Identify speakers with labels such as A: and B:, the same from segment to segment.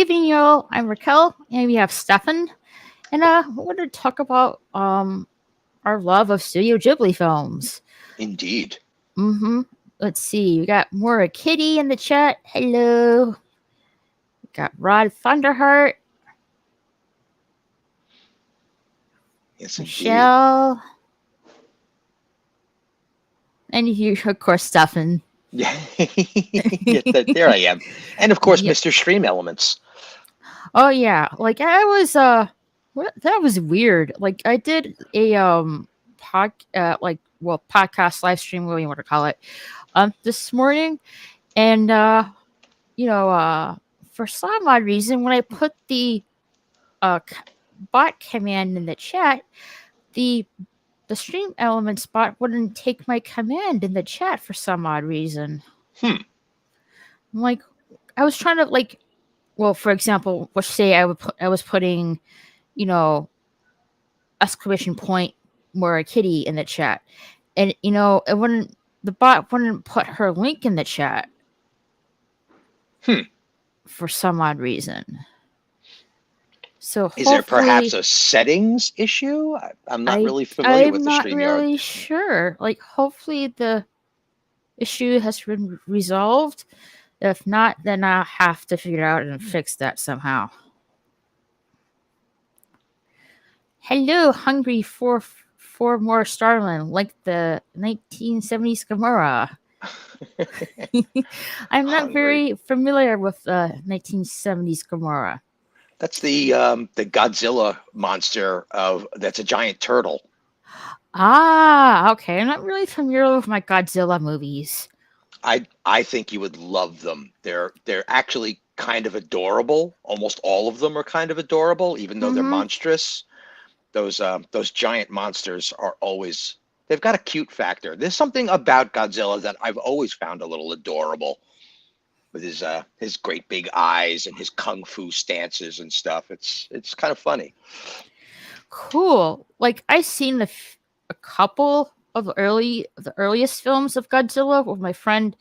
A: evening, y'all. I'm Raquel, and we have Stefan, and we're going to talk about our love of Studio Ghibli films.
B: Indeed.
A: Let's see. We got Mora Kitty in the chat. Hello. We got Rod Thunderheart.
B: Yes,
A: Michelle. Indeed. And you, of course, Stefan.
B: Yeah. There I am. And of course, yep. Mr. Stream Elements.
A: Oh yeah, like I was that was weird. Like I did a podcast live stream, whatever you want to call it, this morning, and for some odd reason, when I put the bot command in the chat, the Stream Elements bot wouldn't take my command in the chat for some odd reason. I'm like, I was trying to well, for example, let's say I was putting, exclamation point Mora Kitty in the chat, and the bot wouldn't put her link in the chat. For some odd reason. So
B: is there perhaps a settings issue? I'm not really familiar with the StreamYard.
A: I'm not really sure. Hopefully the issue has been resolved. If not, then I'll have to figure it out and fix that somehow. Hello, hungry for more Starlin, like the 1970s Gamora. I'm not very familiar with the 1970s Gamora.
B: That's the Godzilla monster that's a giant turtle.
A: Ah, okay. I'm not really familiar with my Godzilla movies.
B: I think you would love them. They're actually kind of adorable. Almost all of them are kind of adorable, even though they're monstrous. Those giant monsters are always, they've got a cute factor. There's something about Godzilla that I've always found a little adorable, with his great big eyes and his kung fu stances and stuff. It's kind of funny.
A: Cool. I've seen a couple of the earliest films of Godzilla with my friend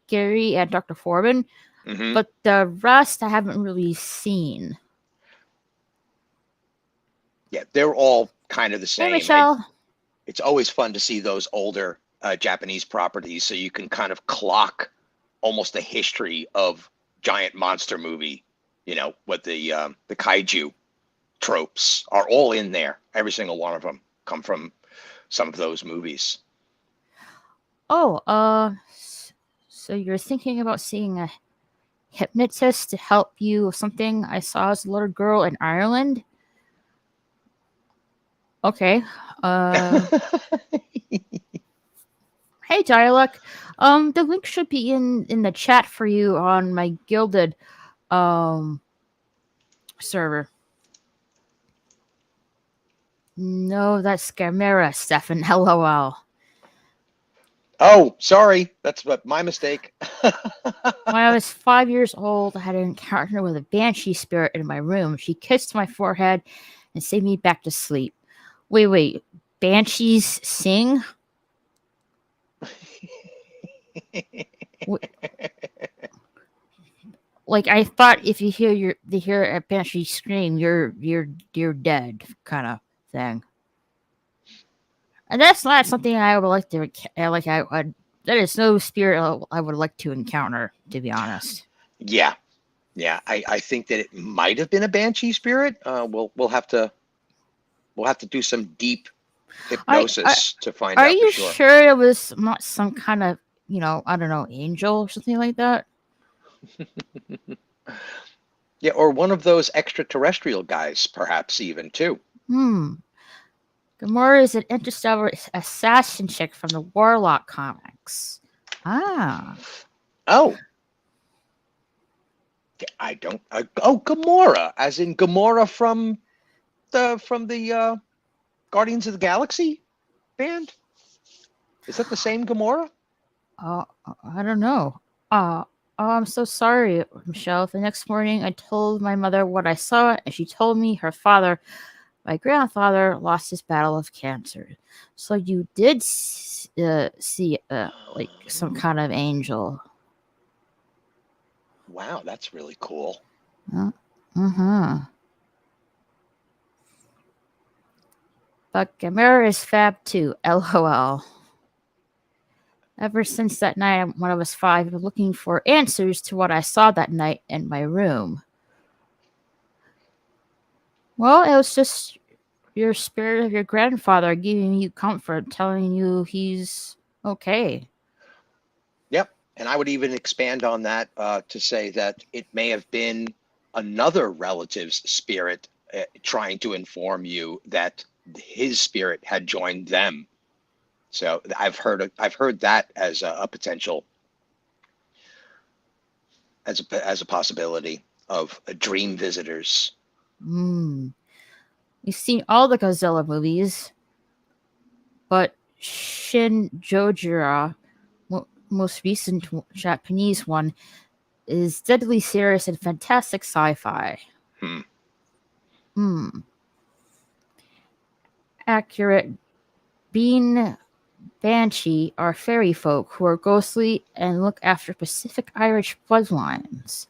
A: Gary and Dr. Foreman, but the rest I haven't really seen.
B: Yeah, they're all kind of the same.
A: Hey, Michelle.
B: It's always fun to see those older Japanese properties, so you can kind of clock almost the history of giant monster movie. What the kaiju tropes are all in there. Every single one of them come from some of those movies.
A: Oh, so you're thinking about seeing a hypnotist to help you with something I saw as a little girl in Ireland? Okay. Hey, Dialect. The link should be in the chat for you on my Gilded server. No, that's Gamora, Stefan. LOL.
B: Oh, sorry. That's my mistake.
A: When I was 5 years old, I had an encounter with a Banshee Spirit in my room. She kissed my forehead and saved me back to sleep. Wait. Banshees sing? I thought if you hear a banshee scream, you're dead, kind of thing. And that's not something I would like to that is no spirit I would like to encounter, to be honest.
B: Yeah. I think that it might have been a Banshee Spirit. We'll have to do some deep hypnosis to find out for sure.
A: Are you sure it was not some kind of, I don't know, angel or something like that?
B: Yeah, or one of those extraterrestrial guys, perhaps even too.
A: Gamora is an interstellar assassin chick from the Warlock comics. Ah.
B: Oh. I don't. Gamora, as in Gamora from the Guardians of the Galaxy band. Is that the same Gamora?
A: I don't know. I'm so sorry, Michelle. The next morning, I told my mother what I saw, and she told me her father, my grandfather, lost his battle of cancer. So you did see some kind of angel.
B: Wow, that's really cool.
A: But Gamora is fab too. LOL. Ever since that night when I was 5, I've been looking for answers to what I saw that night in my room. Well, it was just your spirit of your grandfather giving you comfort, telling you he's okay.
B: Yep. And I would even expand on that to say that it may have been another relative's spirit trying to inform you that his spirit had joined them. So I've heard that as a potential, as a possibility of dream visitors.
A: You've seen all the Godzilla movies, but Shin Jojira, most recent Japanese one, is deadly serious and fantastic sci-fi. Accurate. Being Banshee are fairy folk who are ghostly and look after Pacific Irish bloodlines.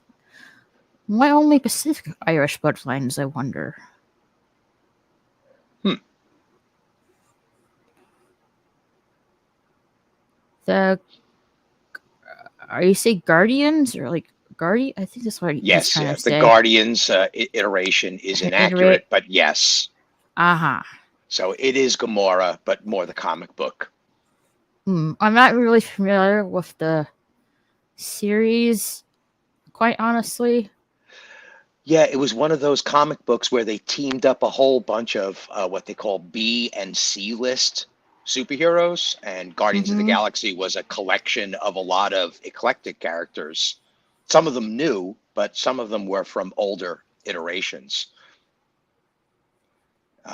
A: Why only Pacific Irish bloodlines, I wonder? The are you say Guardians or like Guardian? I think that's what he's trying to
B: The
A: say.
B: Guardians iteration is inaccurate, but yes. So it is Gamora, but more the comic book.
A: I'm not really familiar with the series, quite honestly.
B: Yeah, it was one of those comic books where they teamed up a whole bunch of what they call B and C list superheroes, and Guardians of the Galaxy was a collection of a lot of eclectic characters. Some of them new, but some of them were from older iterations.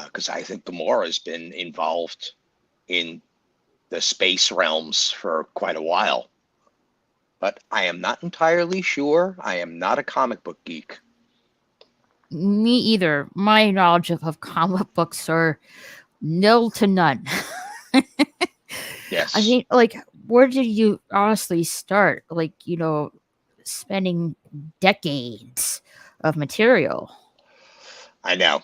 B: Because I think Gamora has been involved in the space realms for quite a while. But I am not entirely sure. I am not a comic book geek.
A: Me either. My knowledge of comic books are nil to none.
B: Yes.
A: I mean, like, where did you honestly start? Like, spending decades of material.
B: I know.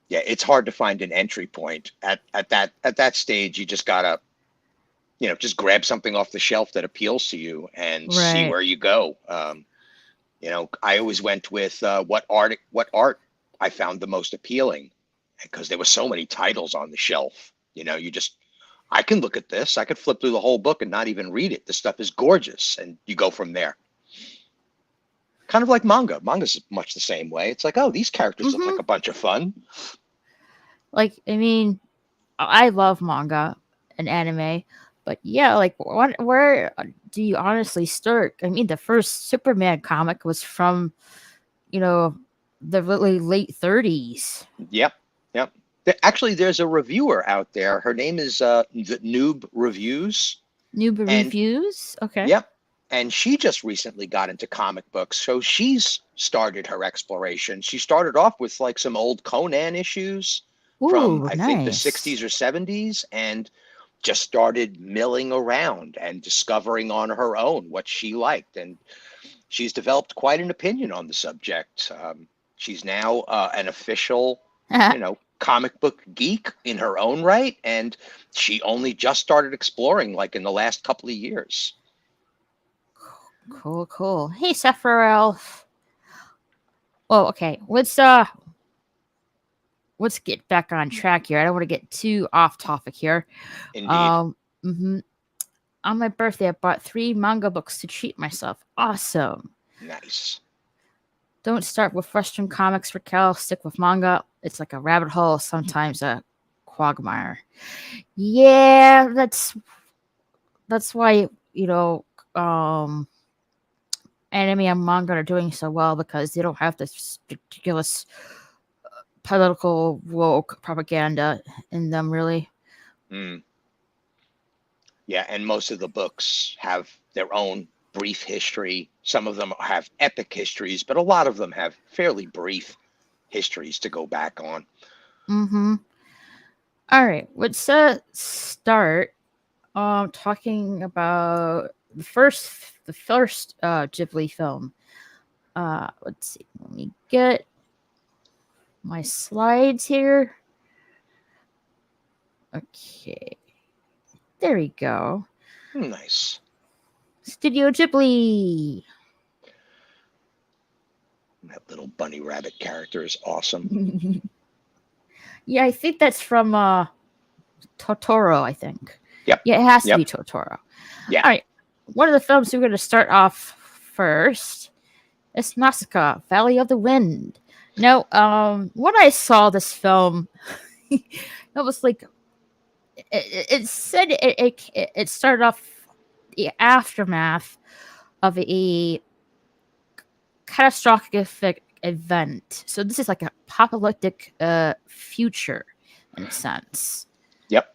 B: Yeah, it's hard to find an entry point at that stage. You just gotta, just grab something off the shelf that appeals to you and see where you go. I always went with what art I found the most appealing, because there were so many titles on the shelf. I can look at this. I could flip through the whole book and not even read it. This stuff is gorgeous, and you go from there. Kind of like manga. Manga's much the same way. It's like, oh, these characters look like a bunch of fun.
A: Like, I mean, I love manga and anime, but yeah, like, where do you honestly start? I mean, the first Superman comic was from, the really late 30s.
B: Yep. Actually, there's a reviewer out there. Her name is the Noob Reviews.
A: Reviews? Okay.
B: Yep. And she just recently got into comic books. So she's started her exploration. She started off with like some old Conan issues from, I think, the 60s or 70s, and just started milling around and discovering on her own what she liked. And she's developed quite an opinion on the subject. She's now an official, comic book geek in her own right, and she only just started exploring like in the last couple of years.
A: Cool. Hey, Sephiroth. Well, okay. Let's get back on track here. I don't want to get too off topic here.
B: Indeed.
A: On my birthday, I bought 3 manga books to treat myself. Awesome.
B: Nice.
A: Don't start with Western comics, Raquel. Stick with manga. It's like a rabbit hole, sometimes a quagmire. Yeah, that's why, anime and manga are doing so well, because they don't have this ridiculous political woke propaganda in them, really.
B: Yeah, and most of the books have their own brief history. Some of them have epic histories, but a lot of them have fairly brief histories to go back on.
A: All right, let's start talking about the first Ghibli film. Let's see. Let me get my slides here. Okay. There we go.
B: Nice.
A: Studio Ghibli.
B: That little bunny rabbit character is awesome.
A: Yeah, I think that's from Totoro, I think.
B: Yep.
A: Yeah, it has to
B: Yep.
A: be Totoro.
B: Yeah.
A: All right. One of the films we're going to start off first is Nausicaa, Valley of the Wind. Now, when I saw this film, it was like it said it started off the aftermath of a catastrophic event. So this is like a apocalyptic future in a sense.
B: Yep.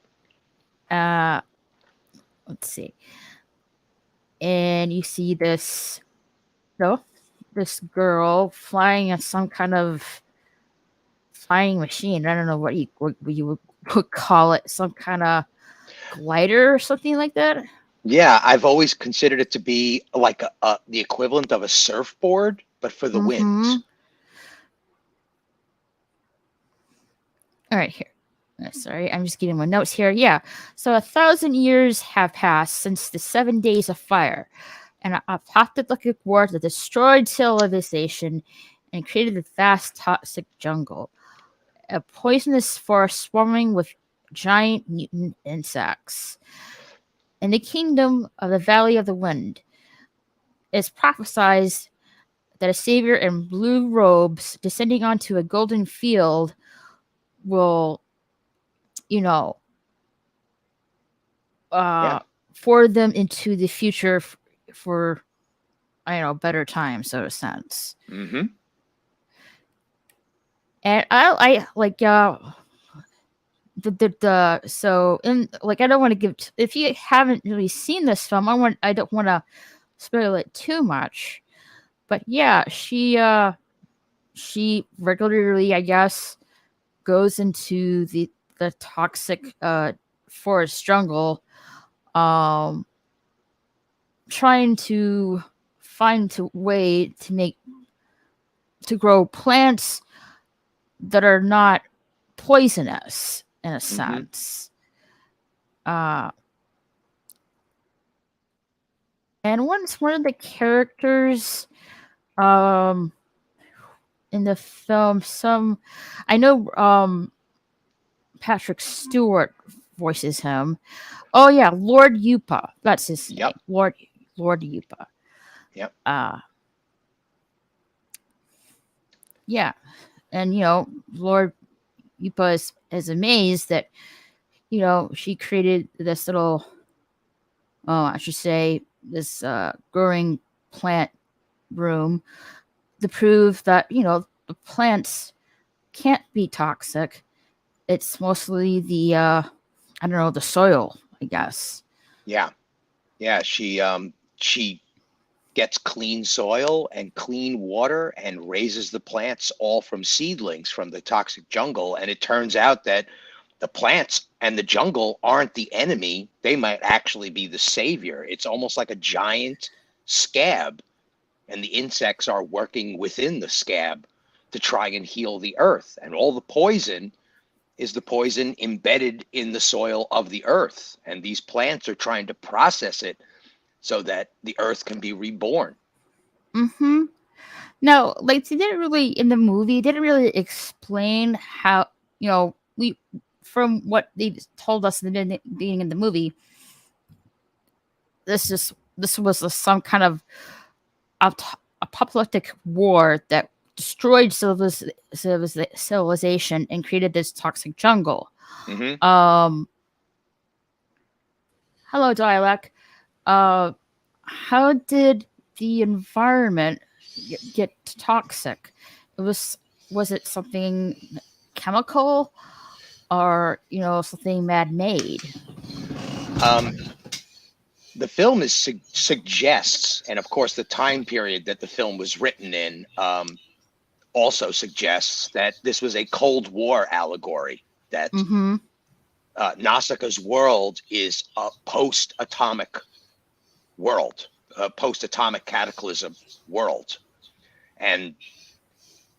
A: Let's see. And you see this girl flying on some kind of flying machine. I don't know what you would call it, some kind of glider or something like that.
B: Yeah, I've always considered it to be like the equivalent of a surfboard, but for the wind.
A: All right, here. Sorry, I'm just getting my notes here. Yeah. So 1,000 years have passed since the 7 days of fire, and an apocalyptic war that destroyed civilization and created a vast toxic jungle. A poisonous forest swarming with giant mutant insects. In the kingdom of the Valley of the Wind, it's prophesied that a savior in blue robes descending onto a golden field will, forward them into the future for I don't know, better times, so to sense.
B: Mm-hmm.
A: And I like so in like I don't want to give if you haven't really seen this film, I don't want to spoil it too much, but yeah, she regularly, I guess, goes into the toxic forest jungle, trying to find a way to grow plants that are not poisonous in a sense. And once one of the characters in the film, I know Patrick Stewart voices him. Oh yeah, Lord Yupa. That's his name. Lord Yupa.
B: Yep.
A: Yeah. And Lord Yupa is amazed that she created this little I should say this growing plant room to prove that the plants can't be toxic. It's mostly the I don't know, the soil, I guess.
B: Yeah. She gets clean soil and clean water and raises the plants all from seedlings from the toxic jungle. And it turns out that the plants and the jungle aren't the enemy. They might actually be the savior. It's almost like a giant scab, and the insects are working within the scab to try and heal the earth. And all the poison is the poison embedded in the soil of the earth. And these plants are trying to process it so that the earth can be reborn.
A: Mm-hmm. No, like they didn't really in the movie. Didn't really explain how we from what they told us in the beginning of the movie. This was some kind of apocalyptic war that destroyed civilization and created this toxic jungle.
B: Mm-hmm.
A: Hello, Dialect. How did the environment get toxic? Was it something chemical or something man-made?
B: The film suggests, and of course the time period that the film was written in also suggests that this was a Cold War allegory, that Nausicaa's world is a post-atomic world, a post-atomic cataclysm world. And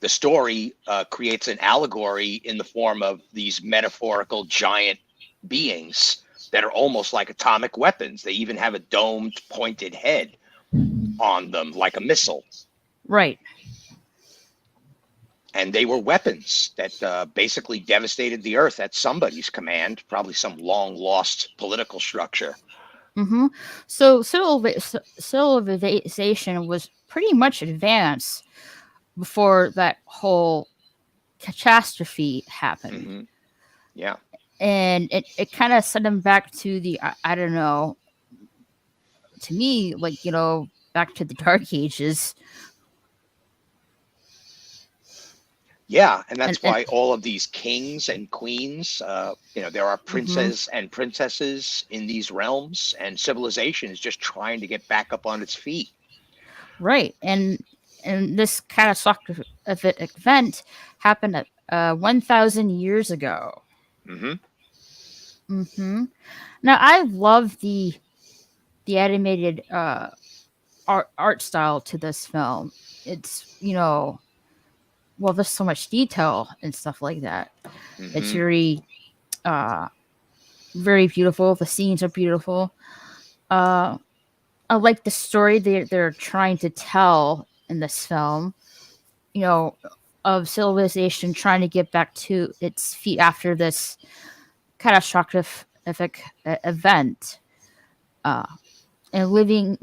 B: the story creates an allegory in the form of these metaphorical giant beings that are almost like atomic weapons. They even have a domed, pointed head on them, like a missile.
A: Right.
B: And they were weapons that basically devastated the earth at somebody's command, probably some long-lost political structure.
A: Mm-hmm. So civilization was pretty much advanced before that whole catastrophe happened.
B: Mm-hmm. Yeah.
A: And it kind of sent them back to the, I don't know, to me, like, back to the Dark Ages.
B: Yeah, and that's why all of these kings and queens, there are princes and princesses in these realms, and civilization is just trying to get back up on its feet.
A: Right. And this catastrophic event happened at 1,000 years ago.
B: Mm-hmm.
A: Mm-hmm. Now, I love the animated art style to this film. It's, well, there's so much detail and stuff like that.
B: Mm-hmm.
A: It's very, very beautiful. The scenes are beautiful. I like the story they're trying to tell in this film. Of civilization trying to get back to its feet after this catastrophic event, and living,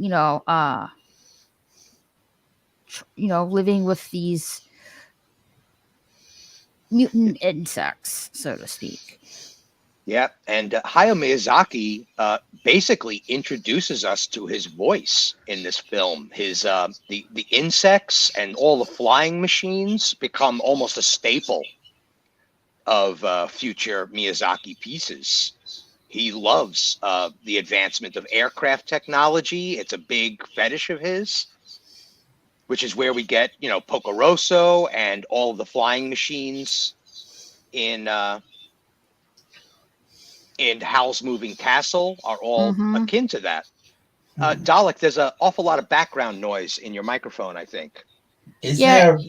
A: living with these mutant insects, so to speak.
B: Yeah, and Hayao Miyazaki basically introduces us to his voice in this film. His the insects and all the flying machines become almost a staple of future Miyazaki pieces. He loves the advancement of aircraft technology. It's a big fetish of his, which is where we get, Pocoroso and all of the flying machines in Howl's Moving Castle are all akin to that. Dalek, there's an awful lot of background noise in your microphone, I think.
C: Is there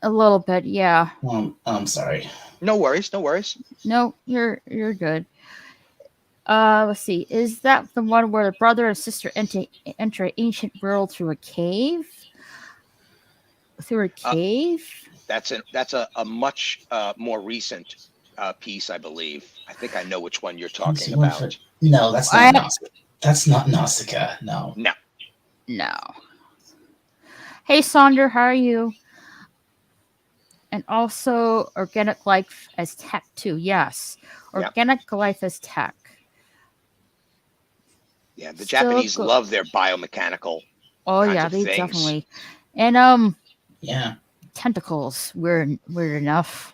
A: a little bit? Yeah.
C: I'm sorry.
B: No worries, no worries.
A: No, you're good. Let's see. Is that the one where the brother and sister enter an ancient world through a cave? Through a cave?
B: That's a much more recent piece, I believe. I think I know which one you're talking about.
C: No, that's not Nausicaa. That's not Nausicaa. No.
A: No. Hey, Sonder, how are you? And also organic life as tech too. Yes, organic life as tech.
B: Yeah, the Japanese love their biomechanical.
A: Oh yeah, they
B: things.
A: Definitely. And
C: yeah,
A: tentacles. Weird enough.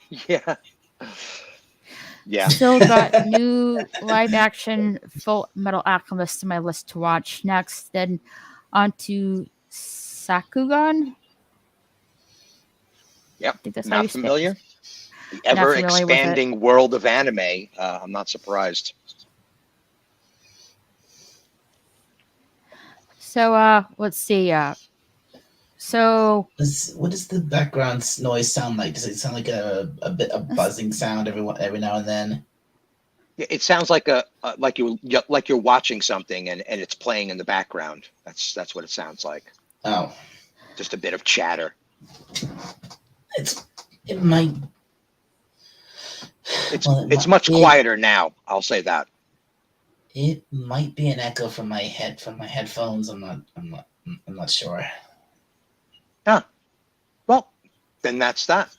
B: Yeah. Yeah.
A: Still got new live action Full Metal Alchemist to my list to watch next. Then on to Sakugan.
B: Yep. Not familiar. The ever expanding world of anime. I'm not surprised.
A: So let's see. So
C: what does the background noise sound like? Does it sound like a bit of buzzing sound every now and then?
B: Yeah, it sounds like like you're watching something and it's playing in the background. That's what it sounds like.
C: Oh,
B: just a bit of chatter.
C: It might.
B: It's much quieter now. I'll say that.
C: It might be an echo from my headphones. I'm not sure.
B: Yeah. Well, then that's that.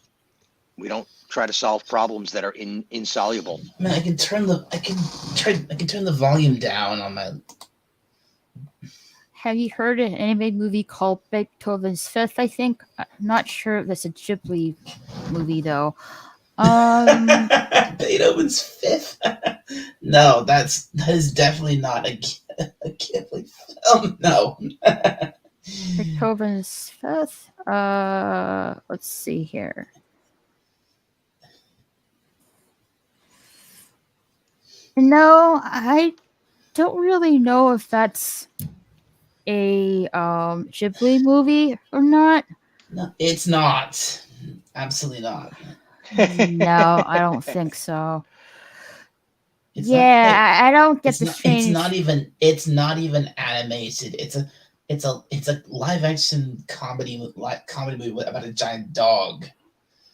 B: We don't try to solve problems that are insoluble.
C: Man, I can turn the volume down on my.
A: Have you heard of an anime movie called Beethovens Fifth? I think. I'm not sure if that's a Ghibli movie though.
C: Beethovens Fifth. No, that is definitely not a Ghibli film. No.
A: Beethovens Fifth. Let's see here. No, I don't really know if that's a Ghibli movie or not?
C: No, it's not. Absolutely not.
A: No, I don't think so.
C: It's not. Hey,
A: I don't get
C: it's
A: the
C: not. It's
A: strange.
C: not even. It's not even animated. It's a live action comedy movie about a giant dog.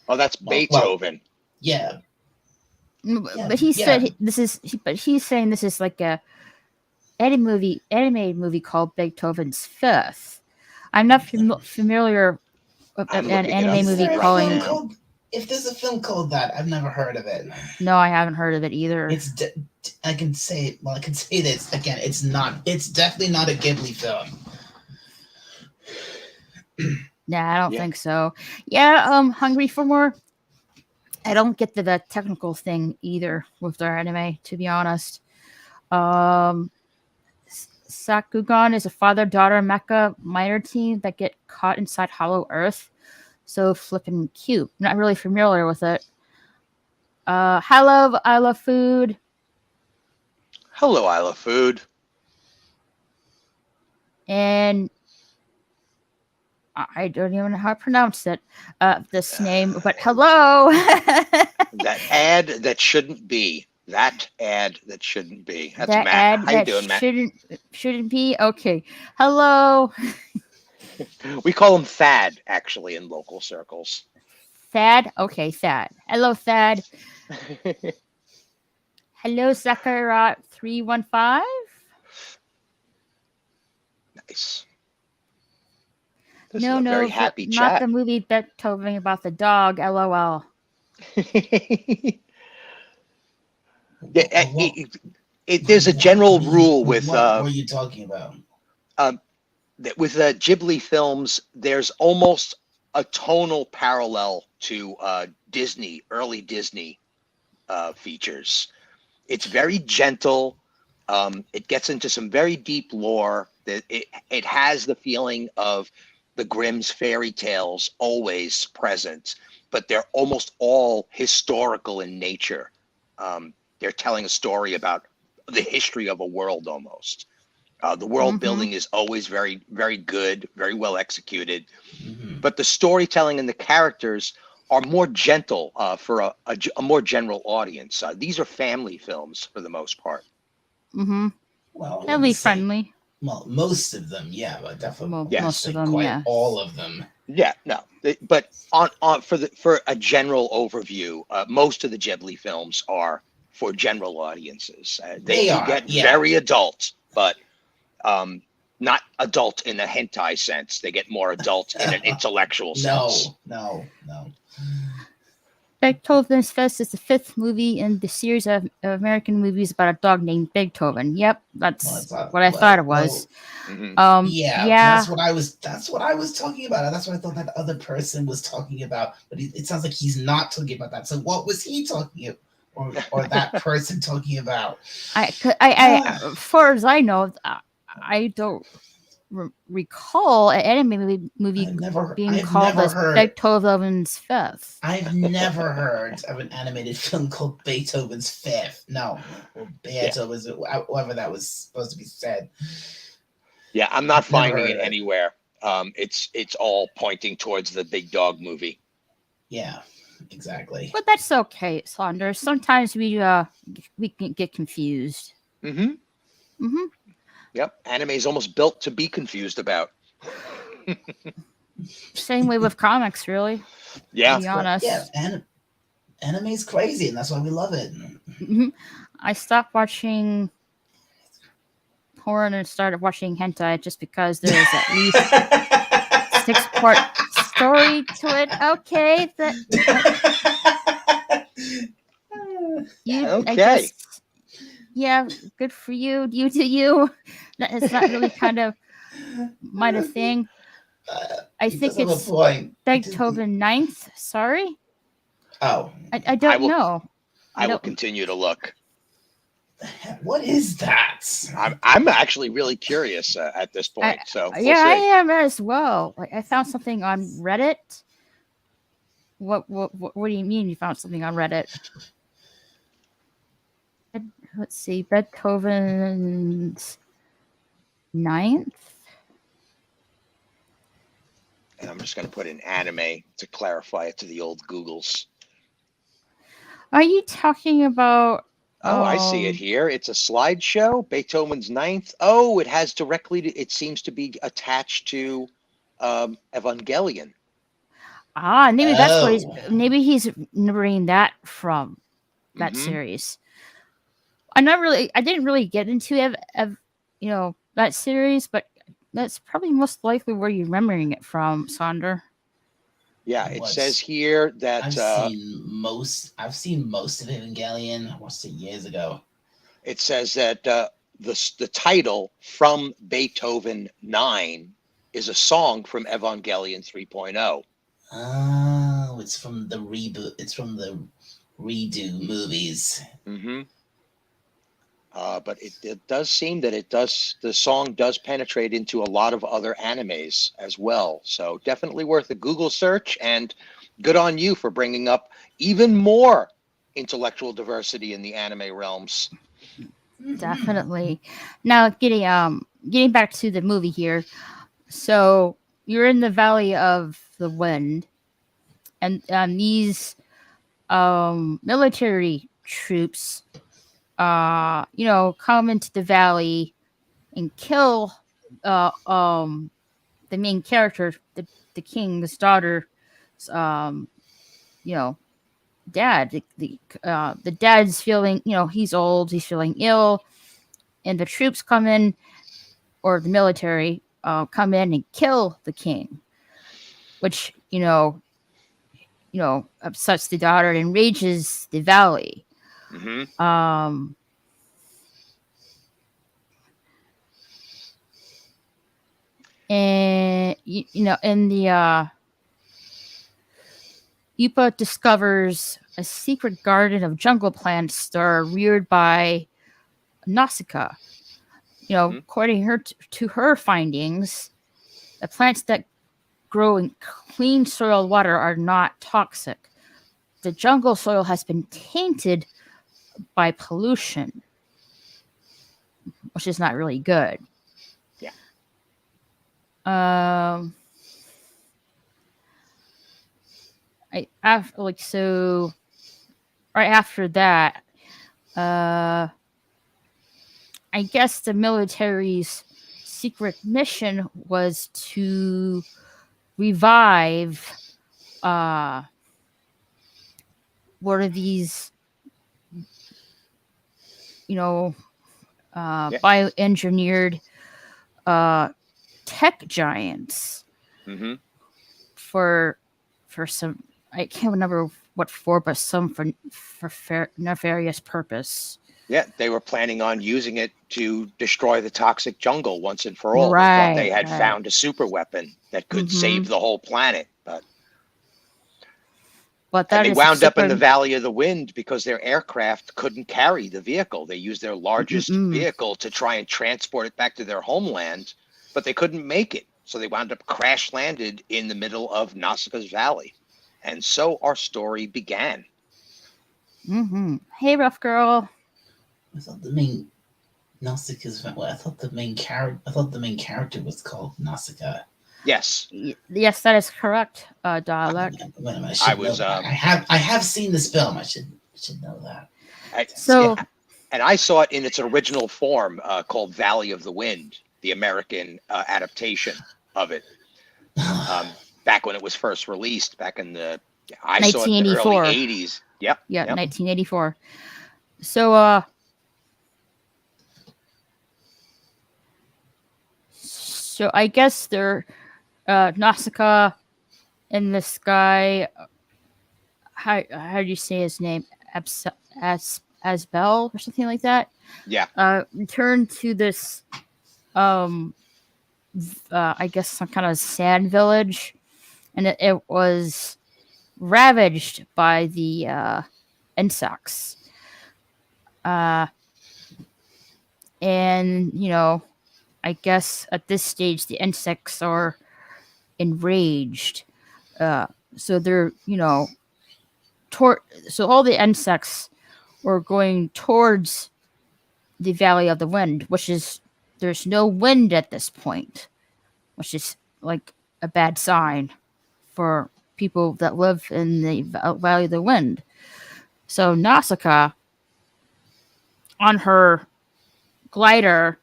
B: Oh, that's Beethoven.
C: Yeah.
A: But he said this is. But he's saying this is like a animated movie called Beethovens Fifth. I'm not familiar with
B: I'm
A: an
B: looking it up
A: anime movie
B: right
A: calling.
B: now.
C: If there's a film called that, I've never heard of it.
A: No, I haven't heard of it either.
C: I can say this again. It's not. It's definitely not a Ghibli film.
A: Nah, I don't think so. Yeah, hungry for more. I don't get the technical thing either with their anime, to be honest. Sakugan is a father-daughter mecha minor team that get caught inside Hollow Earth. So flippin' cute. Not really familiar with it. I love food.
B: Hello, I love food.
A: And I don't even know how to pronounce it. This name, but hello.
B: That ad that shouldn't be. That ad that shouldn't be. That's
A: that
B: Matt.
A: ad
B: How you
A: that
B: doing, Matt?
A: shouldn't be. Okay. Hello.
B: We call him Thad, actually, in local circles.
A: Thad? Okay, Thad. Hello, Thad. Hello, Sakura 315.
B: Nice. This
A: No,
B: is a very happy
A: not
B: chat.
A: the movie Beethoven about the dog. LOL.
B: There's a general rule with
C: what were you talking about?
B: With Ghibli films. There's almost a tonal parallel to Disney, early Disney features. It's very gentle. It gets into some very deep lore. It has the feeling of the Grimm's fairy tales always present, but they're almost all historical in nature. They're telling a story about the history of a world almost. The world building is always very, very good, very well executed. But the storytelling and the characters are more gentle for a more general audience. These are family films for the most part.
C: Well,
A: family friendly.
C: Well, most of them, yeah, but definitely
A: most of them, yeah.
C: All of them.
B: Yeah, no, but for a general overview, most of the Ghibli films are for general audiences. They get very adult, but not adult in a hentai sense. They get more adult in an intellectual sense.
C: No.
A: Beethovens Fifth is the fifth movie in the series of American movies about a dog named Beethoven. Yep, that's what I thought it was.
C: That's what I was talking about. That's what I thought that other person was talking about. But it sounds like he's not talking about that. So what was he talking about, or that person talking about?
A: As far as I know, I don't recall an anime movie being called Beethovens Fifth.
C: I've never heard of an animated film called Beethovens Fifth. No, or Beethovens, however that was supposed to be said.
B: Yeah, I'm not finding it anywhere. It's all pointing towards the Big Dog movie.
C: Yeah, exactly.
A: But that's okay, Saunders. Sometimes we can get confused.
B: Yep, anime is almost built to be confused about.
A: Same way with comics, really.
B: Yeah,
A: to be honest.
C: Yeah, anime's crazy, and that's why we love it.
A: I stopped watching porn and started watching hentai just because there is at least 6-part story to it. Okay, I guess, yeah, good for you. You do you. It's not really kind of my thing. I think it's Beethoven Ninth. Sorry.
C: Oh,
A: I don't know.
B: I will continue to look.
C: What is that?
B: I'm actually really curious at this point. So we'll see.
A: I am as well. Like, I found something on Reddit. What do you mean you found something on Reddit? Let's see, Beethoven's Ninth.
B: And I'm just going to put in anime to clarify it to the old Googles.
A: Are you talking about?
B: Oh, I see it here. It's a slideshow. Beethovens Ninth. Oh, it has directly. It seems to be attached to Evangelion.
A: Maybe that's what he's. Maybe he's remembering that from that series. I didn't really get into that series, but that's probably most likely where you're remembering it from, Sonder.
B: Yeah, it says here that
C: I've seen most of Evangelion. I watched it years ago.
B: It says that the title From Beethoven 9 is a song from Evangelion 3.0.
C: Oh, it's from the reboot. It's from the redo movies.
B: But it does seem that the song does penetrate into a lot of other animes as well. So definitely worth a Google search, and good on you for bringing up even more intellectual diversity in the anime realms.
A: Definitely. Now, getting back to the movie here. So you're in the Valley of the Wind, and these military troops come into the valley and kill the main character, the king's daughter's dad. The dad's feeling, he's old, he's feeling ill, and the troops come in, or the military come in and kill the king, which upsets the daughter and enrages the valley. And in the Yupa discovers a secret garden of jungle plants that are reared by Nausicaa. According to her findings, the plants that grow in clean soil water are not toxic. The jungle soil has been tainted by pollution, which is not really good. Right after that, I guess the military's secret mission was to revive one of these bioengineered tech giants for some, I can't remember what for, but some for nefarious purpose.
B: Yeah, they were planning on using it to destroy the toxic jungle once and for all. They thought they had found a super weapon that could save the whole planet, but they wound up in the Valley of the Wind because their aircraft couldn't carry the vehicle. They used their largest vehicle to try and transport it back to their homeland, but they couldn't make it. So they wound up crash landed in the middle of Nausicaa's valley. And so our story began.
A: Hey, rough girl.
C: I thought the main Nausicaa's. Well, I thought the main character was called Nausicaa.
B: Yes.
A: Yes, that is correct, Dalek.
C: I have seen this film. I should know that.
B: And I saw it in its original form, called Valley of the Wind, the American adaptation of it. Back when it was first released, back in the I saw it in the early 80s. Yep.
A: Yeah, 1984. So I guess they're Nausicaa and this guy. How do you say his name? Asbel or something like that.
B: Yeah.
A: Returned to this I guess some kind of sand village, and it was ravaged by the insects. And I guess at this stage the insects are enraged. So they're so all the insects were going towards the Valley of the Wind, which is there's no wind at this point, which is like a bad sign for people that live in the Valley of the Wind. So Nausicaa, on her glider,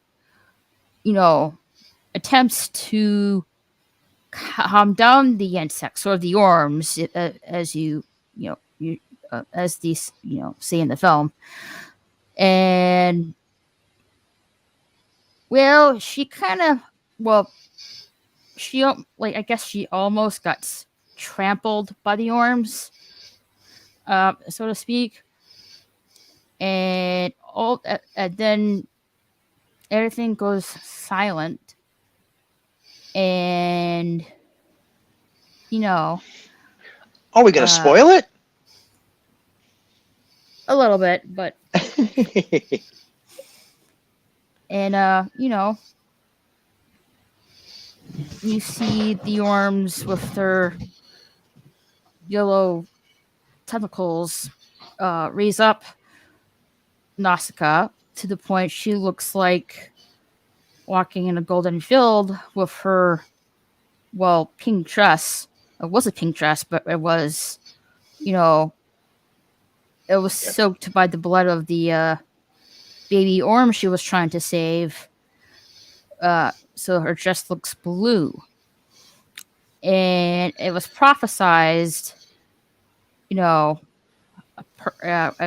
A: attempts to calm down the insects or the orms, as as these say in the film. And she I guess she almost got trampled by the orms, so to speak. And then everything goes silent, and
B: are we gonna spoil it?
A: A little bit, but and you see the orms with their yellow tentacles raise up Nausicaa to the point she looks like walking in a golden field with her pink dress. It was a pink dress, but it was it was soaked by the blood of the baby orm she was trying to save. So her dress looks blue. And it was prophesized, a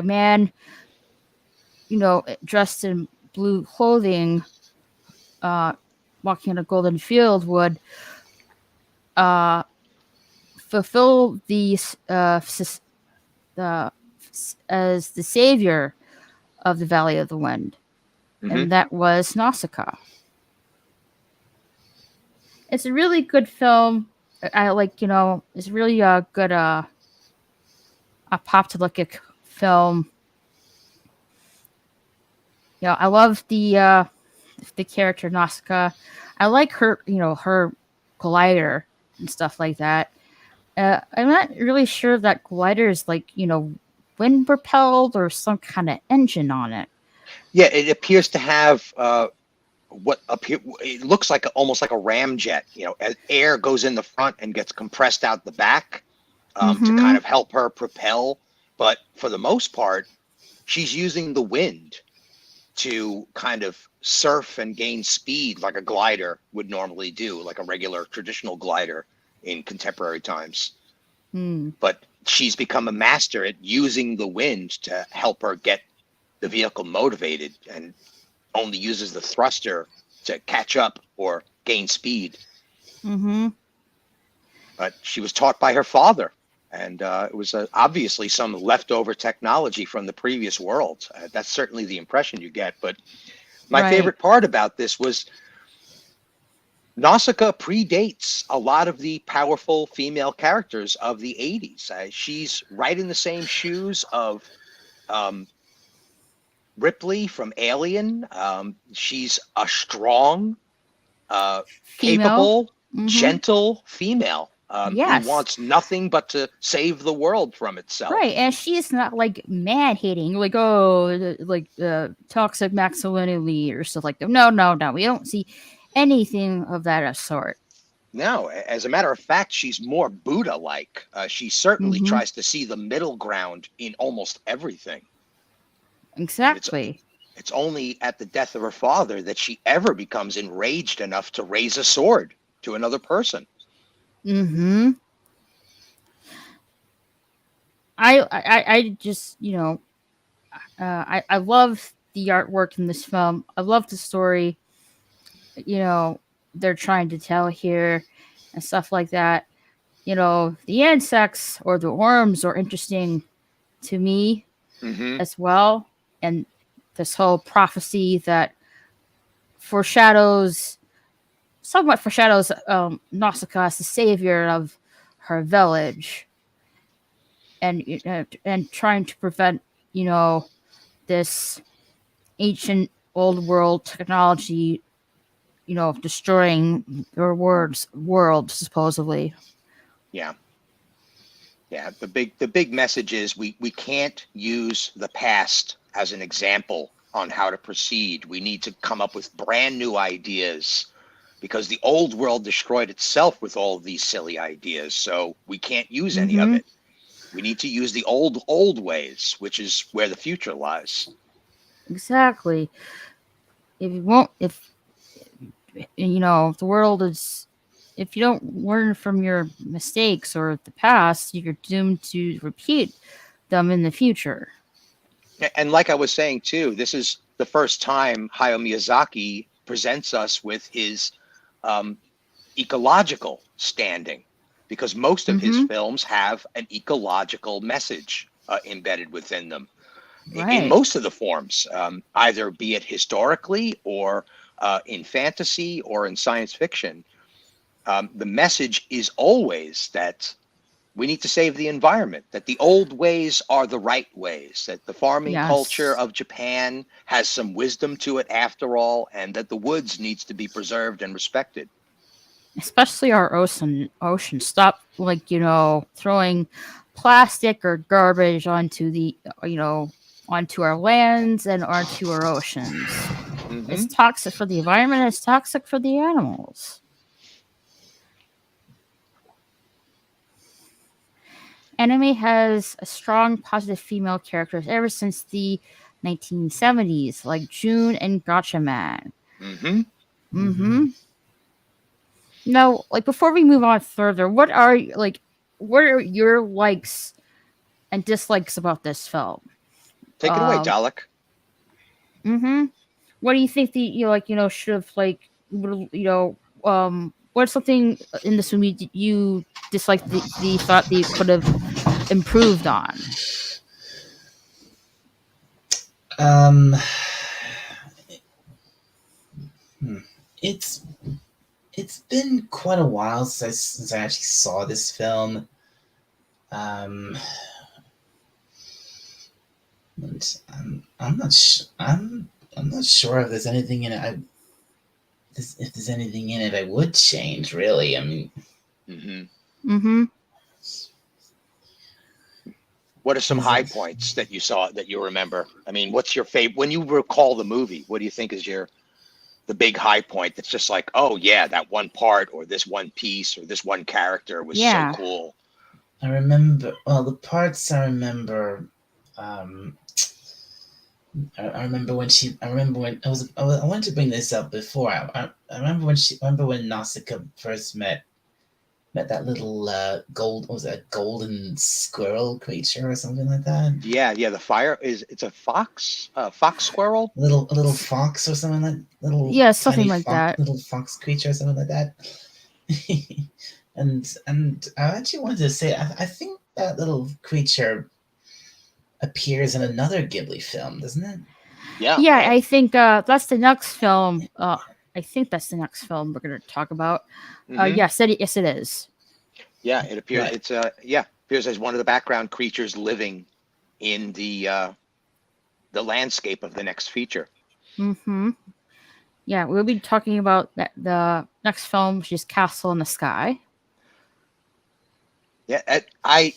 A: man, dressed in blue clothing, walking in a golden field would fulfill as the savior of the Valley of the Wind. Mm-hmm. And that was Nausicaa. It's a really good film. I it's really a good apocalyptic film. I love the character Nausicaa. I like her, her glider and stuff like that. I'm not really sure if that glider is wind propelled or some kind of engine on it.
B: Yeah, it appears to have it looks like almost like a ramjet. As air goes in the front and gets compressed out the back to kind of help her propel. But for the most part, she's using the wind to kind of surf and gain speed like a glider would normally do, like a regular traditional glider in contemporary times. But she's become a master at using the wind to help her get the vehicle motivated, and only uses the thruster to catch up or gain speed. But she was taught by her father, and it was obviously some leftover technology from the previous world. That's certainly the impression you get. But my favorite part about this was Nausicaa predates a lot of the powerful female characters of the 80s. She's right in the same shoes of Ripley from Alien. She's a strong, capable, gentle female who wants nothing but to save the world from itself.
A: Right, and she's not man-hating, toxic masculinity or stuff like that. No. We don't see anything of that sort.
B: No, as a matter of fact, she's more Buddha-like. She certainly tries to see the middle ground in almost everything.
A: Exactly.
B: It's only at the death of her father that she ever becomes enraged enough to raise a sword to another person.
A: I just, I love the artwork in this film. I love the story, they're trying to tell here and stuff like that. The insects or the worms are interesting to me as well. And this whole prophecy that somewhat foreshadows Nausicaa as the savior of her village, and trying to prevent this ancient old world technology destroying their world supposedly.
B: Yeah. The big message is we can't use the past as an example on how to proceed. We need to come up with brand new ideas because the old world destroyed itself with all of these silly ideas. So we can't use any of
A: Mm-hmm.
B: it. We need to use the old ways, which is where the future lies.
A: Exactly. If you won't, if you know, the world is, if you don't learn from your mistakes or the past, you're doomed to repeat them in the future.
B: And like I was saying too, this is the first time Hayao Miyazaki presents us with his ecological standing, because most of his films have an ecological message embedded within them. In most of the forms, either be it historically or in fantasy or in science fiction. The message is always that we need to save the environment, that the old ways are the right ways, that the farming culture of Japan has some wisdom to it after all, and that the woods needs to be preserved and respected.
A: Especially our ocean. Stop, like, you know, throwing plastic or garbage onto the, you know, onto our lands and onto our oceans. It's toxic for the environment. It's toxic for the animals. Anime has a strong positive female characters ever since the 1970s, like June and Gatchaman. Now, like, before we move on further, what are your likes and dislikes about this film?
B: Take it away, Dalek.
A: What do you think should have, like, what's something in this movie that you disliked, the thought that you could have improved on?
C: It's been quite a while since I actually saw this film. And I'm not sure if there's anything in it. If there's anything in it I would change, really. I mean,
B: What are some high points that you saw that you remember? I mean, what's your favorite when you recall the movie? What do you think is the big high point that's just like, oh yeah, that one part or this one piece or this one character was so cool?
C: I remember, well, the parts I remember. I remember when I wanted to bring this up before. I remember when Nausicaa first met that little golden squirrel creature or something like that.
B: Yeah, the fire it's a fox squirrel,
C: a little fox or something
A: something like that,
C: little fox creature or something like that. and I actually wanted to say I think that little creature appears in another Ghibli film, doesn't it?
B: Yeah.
A: I think that's the next film. I think that's the next film we're going to talk about. Yes, it is.
B: Yeah, it appears. Right. It's appears as one of the background creatures living in the landscape of the next feature.
A: Yeah, we'll be talking about the next film, which is Castle in the Sky.
B: Yeah,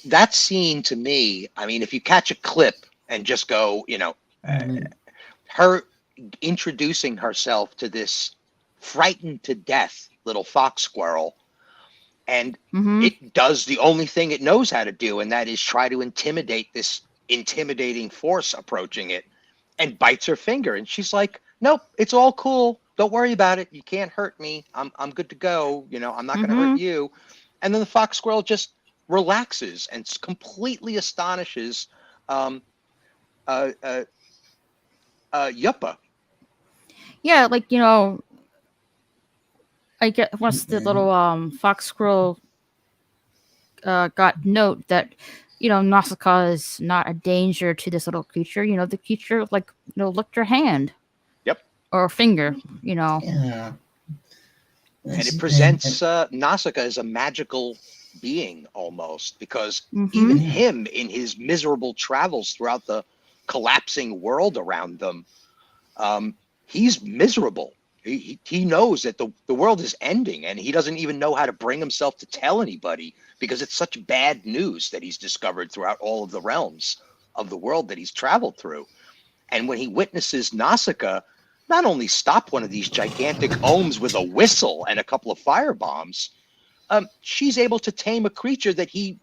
B: that scene to me. I mean, if you catch a clip and just go, her introducing herself to this frightened to death little fox squirrel, and it does the only thing it knows how to do, and that is try to intimidate this intimidating force approaching it, and bites her finger, and she's like, nope, it's all cool, don't worry about it, you can't hurt me, I'm good to go, I'm not gonna hurt you. And then the fox squirrel just relaxes and completely astonishes Yuppa.
A: Yeah, like, I get once the little fox squirrel got note that Nausicaa is not a danger to this little creature. The creature licked her hand.
B: Yep.
A: Or finger.
C: Yeah.
B: And it presents Nausicaa as a magical being almost, because even him in his miserable travels throughout the collapsing world around them, he's miserable. He knows that the world is ending, and he doesn't even know how to bring himself to tell anybody, because it's such bad news that he's discovered throughout all of the realms of the world that he's traveled through. And when he witnesses Nausicaa not only stop one of these gigantic ohms with a whistle and a couple of fire bombs, she's able to tame a creature that he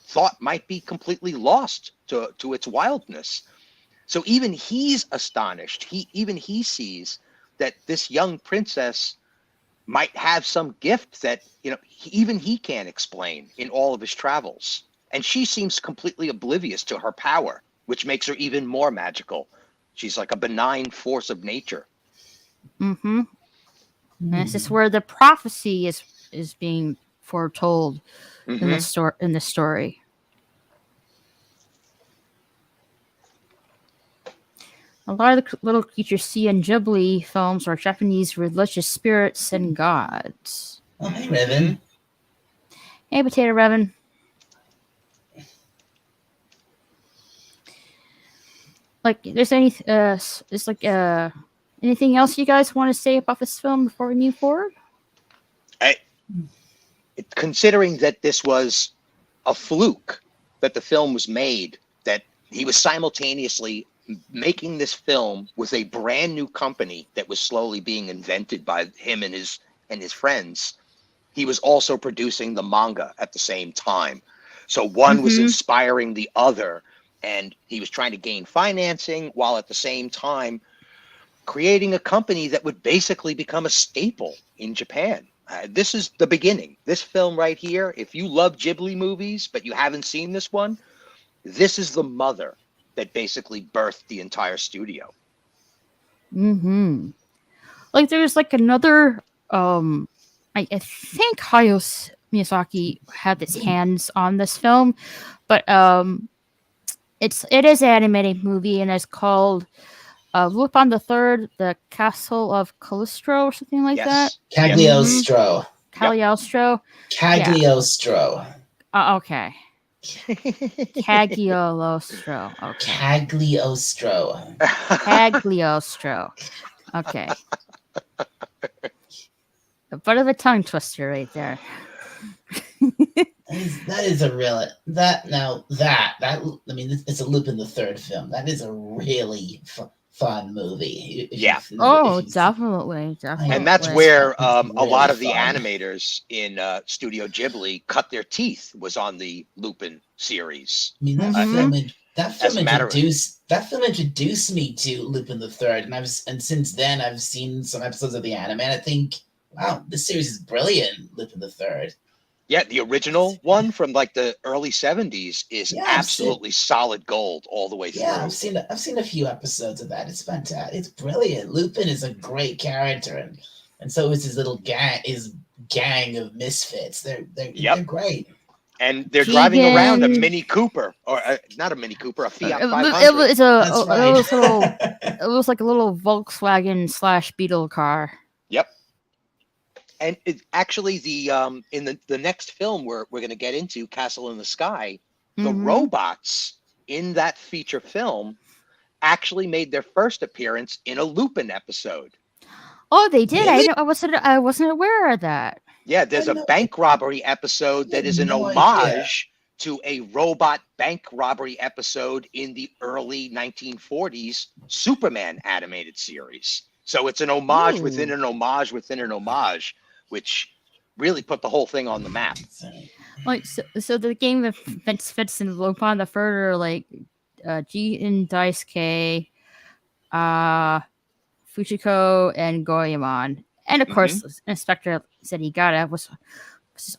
B: thought might be completely lost to its wildness. So even he's astonished. Even he sees that this young princess might have some gift that, even he can't explain in all of his travels. And she seems completely oblivious to her power, which makes her even more magical. She's like a benign force of nature.
A: Mm-hmm. And this is where the prophecy is being foretold in the story. A lot of the little creatures see in Ghibli films are Japanese religious spirits and gods.
C: Oh, hey, Revan.
A: Hey, Potato Revan. Like, there's anything else you guys want to say about this film before we move forward?
B: Considering that this was a fluke, that the film was made, that he was simultaneously making this film with a brand new company that was slowly being invented by him and his friends. He was also producing the manga at the same time. So one was inspiring the other, and he was trying to gain financing while at the same time creating a company that would basically become a staple in Japan. This is the beginning. This film right here, if you love Ghibli movies, but you haven't seen this one, this is the mother that basically birthed the entire studio.
A: Like, there's like another, I think Hayao Miyazaki had his hands on this film, but it is an animated movie, and it's called Lupine the Third, the Castle of Cagliostro, or something like that.
C: Cagliostro.
A: Cagliostro.
C: Cagliostro.
A: Okay. Cagliostro. Okay.
C: Cagliostro.
A: Cagliostro. Okay. A bit of a tongue twister right there.
C: That is a real it's a Lupin the Third film. That is a really fun movie.
A: Definitely.
B: And that's where a lot of the animators in Studio Ghibli cut their teeth, was on the Lupin series.
C: I mean, that film introduced me to Lupin the Third, and since then I've seen some episodes of the anime, and I think, wow, this series is brilliant. Lupin the Third.
B: Yeah, the original one from like the early 70s is absolutely solid gold all the way through.
C: Yeah, I've seen a few episodes of that. It's fantastic. It's brilliant. Lupin is a great character, and so is his little gang of misfits. They're great.
B: And they're driving around a Mini Cooper, or not a Mini Cooper, a Fiat 500.
A: It was like a little Volkswagen / Beetle car.
B: Yep. And it actually, in the next film we're going to get into, Castle in the Sky, the robots in that feature film actually made their first appearance in a Lupin episode.
A: Oh, they did.
C: Really?
A: I wasn't aware of that.
B: Yeah, there's a bank robbery episode that is an homage to a robot bank robbery episode in the early 1940s Superman animated series. So it's an homage within an homage within an homage, which really put the whole thing on the map.
A: Like, so the game that fits in Lupin the Third are like Jin Daisuke, Fujiko, and Goemon. And of course, Inspector Zenigata was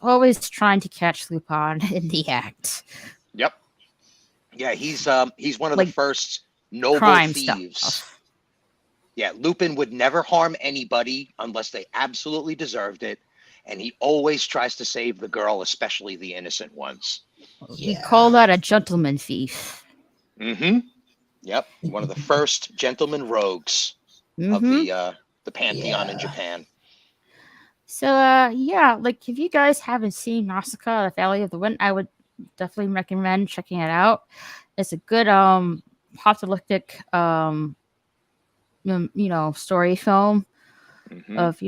A: always trying to catch Lupin in the act.
B: Yep. Yeah, he's one of the first noble thieves. Stuff. Yeah, Lupin would never harm anybody unless they absolutely deserved it, and he always tries to save the girl, especially the innocent ones.
A: We call that a gentleman thief.
B: Yep, one of the first gentleman rogues of the pantheon in Japan.
A: So like, if you guys haven't seen Nausicaa, the Valley of the Wind, I would definitely recommend checking it out. It's a good apocalyptic story film of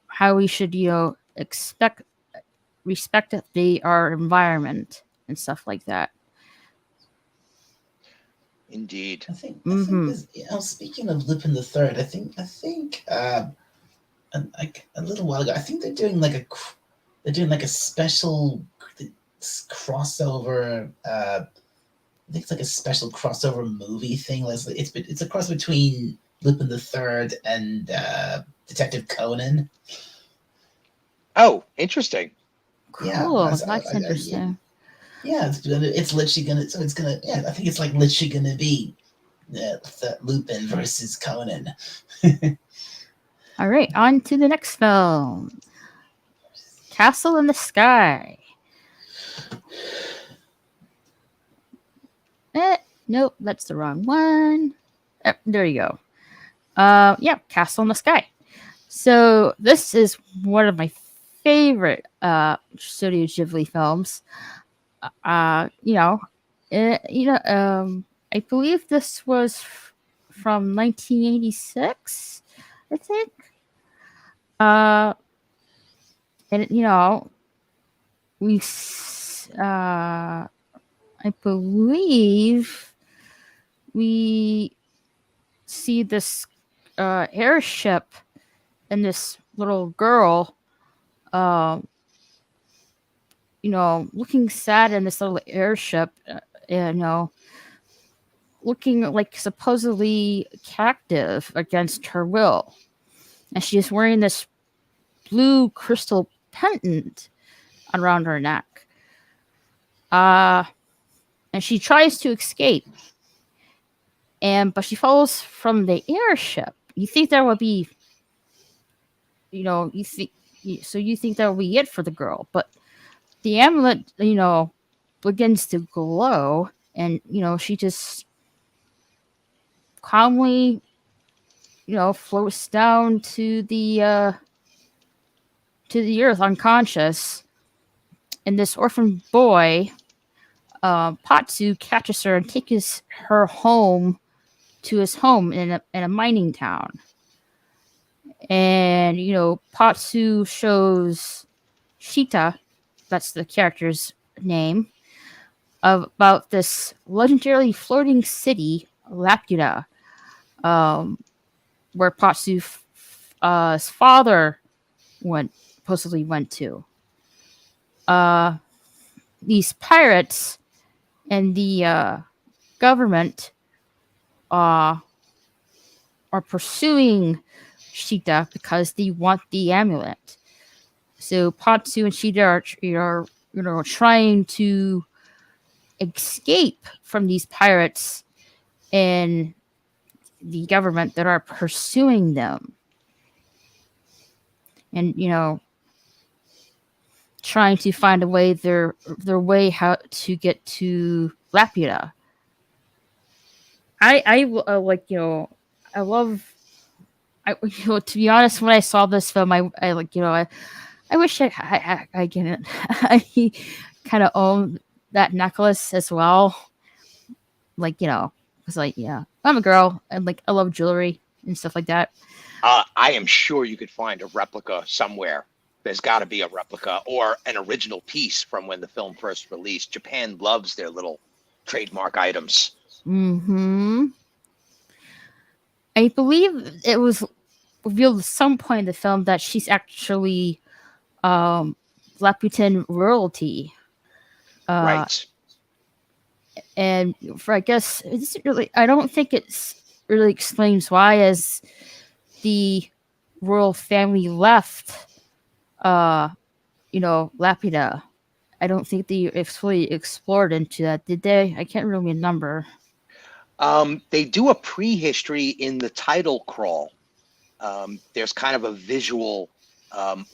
A: how we should respect our environment and stuff like that.
B: Indeed.
C: I think this, speaking of Lupin the Third, I think like a little while ago, I think they're doing like a special crossover. I think it's like a special crossover movie thing. It's a cross between Lupin the Third and Detective Conan.
B: Oh, interesting.
A: Cool. Yeah, that's interesting.
C: Yeah, it's literally gonna. So it's gonna. Yeah, I think it's like literally gonna be Lupin versus Conan.
A: All right, on to the next film, Castle in the Sky. Nope, that's the wrong one. There you go. Yeah, Castle in the Sky. So this is one of my favorite Studio Ghibli films. I believe this was from 1986, I think. And I believe we see this airship and this little girl, looking sad in this little airship, looking like supposedly captive against her will. And she's wearing this blue crystal pendant around her neck. And she tries to escape. But she falls from the airship. You think that would be, you think that would be it for the girl. But the amulet, begins to glow, and, she just calmly, floats down to the earth unconscious. And this orphan boy, Patsu, catches her and takes her home to his home in a mining town. And, Patsu shows Shita, that's the character's name, about this legendary floating city, Laputa, where Patsu's father supposedly went to. These pirates and the government are pursuing Shita because they want the amulet. So Patsu and Shita are trying to escape from these pirates and the government that are pursuing them. And, trying to find a way their way how to get to Laputa. I love. To be honest, when I saw this film, I wish I can I kind of own that necklace as well. Because I'm a girl and I love jewelry and stuff like that.
B: I am sure you could find a replica somewhere. There's got to be a replica or an original piece from when the film first released. Japan loves their little trademark items.
A: Mm-hmm. I believe it was revealed at some point in the film that she's actually Laputan royalty.
B: Right.
A: And I guess I don't think it's really explains why, as the royal family left Laputa. I don't think they fully explored into that, did they? I can't really remember.
B: They do a prehistory in the title crawl. There's kind of a visual,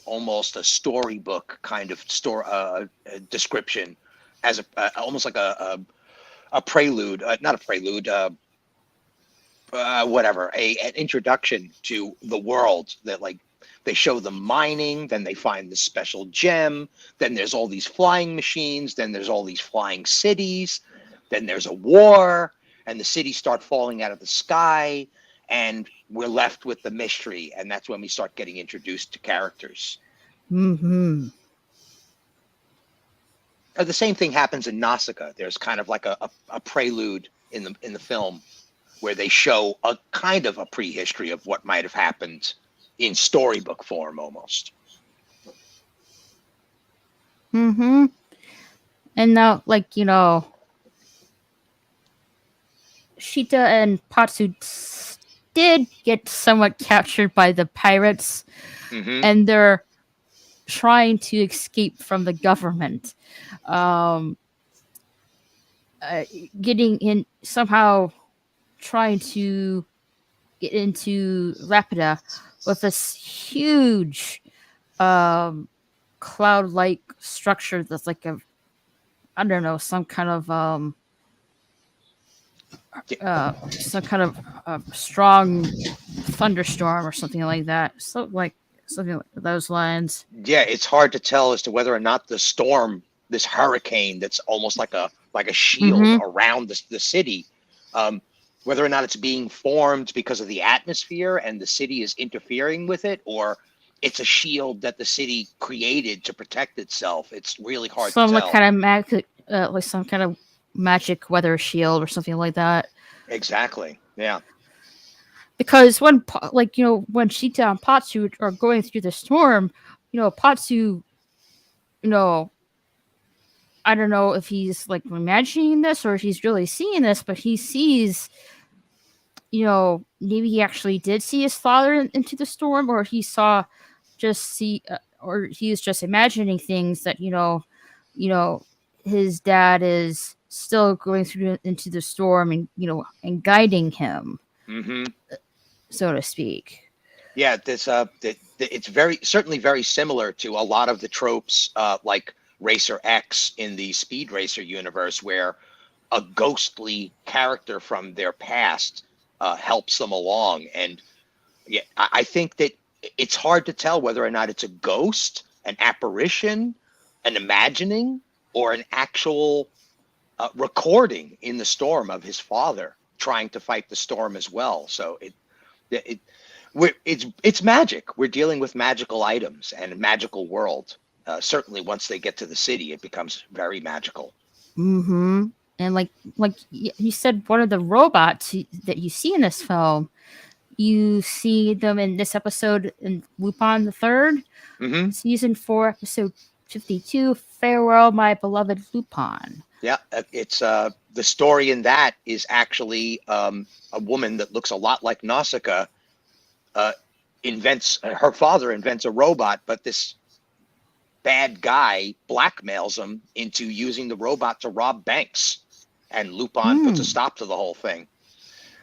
B: almost a storybook kind of description, as almost like a prelude, not a prelude, whatever, an introduction to the world that they show them mining, then they find this special gem, then there's all these flying machines, then there's all these flying cities, then there's a war, and the cities start falling out of the sky, and we're left with the mystery, and that's when we start getting introduced to characters.
A: Mm-hmm.
B: The same thing happens in Nausicaa. There's kind of like a prelude in the film where they show a kind of a prehistory of what might have happened in storybook form almost.
A: Mm-hmm. And now, like, you know, Shita and Patsu did get somewhat captured by the pirates, and they're trying to escape from the government. Getting in, somehow trying to get into Lapida with this huge cloud-like structure that's like a, I don't know, some kind of strong thunderstorm or something like that. So like something like those lines.
B: Yeah, it's hard to tell as to whether or not the storm, this hurricane that's almost like a shield around the city, whether or not it's being formed because of the atmosphere and the city is interfering with it, or it's a shield that the city created to protect itself. It's really hard to tell.
A: Like kind of magic, like some kind of magic weather shield or something like that.
B: Exactly. Yeah.
A: Because when, like, you know, when Shita and Patsu are going through the storm, you know, Patsu, you know, I don't know if he's like imagining this or if he's really seeing this, but he sees, you know, maybe he actually did see his father into the storm, or he saw or he's just imagining things that, you know, his dad is still going through into the storm and, you know, and guiding him, so to speak.
B: Yeah, this it's certainly very similar to a lot of the tropes, like Racer X in the Speed Racer universe, where a ghostly character from their past helps them along. And yeah, I think that it's hard to tell whether or not it's a ghost, an apparition, an imagining, or an actual recording in the storm of his father trying to fight the storm as well. So it's magic. We're dealing with magical items and a magical world. Certainly, once they get to the city, it becomes very magical.
A: Mm-hmm. And like you said, one of the robots that you see in this film, you see them in this episode in Lupine the Third, season 4, episode 52. Farewell, my beloved Lupin.
B: Yeah, it's the story in that is actually a woman that looks a lot like Nausicaa. Her father invents a robot, but this bad guy blackmails him into using the robot to rob banks, and Lupin puts a stop to the whole thing.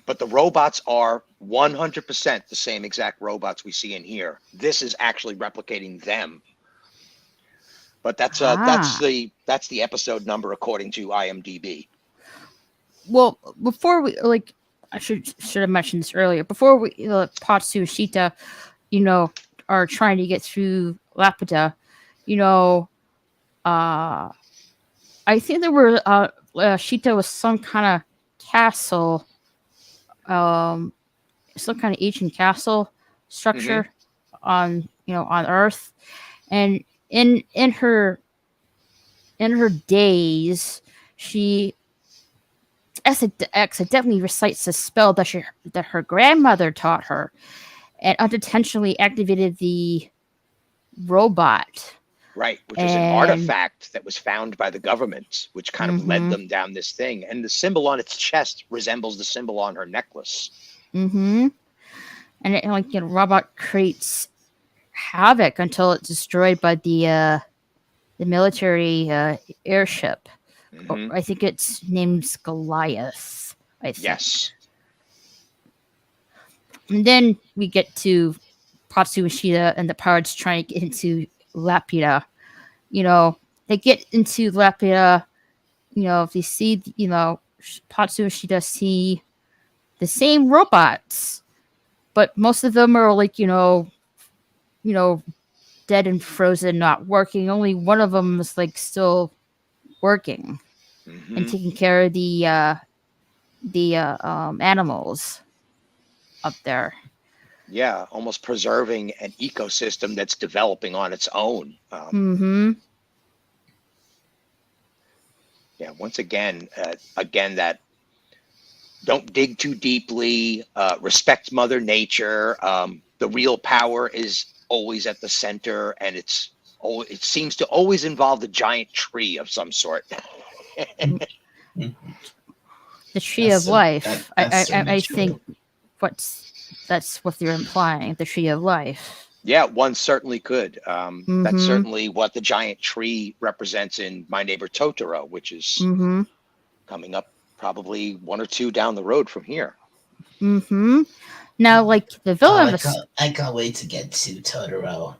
B: But the robots are 100% the same exact robots we see in here. This is actually replicating them. But that's the episode number according to IMDb.
A: Well, before we I should have mentioned this earlier. Before we Patsu and Shita, you know, are trying to get through Lapida, you know, I think there were Shita was some kind of castle, some kind of ancient castle structure on Earth, and in her days, she accidentally recites a spell that her grandmother taught her, and unintentionally activated the robot.
B: Right, which is an artifact that was found by the government, which kind of led them down this thing. And the symbol on its chest resembles the symbol on her necklace. And
A: it, robot creates havoc until it's destroyed by the military airship. I think its name's Goliath. I think. Yes. And then we get to Patsu and Shita and the pirates trying to get into Lapida. You know, they get into Lapida. You know, they see, Patsu and Shita see the same robots, but most of them are dead and frozen, not working. Only one of them is still working and taking care of the animals up there.
B: Yeah, almost preserving an ecosystem that's developing on its own. Yeah, once again, that don't dig too deeply, respect Mother Nature. The real power is always at the center, and it seems to always involve a giant tree of some sort.
A: The tree of life. I think that's what they're implying. The tree of life.
B: Yeah, one certainly could. That's certainly what the giant tree represents in My Neighbor Totoro, which is coming up probably 1 or 2 down the road from here.
A: Now, like the villain,
C: I can't wait to get to Totoro.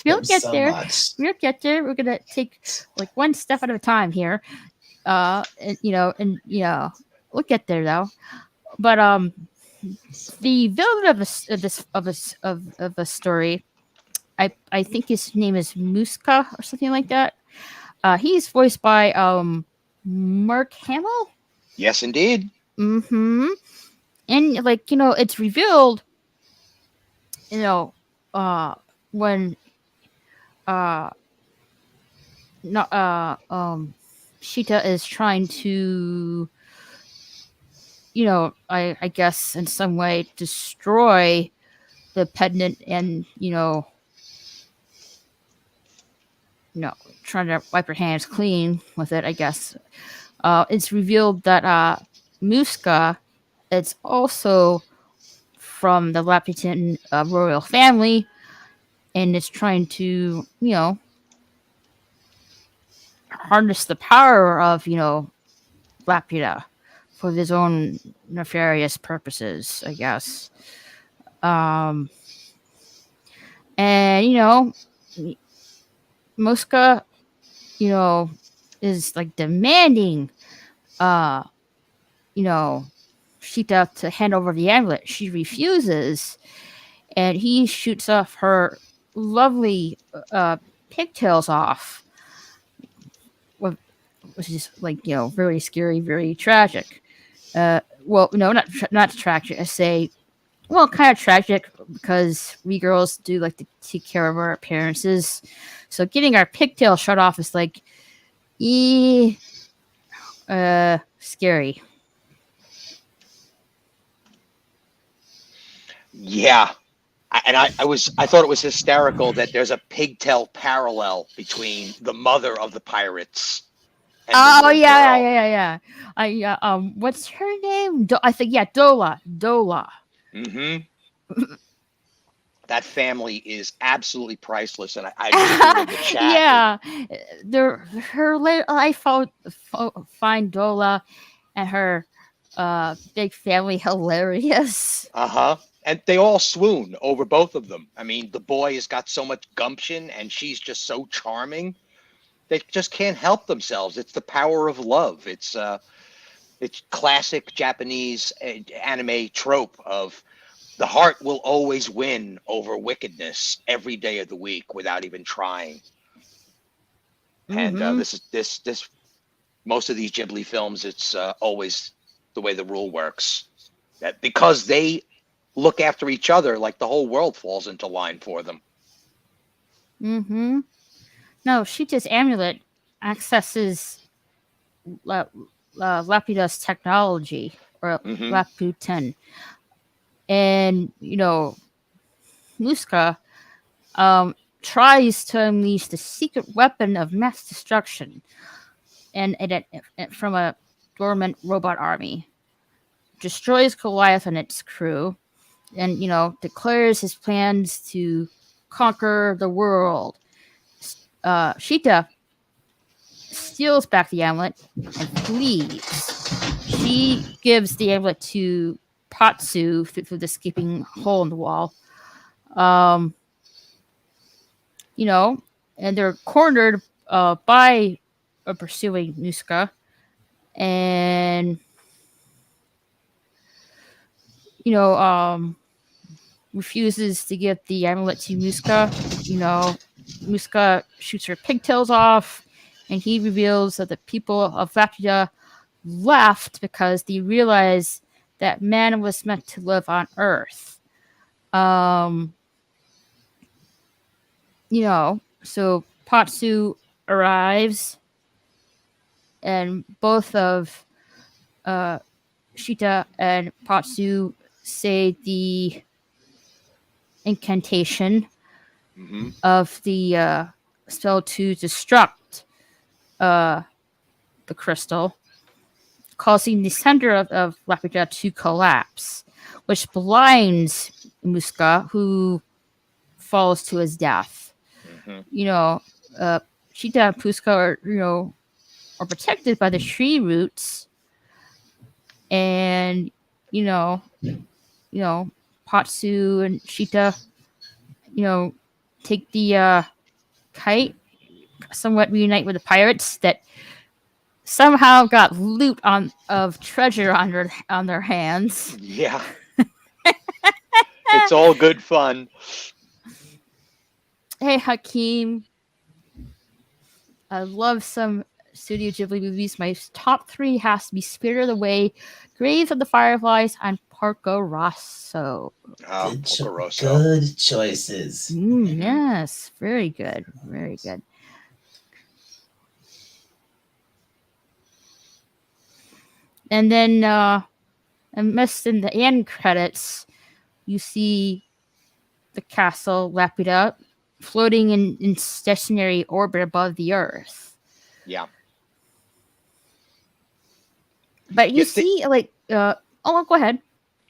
A: We'll get there. We'll get there. We're gonna take like one step at a time here. And we'll get there though. But the villain of the story, I think his name is Muska or something like that. He's voiced by Mark Hamill.
B: Yes, indeed.
A: And it's revealed, when Sheeta is trying to, I guess in some way destroy the pendant and, trying to wipe her hands clean with it, I guess. It's revealed that Muska, it's also from the Laputan royal family, and it's trying to, harness the power of, Laputa for his own nefarious purposes, I guess. And, Muska, is like demanding, Sheeta to hand over the amulet. She refuses, and he shoots off her lovely pigtails off, which is very scary, very tragic. Well, no, not tragic. I say, well, kind of tragic because we girls do like to take care of our appearances. So getting our pigtail shut off is like, scary.
B: Yeah. I thought it was hysterical that there's a pigtail parallel between the mother of the pirates. And
A: yeah. What's her name? I think Dola.
B: That family is absolutely priceless, and I just in the chat.
A: I find Dola and her big family hilarious.
B: And they all swoon over both of them. I mean, the boy has got so much gumption, and she's just so charming. They just can't help themselves. It's the power of love. It's classic Japanese anime trope of the heart will always win over wickedness every day of the week without even trying. And this most of these Ghibli films, it's always the way the rule works. That because they look after each other, like the whole world falls into line for them.
A: No, Sheeta's amulet accesses Laputa's technology, or Laputan. And, Muska tries to unleash the secret weapon of mass destruction and from a dormant robot army. Destroys Goliath and its crew, and, declares his plans to conquer the world. Sheeta steals back the amulet and flees. She gives the amulet to Patsu through the escaping hole in the wall. And they're cornered by pursuing Muska, and refuses to give the amulet to Muska. Muska shoots her pigtails off, and he reveals that the people of Laputa left because they realized that man was meant to live on Earth. So Patsu arrives, and both of Shita and Patsu say the incantation of the spell to destruct the crystal, causing the center of Laputa to collapse, which blinds Muska, who falls to his death. Shita and Puska are protected by the tree roots, and Patsu and Shita take the kite, somewhat reunite with the pirates that somehow got loot of treasure on their hands.
B: Yeah. It's all good fun.
A: Hey, Hakeem. I love some Studio Ghibli movies. My top 3 has to be Spirited Away, Graves of the Fireflies, and Porco Rosso.
C: Good choices.
A: Yes, very good. Very good. And then, I missed in the end credits, you see the castle Laputa floating in stationary orbit above the Earth.
B: Yeah.
A: But you see, go ahead.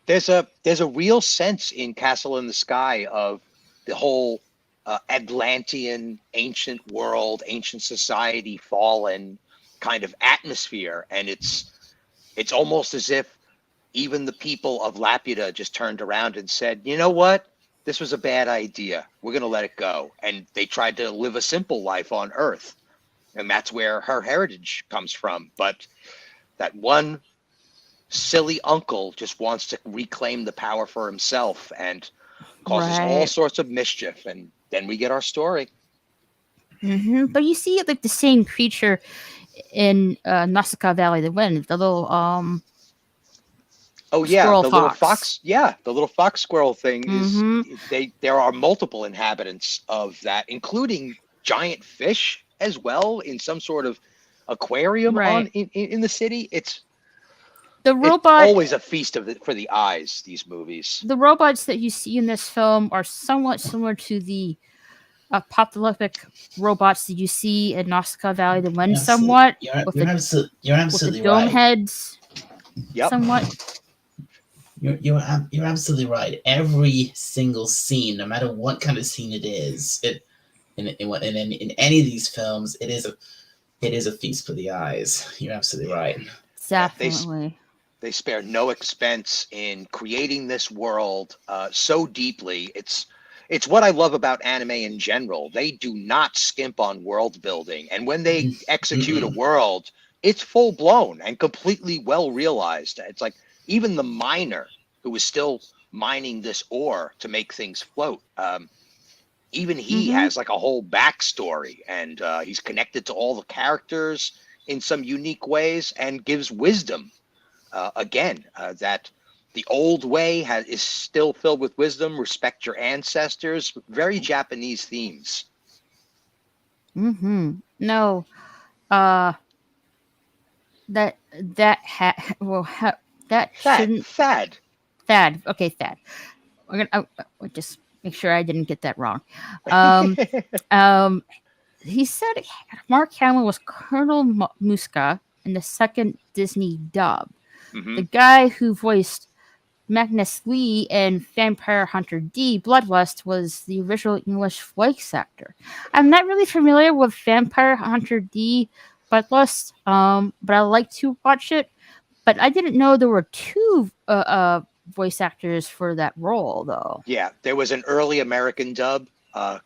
B: There's a real sense in Castle in the Sky of the whole Atlantean ancient world, ancient society, fallen kind of atmosphere, and it's almost as if even the people of Laputa just turned around and said, you know what? This was a bad idea. We're going to let it go. And they tried to live a simple life on Earth. And that's where her heritage comes from. But that one silly uncle just wants to reclaim the power for himself and causes all sorts of mischief. And then we get our story.
A: But you see the same creature in Nausicaa Valley of the Wind, the little
B: little fox. Yeah, the little fox squirrel thing is. There are multiple inhabitants of that, including giant fish as well in some sort of aquarium in the city. It's always a feast for the eyes. These movies.
A: The robots that you see in this film are somewhat similar to the apocalyptic robots that you see in Nausicaa Valley of the Wind, somewhat.
C: You're absolutely
A: dome
C: right.
A: Heads.
B: Yep.
A: Somewhat.
C: You're absolutely right. Every single scene, no matter what kind of scene it is, in any of these films, it is a feast for the eyes. You're absolutely right.
A: Definitely.
B: They spare no expense in creating this world so deeply. It's what I love about anime in general. They do not skimp on world building, and when they execute a world, it's full blown and completely well realized. It's like even the miner who is still mining this ore to make things float. Even he has like a whole backstory, and he's connected to all the characters in some unique ways and gives wisdom. That the old way is still filled with wisdom. Respect your ancestors. Very Japanese themes.
A: No. That shouldn't. Thad. Okay, Thad. We're gonna just make sure I didn't get that wrong. He said Mark Hamill was Colonel Muska in the second Disney dub. The guy who voiced Magnus Lee in Vampire Hunter D Bloodlust was the original English voice actor. I'm not really familiar with Vampire Hunter D Bloodlust, but I like to watch it. But I didn't know there were 2 voice actors for that role, though.
B: Yeah, there was an early American dub,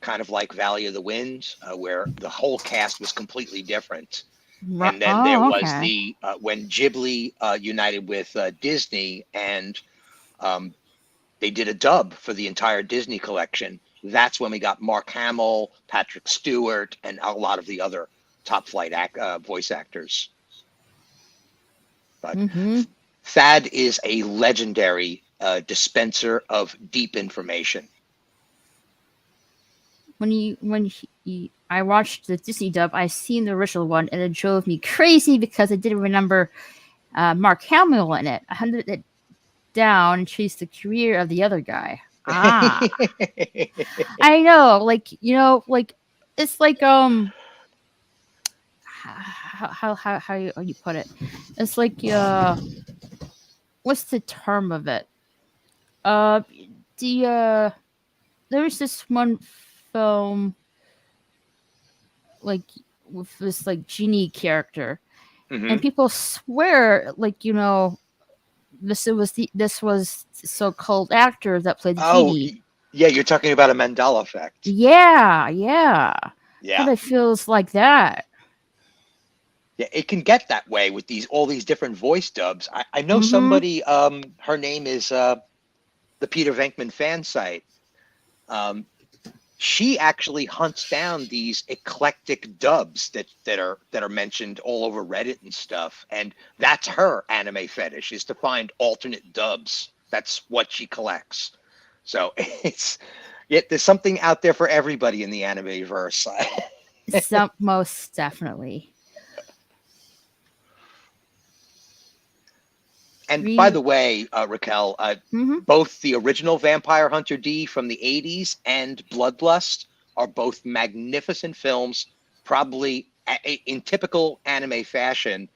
B: kind of like Valley of the Wind, where the whole cast was completely different. And then there was when Ghibli united with Disney, and they did a dub for the entire Disney collection. That's when we got Mark Hamill, Patrick Stewart, and a lot of the other top flight voice actors. But Thad is a legendary dispenser of deep information.
A: I watched the Disney dub, I seen the original one, and it drove me crazy because I didn't remember Mark Hamill in it. I hunted it down and chased the career of the other guy. I know, like it's like how you put it? It's like what's the term of it? There's this one film like with this like genie character, and people swear like this was the so-called actor that played the genie.
B: Yeah, you're talking about a Mandela effect.
A: Yeah. But it feels like that.
B: Yeah, it can get that way with all these different voice dubs. I know somebody. Her name is the Peter Venkman fan site. She actually hunts down these eclectic dubs that are mentioned all over Reddit and stuff, and that's her anime fetish, is to find alternate dubs. That's what she collects. So there's something out there for everybody in the anime verse.
A: Most definitely.
B: And by the way, Raquel, both the original Vampire Hunter D from the 80s and Bloodlust are both magnificent films. Probably in typical anime fashion,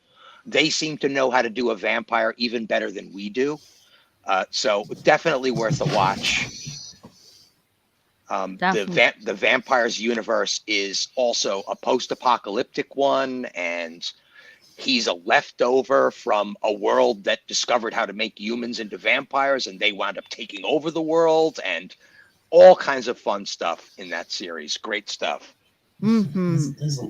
B: they seem to know how to do a vampire even better than we do. So definitely worth a watch. The Vampires universe is also a post-apocalyptic one, and he's a leftover from a world that discovered how to make humans into vampires, and they wound up taking over the world, and all kinds of fun stuff in that series. Great stuff.
C: There's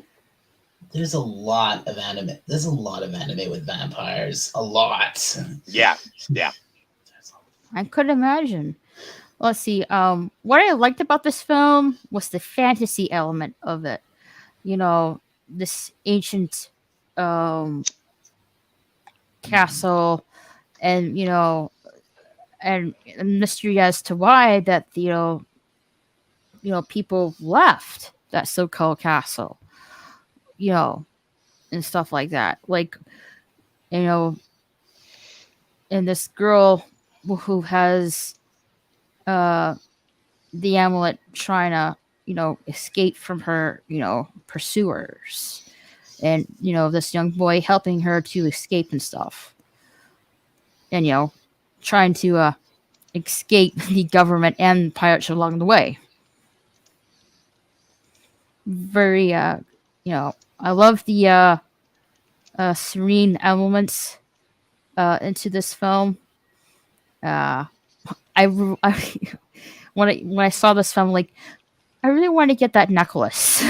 C: a lot of anime. There's a lot of anime with vampires. A lot.
B: Yeah.
A: I could imagine. Let's see. What I liked about this film was the fantasy element of it. This ancient castle, and and a mystery as to why that people left that so-called castle, and stuff like that. Like, and this girl who has the amulet trying to escape from her pursuers, and this young boy helping her to escape and stuff, and trying to escape the government and pirates along the way. Very I love the serene elements into this film. When I saw this film, like, I really want to get that necklace.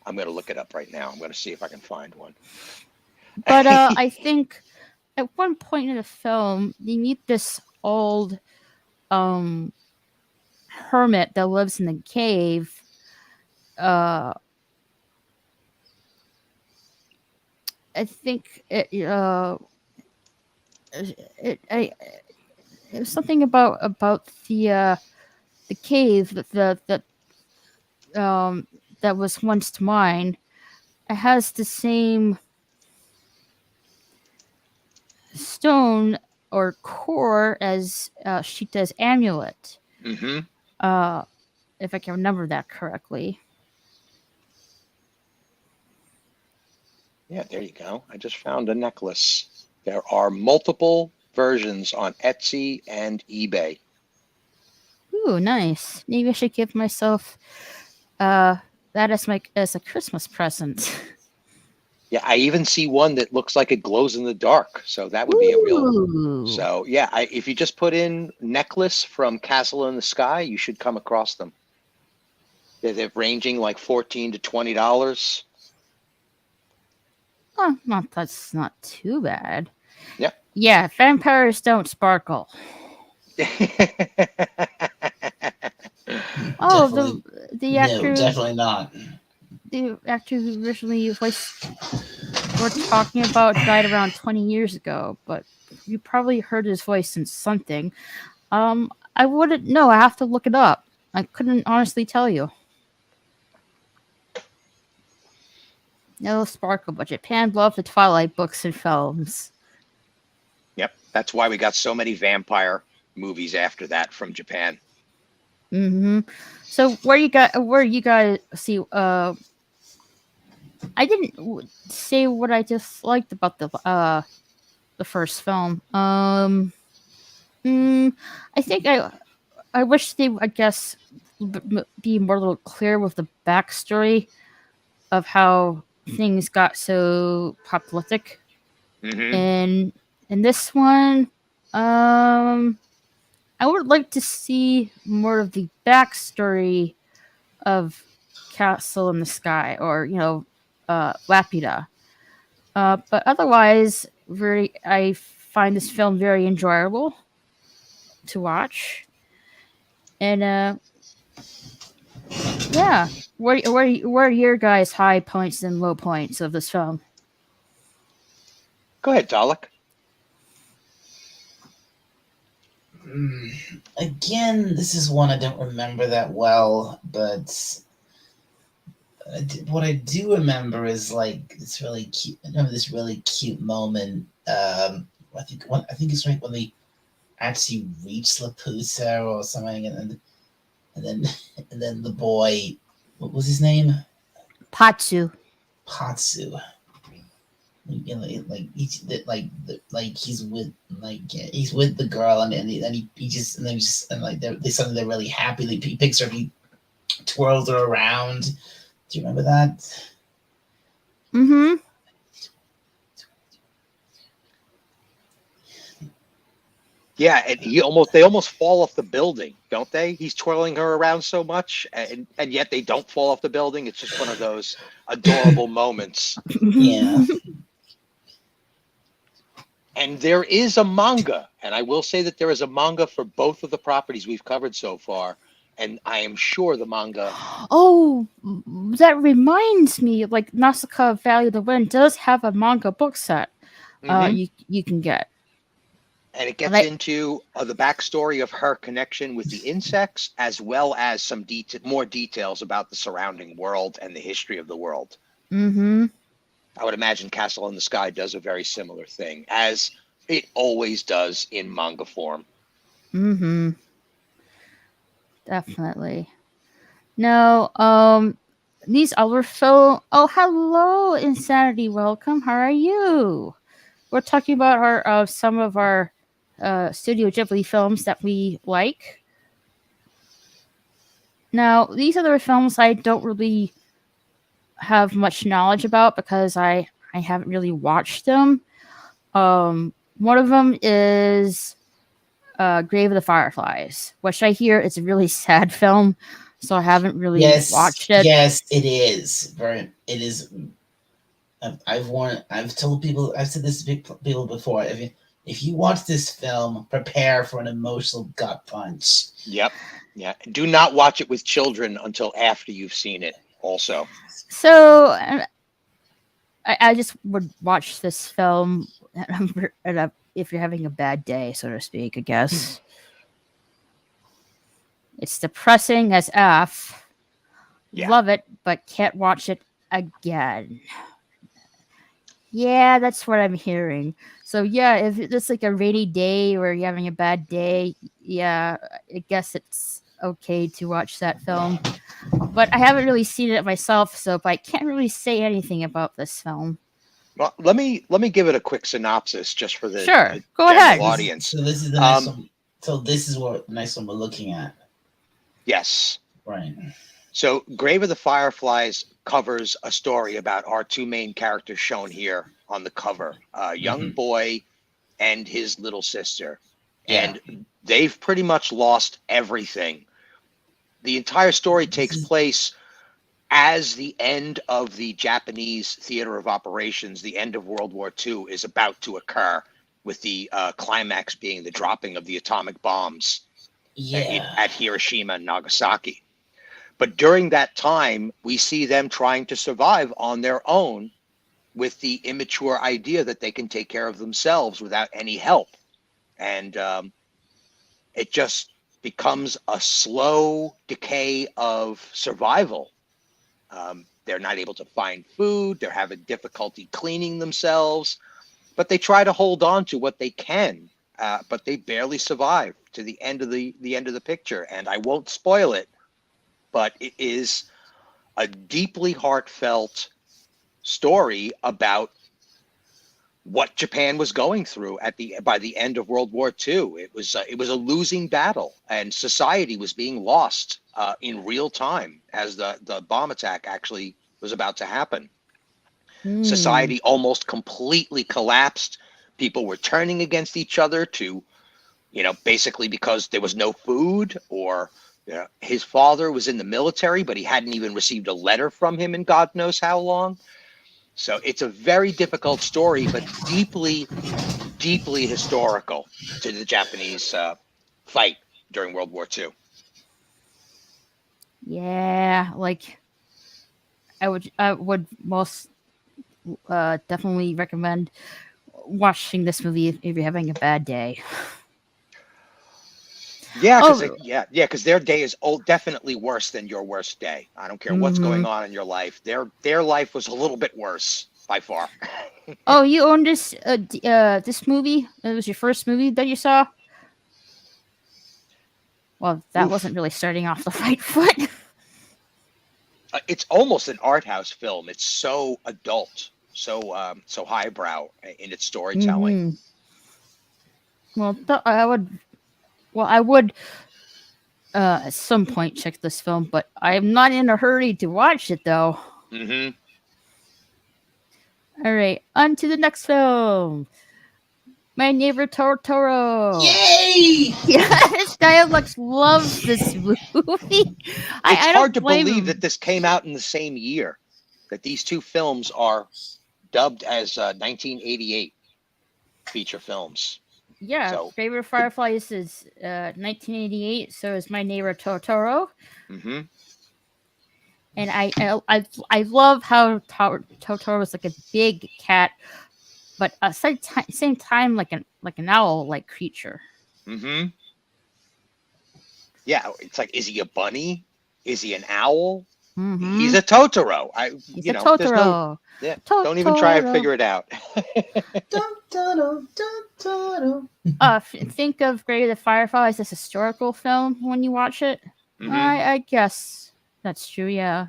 B: I'm going to look it up right now. I'm going to see if I can find one.
A: But I think at one point in the film, you meet this old hermit that lives in the cave. I think it was something about the cave that was once mine. It has the same stone or core as Sheeta's amulet. If I can remember that correctly.
B: Yeah, there you go. I just found a necklace. There are multiple versions on Etsy and eBay.
A: Ooh, nice. Maybe I should give myself that as a Christmas present.
B: Yeah, I even see one that looks like it glows in the dark. So that would be a real. So yeah, if you just put in necklace from Castle in the Sky, you should come across them. They're ranging like $14 to $20.
A: Oh, that's not too bad.
B: Yeah.
A: Yeah, vampires don't sparkle. Oh, the actor.
C: No, definitely not.
A: The actor who originally voiced we're talking about died around 20 years ago, but you probably heard his voice in something. I wouldn't know. I have to look it up. I couldn't honestly tell you. No sparkle, but Japan loved the Twilight books and films.
B: Yep, that's why we got so many vampire movies after that from Japan.
A: So where you guys see? I didn't say what I just liked about the first film. I think I wish they, I guess, be more a little clear with the backstory of how things got so apocalyptic. And in this one, I would like to see more of the backstory of Castle in the Sky, or Lapida. But otherwise, I find this film very enjoyable to watch. And yeah, what are your guys' high points and low points of this film?
B: Go ahead, Dalek.
C: Again, this is one I don't remember that well, but what I do remember is like this really cute. I remember this really cute moment. I think it's right when they actually reach Laputa or something, and then the boy, what was his name?
A: Patsu.
C: He's with the girl, and they're really happy. He picks her, he twirls her around. Do you remember that?
B: Yeah, and they almost fall off the building, don't they? He's twirling her around so much, and yet they don't fall off the building. It's just one of those adorable moments.
C: Yeah.
B: And there is a manga, and I will say that there is a manga for both of the properties we've covered so far, and I am sure the manga...
A: Oh, that reminds me, like, Nausicaa Valley of the Wind does have a manga book set you can get.
B: And it gets into the backstory of her connection with the insects, as well as some more details about the surrounding world and the history of the world. I would imagine Castle in the Sky does a very similar thing, as it always does in manga form.
A: Definitely. No, these other film. Oh, hello, Insanity. Welcome. How are you? We're talking about some of our Studio Ghibli films that we like. Now, these other films I don't really have much knowledge about because I haven't really watched them. One of them is Grave of the Fireflies, which I hear is a really sad film, so I haven't really watched it.
C: Yes, it is. It is. I've told people, I've said this to people before. If you watch this film, prepare for an emotional gut punch.
B: Yep. Yeah. Do not watch it with children until after you've seen it. Also.
A: So I just would watch this film if you're having a bad day, so to speak, I guess. It's depressing as F. Yeah. Love it, but can't watch it again. Yeah, that's what I'm hearing. So yeah, if it's like a rainy day or you're having a bad day, yeah, I guess it's okay to watch that film. But I haven't really seen it myself, so I can't really say anything about this film.
B: Well, let me give it a quick synopsis just for the
A: go ahead
B: audience.
C: So this is the nice one. So this is what nice one we're looking at.
B: Yes.
C: Right.
B: So Grave of the Fireflies covers a story about our two main characters shown here on the cover, a young boy and his little sister. Yeah. And they've pretty much lost everything. The entire story takes place as the end of the Japanese theater of operations, the end of World War II is about to occur, with the climax being the dropping of the atomic bombs at Hiroshima and Nagasaki. But during that time, we see them trying to survive on their own with the immature idea that they can take care of themselves without any help. And it just becomes a slow decay of survival. They're not able to find food. They're having difficulty cleaning themselves, but they try to hold on to what they can. But they barely survive to the end of the end of the picture. And I won't spoil it, but it is a deeply heartfelt story about what Japan was going through by the end of World War II. It was a losing battle, and society was being lost in real time as the bomb attack actually was about to happen. Society almost completely collapsed. People were turning against each other to, basically because there was no food, or his father was in the military, but he hadn't even received a letter from him in God knows how long. So it's a very difficult story, but deeply, deeply historical to the Japanese fight during World War II.
A: Yeah, like I would most definitely recommend watching this movie if you're having a bad day.
B: Yeah, because their day is definitely worse than your worst day. I don't care what's going on in your life. Their life was a little bit worse by far.
A: Oh, you own this this movie? It was your first movie that you saw? Well, that wasn't really starting off the right foot.
B: It's almost an art house film. It's so adult, so highbrow in its storytelling.
A: Well, I would at some point check this film, but I'm not in a hurry to watch it though. All right, on to the next film. My Neighbor Totoro.
C: Yay!
A: Yes, Dialux loves this movie.
B: It's hard to believe that this came out in the same year, that these two films are dubbed as 1988 feature films.
A: Yeah, so, Favorite Fireflies is 1988, so is My Neighbor Totoro. And I love how Totoro was like a big cat, but at the same time like an owl-like creature.
B: Yeah, it's like, is he a bunny? Is he an owl? He's a Totoro.
A: He's a Totoro.
B: Don't even try to figure it out.
A: Think of Grave of the Fireflies as a historical film when you watch it. I guess that's true. Yeah.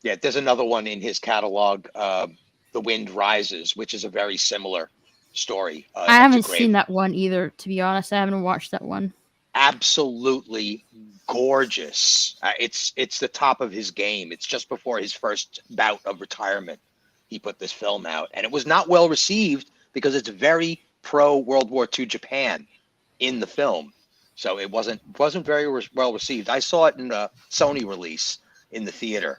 B: Yeah, there's another one in his catalog, The Wind Rises, which is a very similar story.
A: I haven't seen that one either, to be honest. I haven't watched that one.
B: Absolutely gorgeous. It's the top of his game. It's just before his first bout of retirement. He put this film out, and it was not well received because it's very pro World War II Japan in the film. So it wasn't very well received. I saw it in a Sony release in the theater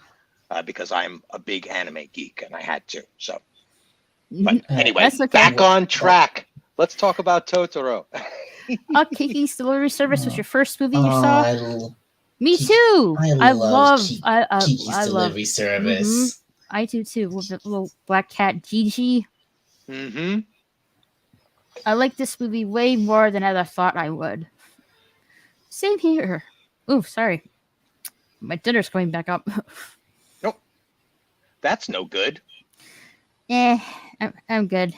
B: because I'm a big anime geek and I had to. So, but anyway, back on track. Let's talk about Totoro.
A: Kiki's Delivery Service was your first movie you saw? Me too. I love
C: Kiki's Delivery Service.
A: I do too. With the little black cat Gigi. I like this movie way more than I thought I would. Same here. Ooh, sorry. My dinner's coming back up.
B: Nope. That's no good.
A: I'm good.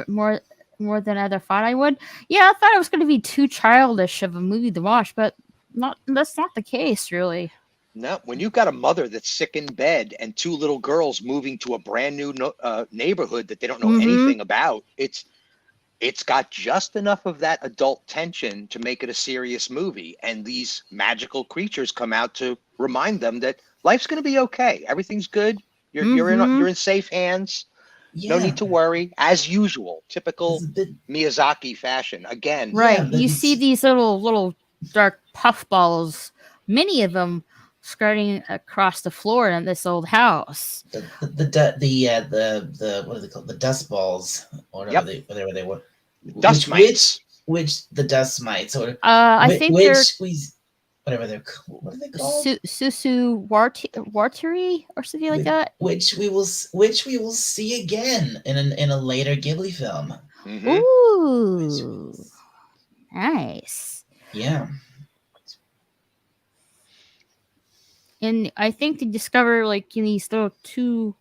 A: More than I thought I would. Yeah, I thought it was going to be too childish of a movie to watch, but that's not the case, really.
B: No, when you've got a mother that's sick in bed and two little girls moving to a brand new neighborhood that they don't know anything about, it's got just enough of that adult tension to make it a serious movie. And these magical creatures come out to remind them that life's going to be okay. Everything's good. You're in safe hands. Yeah. No need to worry, as usual. Typical Miyazaki fashion. Again,
A: right? Yeah, you see these little dark puffballs, many of them skirting across the floor in this old house.
C: The what are they called? The dust balls, or whatever they were.
B: Dust mites.
C: Which the dust mites, or
A: I think they're
C: whatever they're called. What are they called?
A: Susu Wartiri or something like that.
C: Which we will see again in a later Ghibli film.
A: Ooh, nice.
C: Yeah.
A: and I think they discover like these little two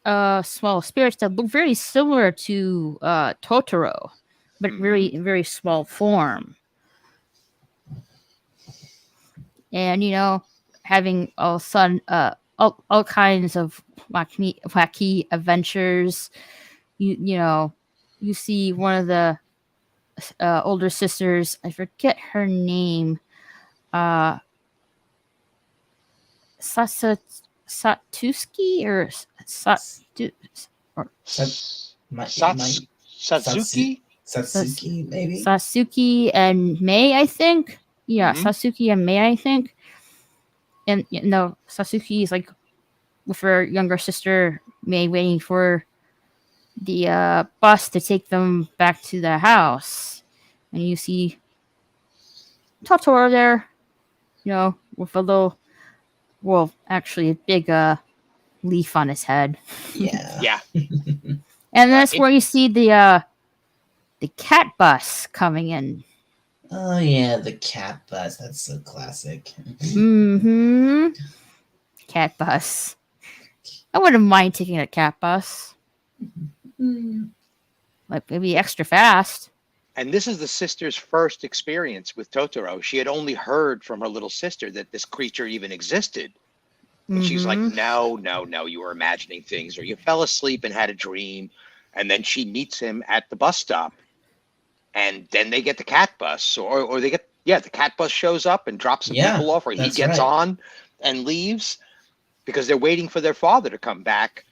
A: small spirits that look very similar to Totoro, but very very small form. And having all sudden all kinds of wacky adventures. You see one of the older sisters. I forget her name. Satsuki or
B: Satsuki,
C: maybe.
A: Satsuki and Mei, I think. Yeah, Satsuki and Mei, I think. And Satsuki is like with her younger sister Mei, waiting for the bus to take them back to the house, and you see Totoro there, with a little, well, actually a big leaf on his head.
C: Yeah.
A: And that's where you see the cat bus coming in.
C: Oh yeah, the cat bus. That's so classic.
A: Cat bus. I wouldn't mind taking a cat bus. Like maybe extra fast.
B: And this is the sister's first experience with Totoro. She had only heard from her little sister that this creature even existed. And she's like, no, you were imagining things, or you fell asleep and had a dream. And then she meets him at the bus stop. And then they get the cat bus, or they get, the cat bus shows up and drops some people off, or he gets on and leaves because they're waiting for their father to come back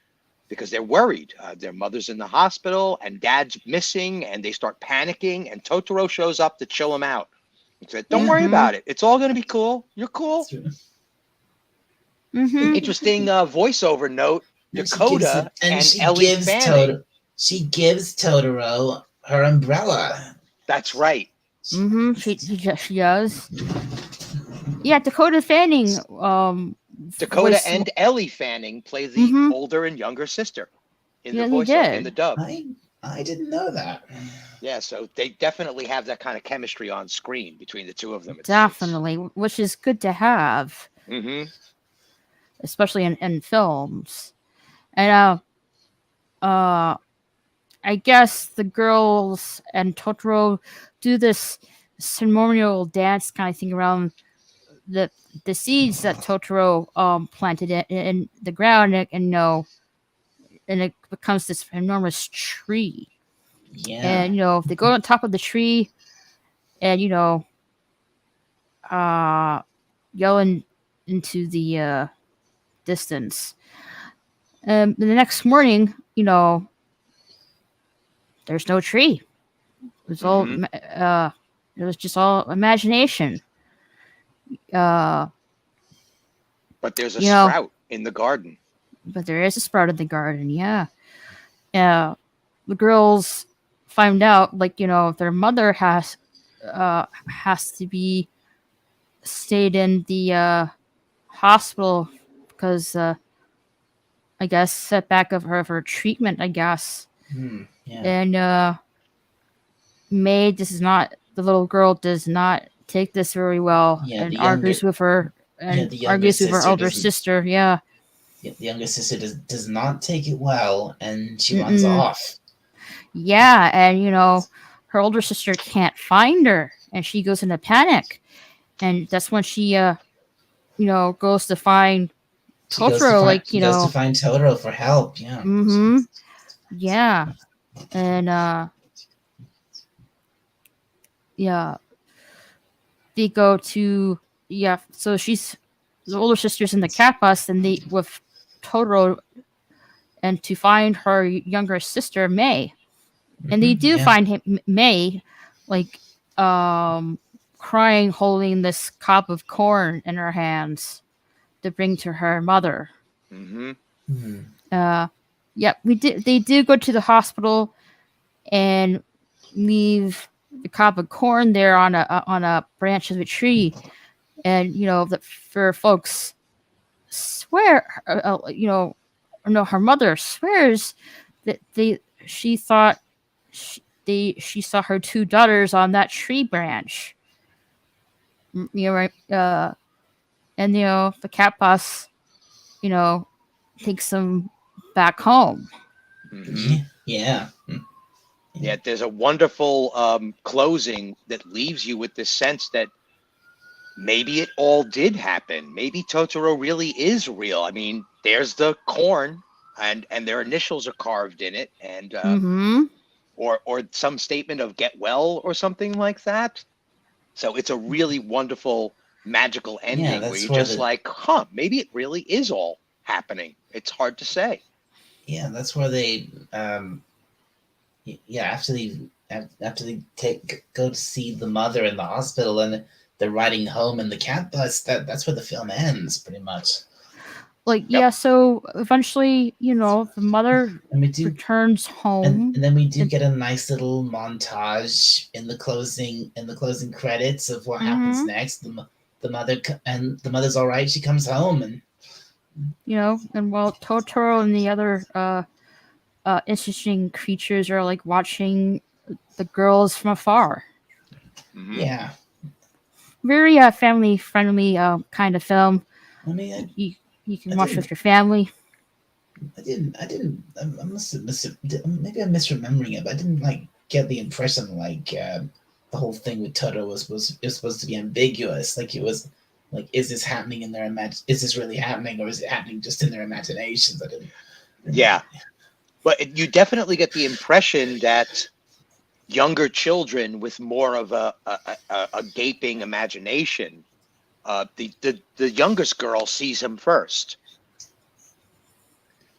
B: because they're worried. Their mother's in the hospital and dad's missing, and they start panicking. And Totoro shows up to chill them out. He said, don't worry about it. It's all going to be cool. You're cool. Interesting voiceover note. Dakota and Ellie Fanning.
C: She gives Totoro her umbrella.
B: That's right.
A: She does. Yeah, Dakota Fanning.
B: Dakota and Ellie Fanning play the older and younger sister in the voiceover, in the dub.
C: I didn't know that.
B: Yeah, so they definitely have that kind of chemistry on screen between the two of them.
A: Definitely, which is good to have. Especially in films. And I guess the girls and Totoro do this ceremonial dance kind of thing around the seeds that Totoro planted in the ground, and it becomes this enormous tree.
C: Yeah.
A: And they go on top of the tree and yelling into the distance. The next morning, there's no tree. It was all it was just all imagination.
B: But there's a sprout in the garden.
A: But there is a sprout in the garden, yeah. The girls find out, their mother has to be stayed in the hospital because I guess setback of her treatment, I guess. And May the little girl does not take this very well, and argues with her argues with her older sister. The
C: younger sister does not take it well, and she runs off.
A: Yeah, and her older sister can't find her, and she goes into panic, and that's when she goes to find Totoro,
C: goes to find Totoro for help.
A: Yeah, and they go to so she's the older sister's in the cat bus, and they with Totoro, and to find her younger sister May, and they do find May crying, holding this cob of corn in her hands to bring to her mother. They do go to the hospital and leave the cob of corn there on a branch of a tree, and for folks swear, her mother swears that she thought she saw her two daughters on that tree branch. and the cat boss, takes them back home.
B: Mm-hmm.
C: Yeah.
B: Yeah, there's a wonderful closing that leaves you with this sense that maybe it all did happen. Maybe Totoro really is real. I mean, there's the corn, and their initials are carved in it, and or some statement of "get well" or something like that. So it's a really wonderful magical ending where you're just like, maybe it really is all happening. It's hard to say.
C: Yeah, that's where they after they go to see the mother in the hospital, and they're riding home in the cat bus, that's where the film ends pretty much.
A: So eventually, the mother returns home,
C: and then we do get a nice little montage in the closing credits of what happens next. The mother's all right. She comes home, and
A: and while Totoro and the other interesting creatures are like watching the girls from afar.
C: Yeah,
A: very family friendly kind of film.
C: I mean,
A: you can watch with your family.
C: I must have maybe I'm misremembering it, but I didn't get the impression the whole thing with Totoro was supposed to be ambiguous. It was is this happening in their is this really happening, or is it happening just in their imaginations? I didn't.
B: Yeah, but you definitely get the impression that younger children with more of a gaping imagination, the youngest girl sees him first,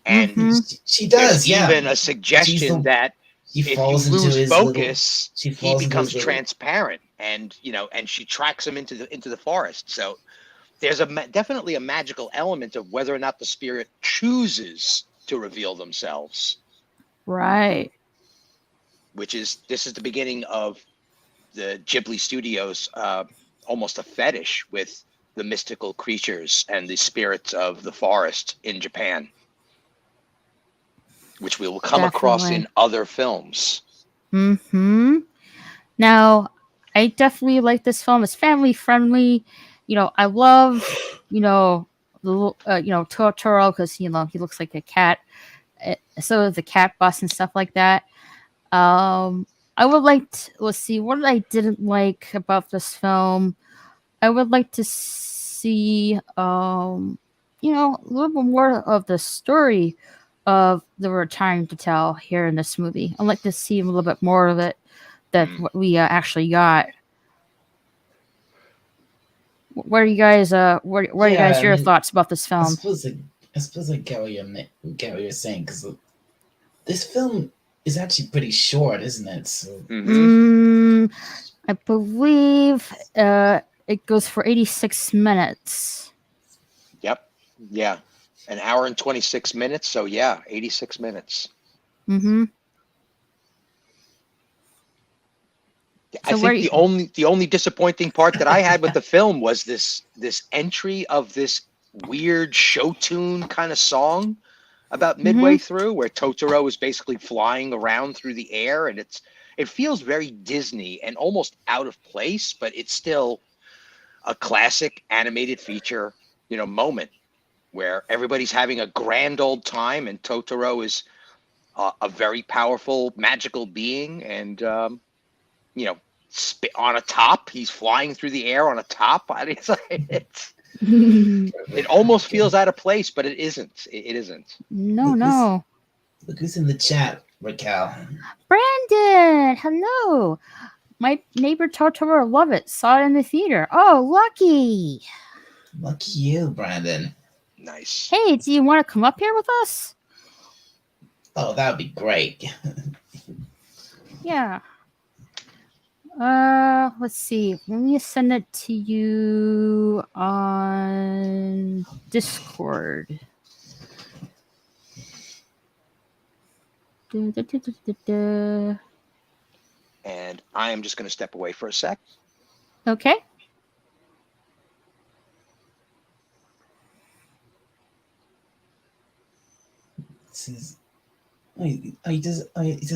B: and
C: she does.
B: There's even a suggestion that if you lose focus, he becomes transparent, and she tracks him into the forest. So there's definitely a magical element of whether or not the spirit chooses to reveal themselves.
A: Right.
B: This is the beginning of the Ghibli studios, almost a fetish with the mystical creatures and the spirits of the forest in Japan, which we will come across in other films.
A: Now, I definitely like this film. It's family friendly. I love, Totoro, because he looks like a cat. So the cat bus and stuff like that. I would like to, let's see, what I didn't like about this film. I would like to see, a little bit more of the story of the we're trying to tell here in this movie. I'd like to see a little bit more of it than what we actually got. What are you guys? What are you guys? Your thoughts about this film?
C: I suppose I get what you're saying, because this film is actually pretty short, isn't it? So.
A: I believe it goes for 86 minutes.
B: Yep. Yeah. An hour and 26 minutes. So yeah, 86 minutes. I think the only disappointing part that I had with the film was this entry of this weird show tune kind of song about midway through, where Totoro is basically flying around through the air, and it feels very Disney and almost out of place, but it's still a classic animated feature, moment where everybody's having a grand old time, and Totoro is a very powerful magical being, and on a top, he's flying through the air on a top. It almost feels out of place, but it isn't. It isn't.
A: No.
C: Look who's in the chat, Raquel.
A: Brandon, hello. My neighbor Totoro love it. Saw it in the theater. Oh, lucky.
C: Lucky you, Brandon.
B: Nice.
A: Hey, do you want to come up here with us?
C: Oh, that would be great.
A: Yeah. Let's see. Let me send it to you on Discord.
B: And I am just going to step away for a sec.
A: Okay.
C: He says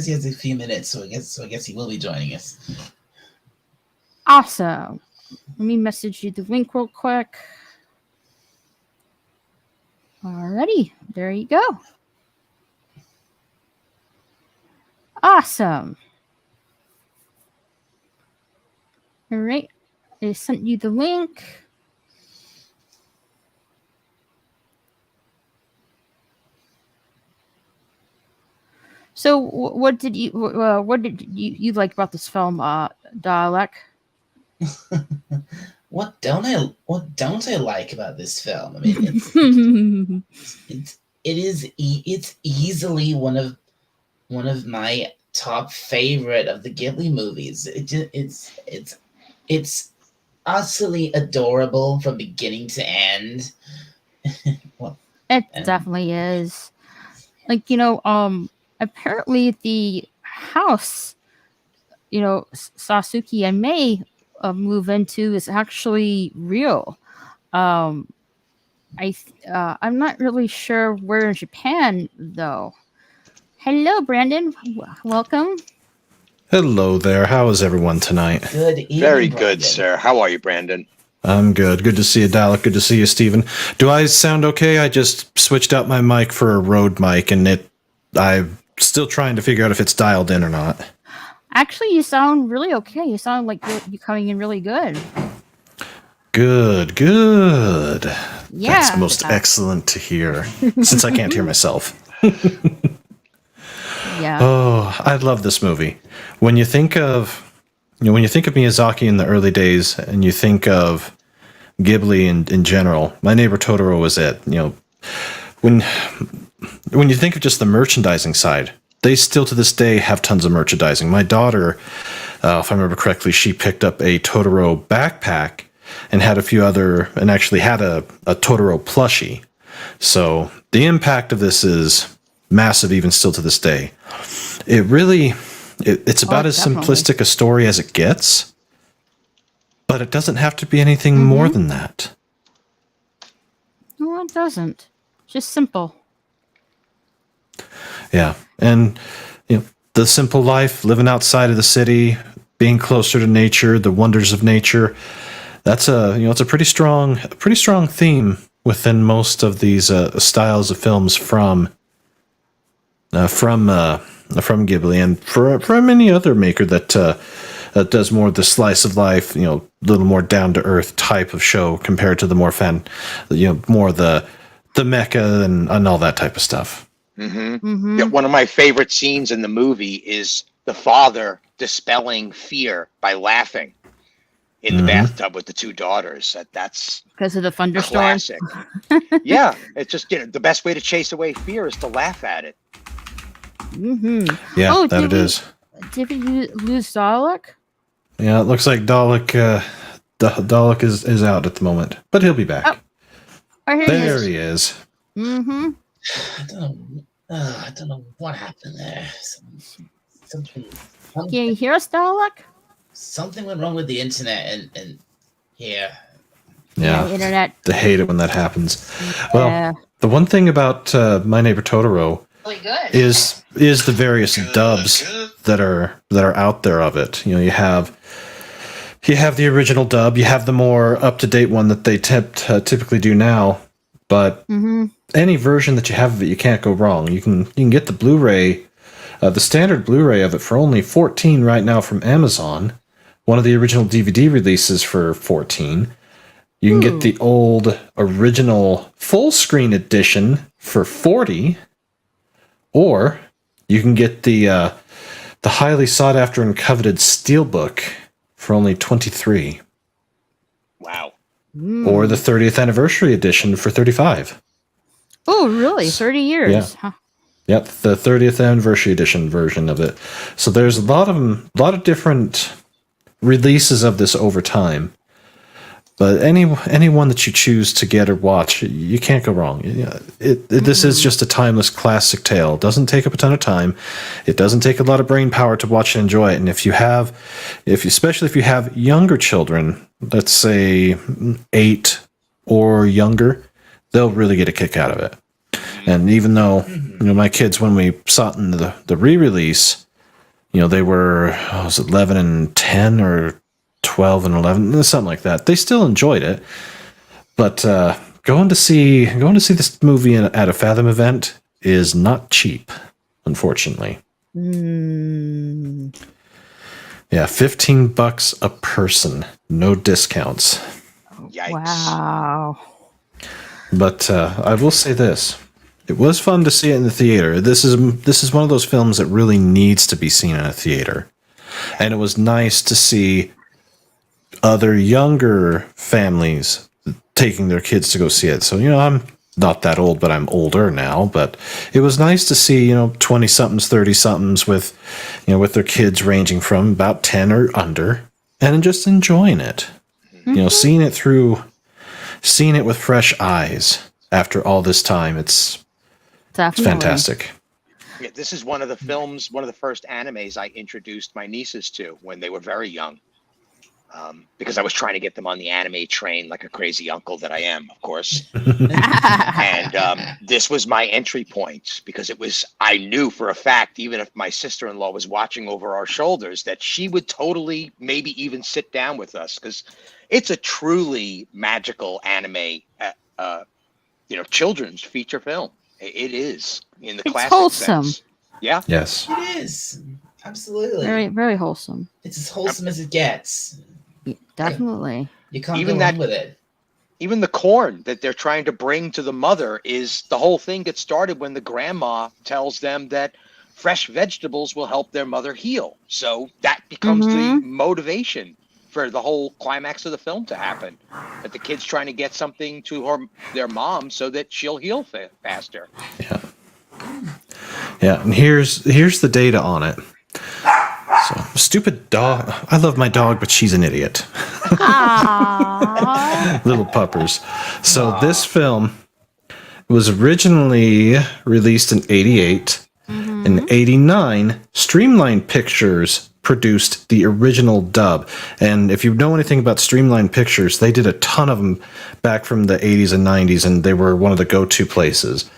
C: he has a few minutes, so I guess he will be joining us.
A: Awesome. Let me message you the link real quick. Alrighty, there you go. Awesome. All right, I sent you the link. So, what did you like about this film, Dalek?
C: What don't I like about this film? I mean, it's easily one of my top favorite of the Ghibli movies. It's utterly adorable from beginning to end.
A: It definitely is. Like, apparently the house, Sasuke and Mei move into is actually real. I'm not really sure where in Japan though. Hello, Brandon. Welcome.
D: Hello there. How is everyone tonight?
C: Good evening,
B: Very
C: Brandon.
B: good, sir. How are you, Brandon?
D: I'm good. Good to see you, Dalek. Good to see you, Steven. Do I sound okay? I just switched out my mic for a Rode mic, and I'm still trying to figure out if it's dialed in or not.
A: Actually, you sound really okay. You sound like you're coming in really good.
D: Good.
A: Yeah.
D: That's most excellent to hear, since I can't hear myself.
A: Yeah.
D: Oh, I love this movie. When you think of Miyazaki in the early days, and you think of Ghibli in general, My Neighbor Totoro was it. When you think of just the merchandising side, they still to this day have tons of merchandising. My daughter, if I remember correctly, she picked up a Totoro backpack and had a few other, and actually had a Totoro plushie. So the impact of this is massive even still to this day. It's about as simplistic a story as it gets, but it doesn't have to be anything more than that.
A: No, it doesn't. Just simple.
D: Yeah, and the simple life, living outside of the city, being closer to nature, the wonders of nature. That's it's a pretty strong theme within most of these styles of films from Ghibli, and for any other maker that does more of the slice of life, little more down to earth type of show compared to the more more the mecha and all that type of stuff.
B: Mm-hmm. Yeah, one of my favorite scenes in the movie is the father dispelling fear by laughing in the bathtub with the two daughters. That's
A: because of the thunderstorm.
B: Classic. Yeah, it's just the best way to chase away fear is to laugh at it.
D: Yeah, that it is.
A: Did we lose Dalek?
D: Yeah, it looks like Dalek is out at the moment, but he'll be back.
A: Oh,
D: there he is.
A: Mm-hmm.
C: I don't know what happened there. Something.
A: Can you hear us, Dalek?
C: Something went wrong with the internet, and here.
D: Yeah,
A: the internet.
D: I hate it when that happens. Well, the one thing about My Neighbor Totoro is the various dubs that are out there of it. You have the original dub, you have the more up to date one that they typically do now, but any version that you have of it, you can't go wrong. You can get the Blu-ray, the standard Blu-ray of it for only $14 right now from Amazon. One of the original DVD releases for $14. You can get the old original full screen edition for $40, or you can get the highly sought after and coveted Steelbook for only $23.
B: Wow.
D: Or the 30th anniversary edition for $35.
A: Oh, really? 30 years?
D: Yeah.
A: Huh.
D: Yep, the 30th anniversary edition version of it. So there's a lot of different releases of this over time. But any one that you choose to get or watch, you can't go wrong. This is just a timeless classic tale. It doesn't take up a ton of time. It doesn't take a lot of brain power to watch and enjoy it. And especially if you have younger children, let's say 8 or younger, they'll really get a kick out of it. And even though my kids, when we saw it in the re-release, they were 11 and 10 or 12 and 11, something like that. They still enjoyed it, but going to see this movie at a Fathom event is not cheap, unfortunately. Yeah, $15 a person, no discounts.
B: Yikes.
A: Wow.
D: But I will say this: it was fun to see it in the theater. This is one of those films that really needs to be seen in a theater, and it was nice to see other younger families taking their kids to go see it. So I'm not that old, but I'm older now. But it was nice to see 20-somethings, 30-somethings with with their kids ranging from about 10 or under, and just enjoying it. Seeing it with fresh eyes after all this time, it's fantastic.
B: Yeah, this is one of the first animes I introduced my nieces to when they were very young. Because I was trying to get them on the anime train like a crazy uncle that I am, of course. And this was my entry point because I knew for a fact, even if my sister-in-law was watching over our shoulders, that she would totally maybe even sit down with us because it's a truly magical anime, children's feature film. It is in the classic
A: wholesome.
B: sense. Yeah.
D: Yes.
C: It is. Absolutely.
A: Very, very wholesome.
C: It's as wholesome as it gets.
A: Definitely.
C: You can't go wrong with it.
B: Even the corn that they're trying to bring to the mother the whole thing gets started when the grandma tells them that fresh vegetables will help their mother heal. So that becomes the motivation for the whole climax of the film to happen. That the kid's trying to get something to their mom so that she'll heal faster.
D: Yeah. Yeah, and here's the data on it. So, stupid dog. I love my dog, but she's an idiot. Little puppers. So this film was originally released in 88. In 89, Streamline Pictures produced the original dub. And if you know anything about Streamline Pictures, they did a ton of them back from the 80s and 90s, and they were one of the go-to places.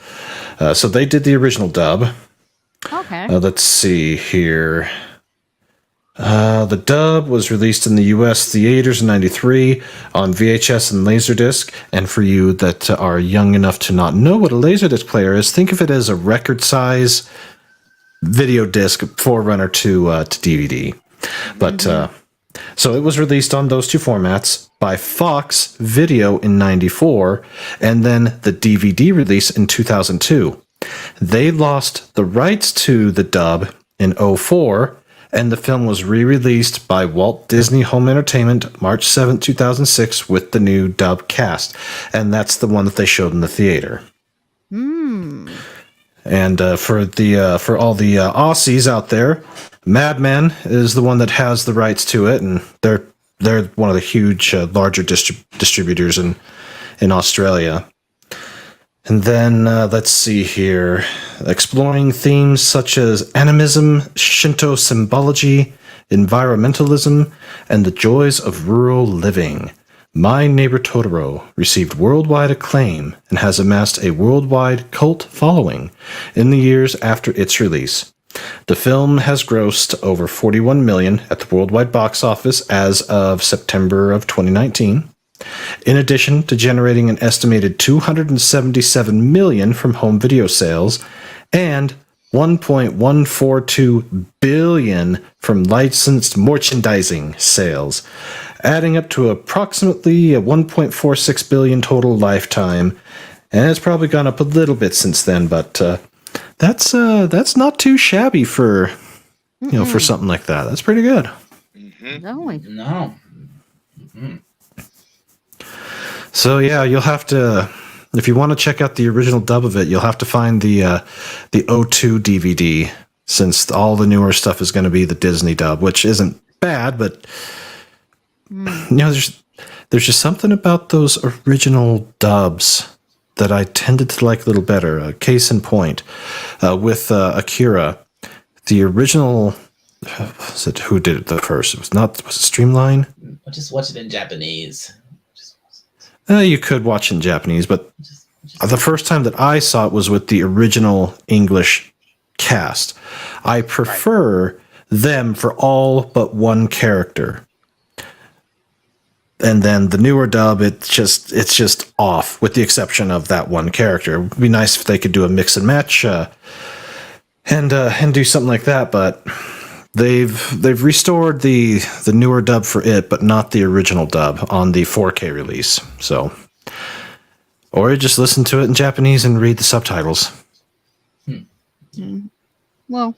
D: So they did the original dub.
A: Okay.
D: Let's see here. The dub was released in the U.S. theaters in 93 on VHS and Laserdisc. And for you that are young enough to not know what a Laserdisc player is, think of it as a record-size video disc forerunner to DVD. But so it was released on those two formats by Fox Video in 94, and then the DVD release in 2002. They lost the rights to the dub in 04, and the film was re-released by Walt Disney Home Entertainment March 7, 2006 with the new dub cast. And that's the one that they showed in the theater. And for all the Aussies out there, Mad Men is the one that has the rights to it, and they're one of the huge, larger distributors in Australia. And then, let's see here. Exploring themes such as animism, Shinto symbology, environmentalism, and the joys of rural living. My Neighbor Totoro received worldwide acclaim and has amassed a worldwide cult following in the years after its release. The film has grossed over $41 million at the worldwide box office as of September of 2019. In addition to generating an estimated $277 million from home video sales and $1.142 billion from licensed merchandising sales, adding up to approximately $1.46 billion total lifetime, and it's probably gone up a little bit since then, but that's not too shabby for for something like that. That's pretty good.
A: No.
D: So yeah, you'll have to, if you want to check out the original dub of it, you'll have to find the 02 DVD, since all the newer stuff is going to be the Disney dub, which isn't bad, but there's just something about those original dubs that I tended to like a little better. Case in point, with Akira, the original, who did it the first? Was it Streamline?
C: I'll just watch it in Japanese.
D: You could watch in Japanese, but the first time that I saw it was with the original English cast. I prefer them for all but one character. then the newer dub, it's just off, with the exception of that one character. It would be nice if they could do a mix and match and do something like that, but they've restored the newer dub for it, but not the original dub on the 4K release. So, or you just listen to it in Japanese and read the subtitles.
A: Well,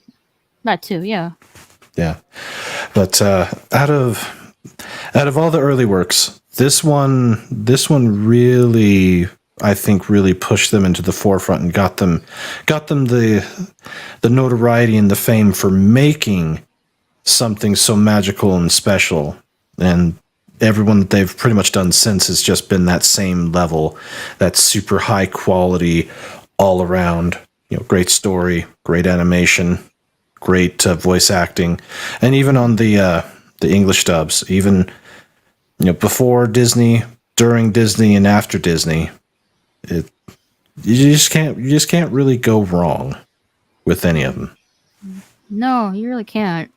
A: that too, yeah.
D: Yeah, but out of all the early works, this one really, I think, really pushed them into the forefront and got them the notoriety and the fame for making something so magical and special. And everyone that they've pretty much done since has just been that same level, that super high quality, all around, great story, great animation, great voice acting, and even on the English dubs, even before Disney, during Disney, and after Disney, you just can't really go wrong with any of them.
A: No, you really can't.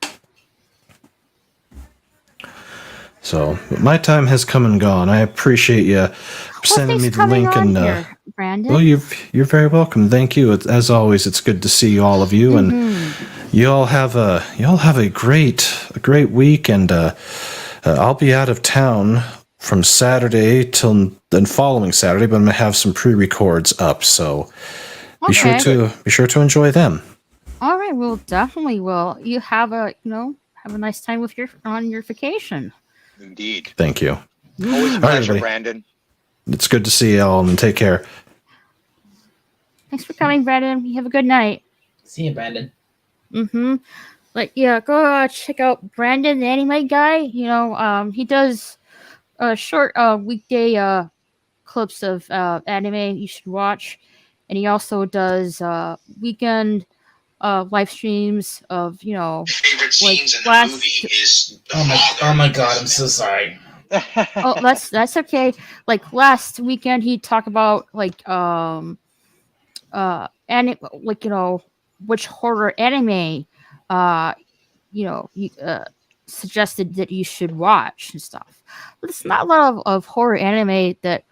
D: So my time has come and gone. I appreciate you sending me the link and
A: here, Brandon.
D: well, you're very welcome. Thank you. As always, it's good to see all of you, and you all have a great week. And I'll be out of town from Saturday till the following Saturday, but I'm gonna have some pre-records up. So be sure to enjoy them.
A: All right, we'll definitely will. You have a nice time with on your vacation.
B: Indeed.
D: Thank you.
B: Always a pleasure, Brandon.
D: It's good to see you all, and take care.
A: Thanks for coming, Brandon. You have a good night.
C: See you, Brandon.
A: Like, yeah, go check out Brandon, the anime guy. He does short weekday clips of anime you should watch, and he also does weekend live streams of
C: favorite scenes in the
A: last
C: movie is oh my god, I'm so sorry.
A: Oh, that's okay. Like last weekend, he talked about which horror anime he suggested that you should watch and stuff. But it's not a lot of horror anime that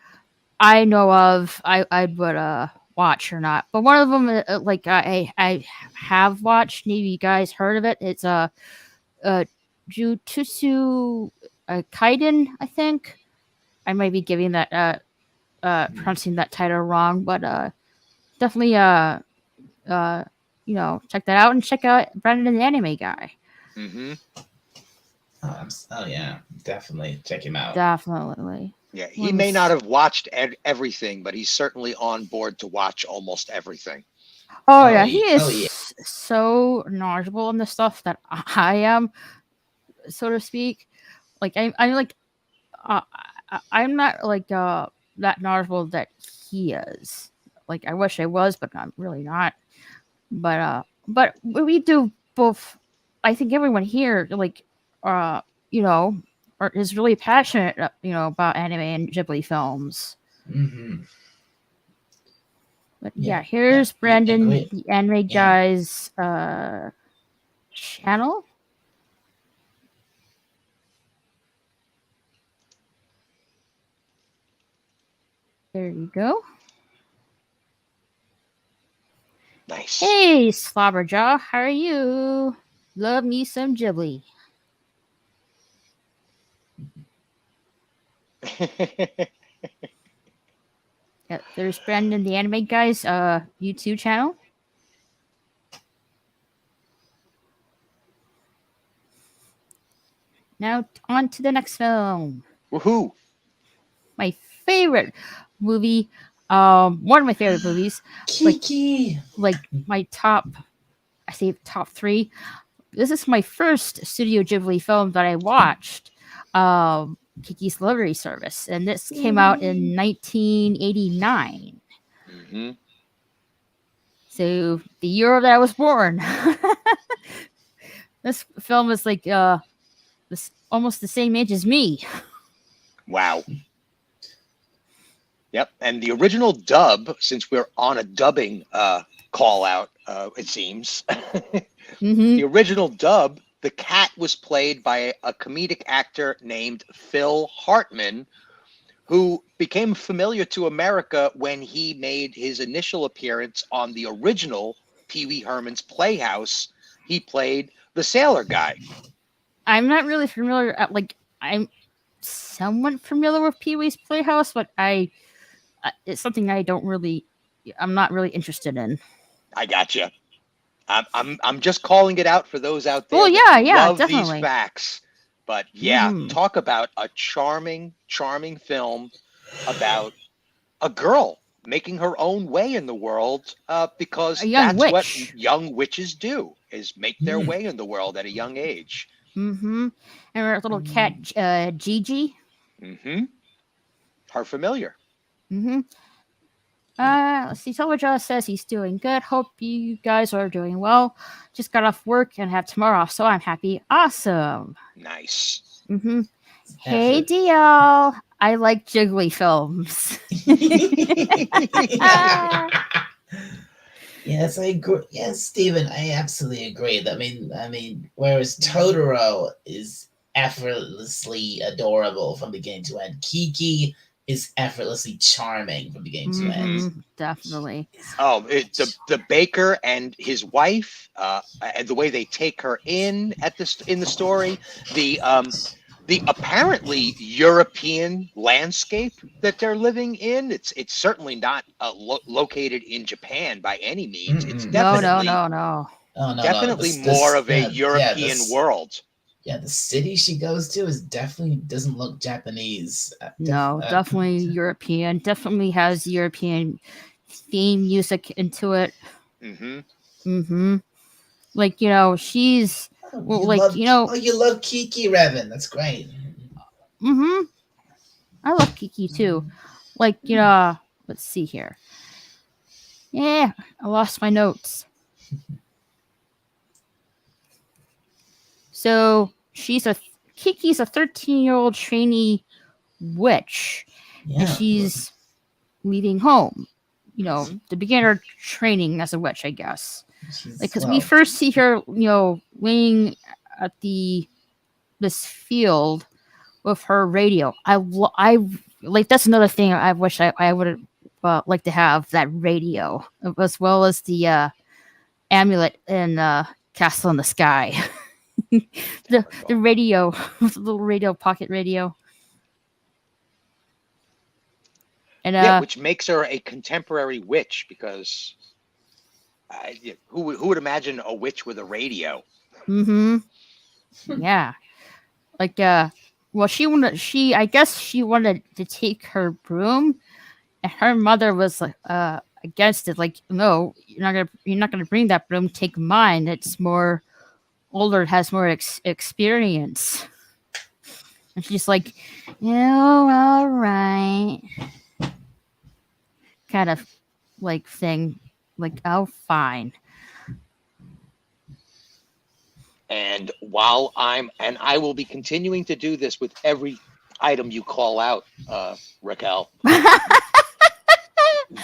A: I know of. I would watch or not. But one of them, I have watched. Maybe you guys heard of it. It's Jutsu Kaiden, I think. I might be giving that pronouncing that title wrong, but definitely check that out and check out Brandon the Anime Guy.
C: Oh yeah, definitely check him out.
A: Definitely.
B: Yeah, he may not have watched everything, but he's certainly on board to watch almost everything.
A: Oh yeah, he is so knowledgeable in the stuff that I am, so to speak. Like I'm not like that knowledgeable that he is. Like I wish I was, but I'm really not. But we do both. I think everyone here is really passionate about anime and Ghibli films. But yeah, here's Brandon, the anime guy's channel. There you go.
B: Nice.
A: Hey, Slobberjaw, how are you? Love me some Ghibli. Yeah, there's Brandon, the anime guy's YouTube channel. Now on to the next film.
B: Woohoo!
A: My favorite movie. One of my favorite movies.
C: Kiki.
A: Like my top 3. This is my first Studio Ghibli film that I watched. Kiki's Delivery Service, and this came out in 1989. So the year that I was born. This film is like almost the same age as me.
B: Wow. Yep, and the original dub, since we're on a dubbing call out, it seems, the original dub the cat was played by a comedic actor named Phil Hartman, who became familiar to America when he made his initial appearance on the original Pee Wee Herman's Playhouse. He played the sailor guy.
A: I'm not really familiar. I'm somewhat familiar with Pee Wee's Playhouse, but it's something I'm not really interested in.
B: I gotcha. I'm just calling it out for those out there.
A: Well, yeah,
B: love
A: definitely.
B: These facts. But talk about a charming film about a girl making her own way in the world, because that's what young witches do, is make their way in the world at a young age.
A: Mm-hmm. And our little cat, Gigi.
B: Mm-hmm. Her familiar.
A: Mm-hmm. Let's see. Silverjaw says he's doing good. Hope you guys are doing well. Just got off work and have tomorrow off, so I'm happy. Awesome.
B: Nice.
A: Mm-hmm. Hey, DL. I like jiggly films.
C: Yes, I agree. Yes, Stephen, I absolutely agree. I mean, whereas Totoro is effortlessly adorable from beginning to end, Kiki is effortlessly charming from beginning to end.
A: Definitely.
B: Oh, the baker and his wife, and the way they take her in the story, the apparently European landscape that they're living in. It's certainly not located in Japan by any means. It's definitely
A: no.
B: Definitely more of a European world.
C: Yeah, the city she goes to doesn't look Japanese.
A: Definitely European. Definitely has European theme music into it. Like, she's
C: you love Kiki, Revan. That's great.
A: I love Kiki too. Like, let's see here. Yeah, I lost my notes. So Kiki's a 13-year-old trainee witch, and she's leaving home. To begin her training as a witch, I guess. Because we first see her, laying at this field with her radio. I like, that's another thing I wish I would like to have, that radio, as well as the amulet in Castle in the Sky. the radio, the little radio, pocket radio. And
B: which makes her a contemporary witch, because who would imagine a witch with a radio?
A: Yeah. Like, well, I guess she wanted to take her broom, and her mother was against it. Like, no, you're not gonna bring that broom. Take mine. It's more older. It has more experience. And she's like, all right, kind of like thing. Like, oh, fine.
B: And I will be continuing to do this with every item you call out, Raquel.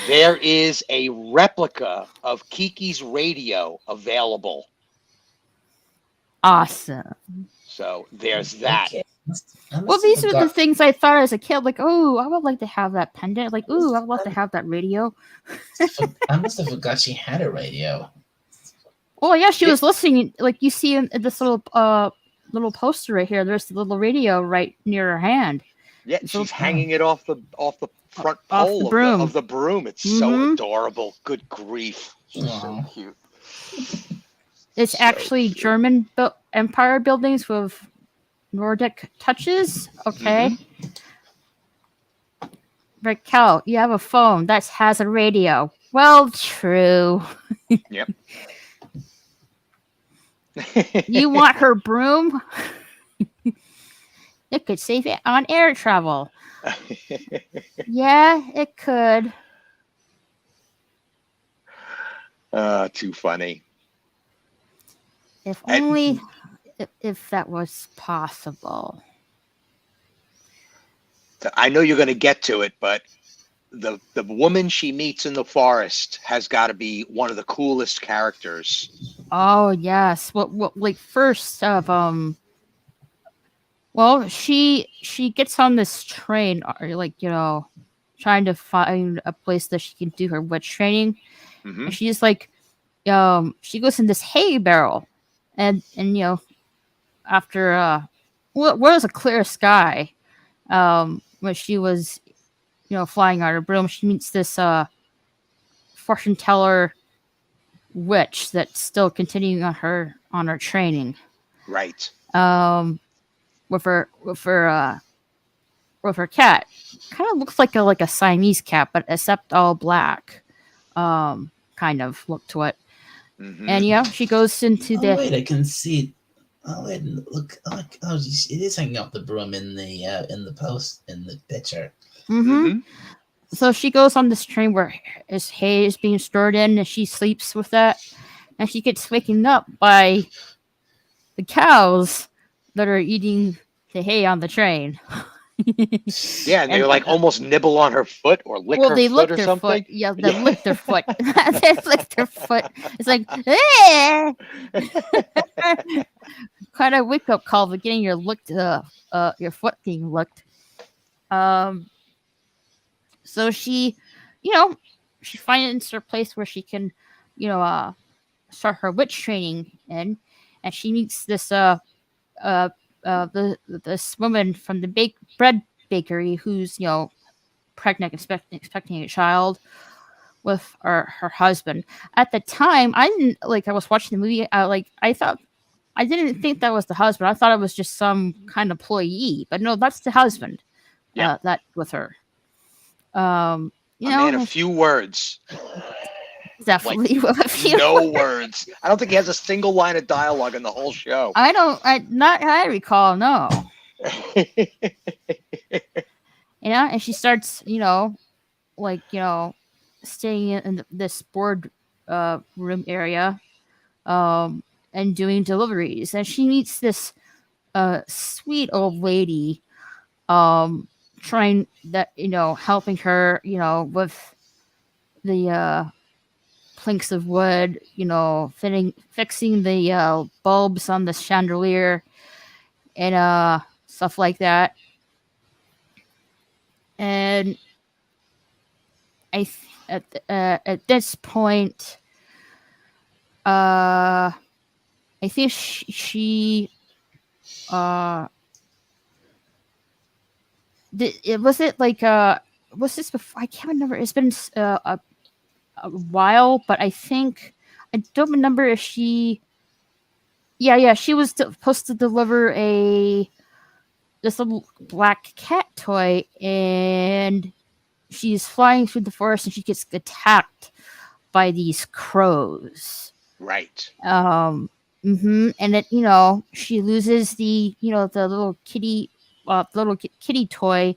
B: There is a replica of Kiki's radio available.
A: Awesome.
B: So there's that.
C: Okay.
A: Well, these are the things I thought as a kid. Like, oh, I would like to have that pendant. Like, oh, I would like to have that radio.
C: I must have forgot she had a radio.
A: Well, yeah, she was listening. Like, you see in this little poster right here. There's the little radio right near her hand.
B: Yeah, she's hanging it off the front pole of the broom. It's so adorable. Good grief. She's so cute.
A: It's actually cute. German Empire buildings with Nordic touches. Okay. Raquel, you have a phone that has a radio. Well, true.
B: Yep.
A: You want her broom? It could save it on air travel. Yeah, it could.
B: Too funny.
A: If only if that was possible.
B: I know you're going to get to it, but the woman she meets in the forest has got to be one of the coolest characters.
A: Oh yes. What like first of well, she gets on this train, like, you know, trying to find a place that she can do her witch training.
B: Mm-hmm.
A: And she's like, she goes in this hay barrel, and you know, after what was a clear sky, when she was, you know, flying on her broom, she meets this fortune teller witch that's still continuing on her training.
B: Right.
A: With her cat, kind of looks like a Siamese cat, but except all black. Kind of look to it.
B: Mm-hmm.
A: And yeah, she goes into the.
C: Wait, I can see it. Oh wait, look! Oh, it is hanging up the broom in the post in the picture.
A: Mm-hmm. So she goes on this train where his hay is being stored in, and she sleeps with that, and she gets waken up by the cows that are eating the hay on the train.
B: Yeah, and they like almost nibble on her foot or lick her foot or something.
A: Foot. Yeah, they lick their foot. They lick their foot. It's like, eh! Kind of wake up call for getting your foot being licked. So she, you know, she finds her place where she can, you know, start her witch training in, and she meets this this woman from the bread bakery who's, you know, pregnant, expecting a child with her husband. At the time, I didn't I was watching the movie. I didn't think that was the husband. I thought it was just some kind of employee, but no, that's the husband.
B: Yeah,
A: that with her. You
B: know, man, a few words.
A: Definitely
B: like, a few. No words. I don't think he has a single line of dialogue in the whole show.
A: I recall. No. You know, and she starts, you know, staying in this board room area, and doing deliveries. And she meets this sweet old lady, trying that, you know, helping her, you know, with the planks of wood, you know, fixing the bulbs on the chandelier, and stuff like that. And at this point, I think she was this before? I can't remember. It's been a while, but I don't remember if she. Yeah, she was supposed to deliver this little black cat toy, and she's flying through the forest, and she gets attacked by these crows.
B: Right.
A: And then, you know, she loses the little kitty toy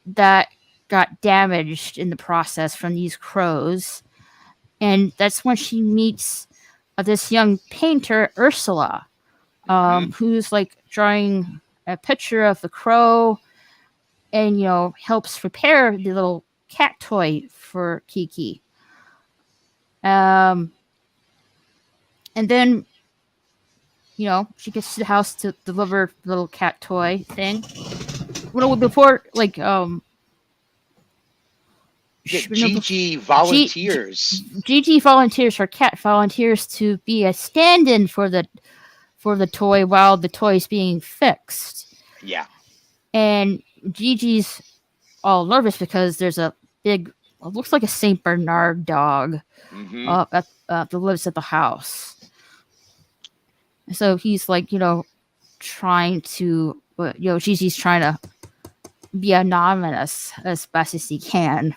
A: that got damaged in the process from these crows, and that's when she meets this young painter, Ursula, who's like drawing a picture of the crow, and, you know, helps repair the little cat toy for Kiki. And then, you know, she gets to the house to deliver the little cat toy thing. Well, before,
B: Gigi volunteers.
A: Gigi volunteers. Her cat volunteers to be a stand-in for the toy while the toy is being fixed.
B: Yeah.
A: And Gigi's all nervous because there's a big, looks like a Saint Bernard dog, that lives at the house. So he's like, you know, trying to, you know, Gigi's trying to be anonymous as best as he can.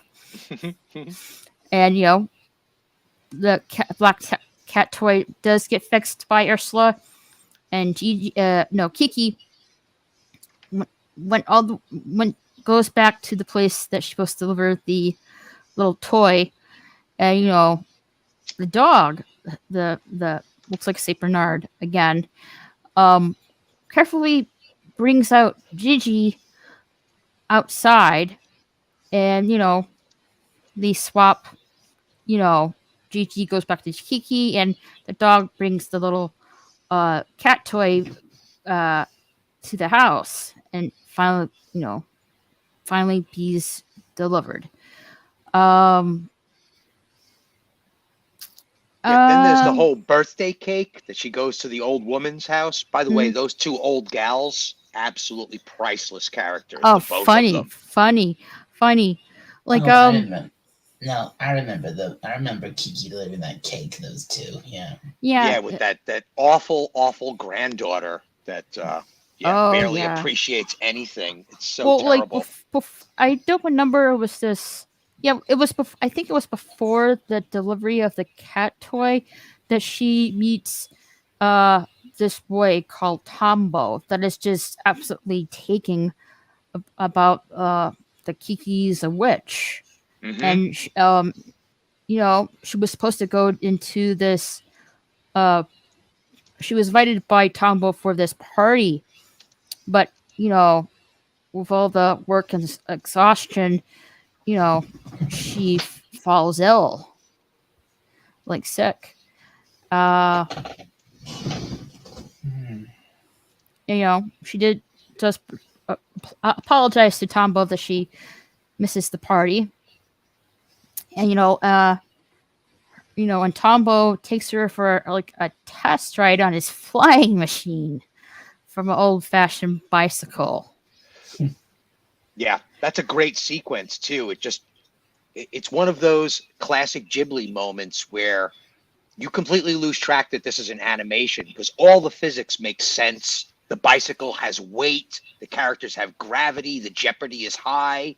A: And, you know, the black cat toy does get fixed by Ursula, and Kiki goes back to the place that she's supposed to deliver the little toy, and, you know, the dog, the looks like Saint Bernard again, carefully brings out Gigi outside, and, you know, they swap. Gigi goes back to Kiki, and the dog brings the little cat toy to the house, and finally he's delivered.
B: Then there's the whole birthday cake that she goes to the old woman's house. By the way, those two old gals, absolutely priceless characters.
A: Oh, funny. Like
C: I remember Kiki delivering that cake. Those two,
B: yeah, with that awful granddaughter that barely appreciates anything. It's so terrible.
A: I don't remember. Was this? Yeah, it was. I think it was before the delivery of the cat toy that she meets this boy called Tombo that is just absolutely taking about the Kiki's a witch. And she was supposed to go into this. She was invited by Tombo for this party, but with all the work and exhaustion, she falls ill, like sick. She did just apologize to Tombo that she misses the party. And and Tombo takes her for like a test ride on his flying machine from an old-fashioned bicycle.
B: Yeah, that's a great sequence too. It's one of those classic Ghibli moments where you completely lose track that this is an animation because all the physics make sense. The bicycle has weight, the characters have gravity, the jeopardy is high.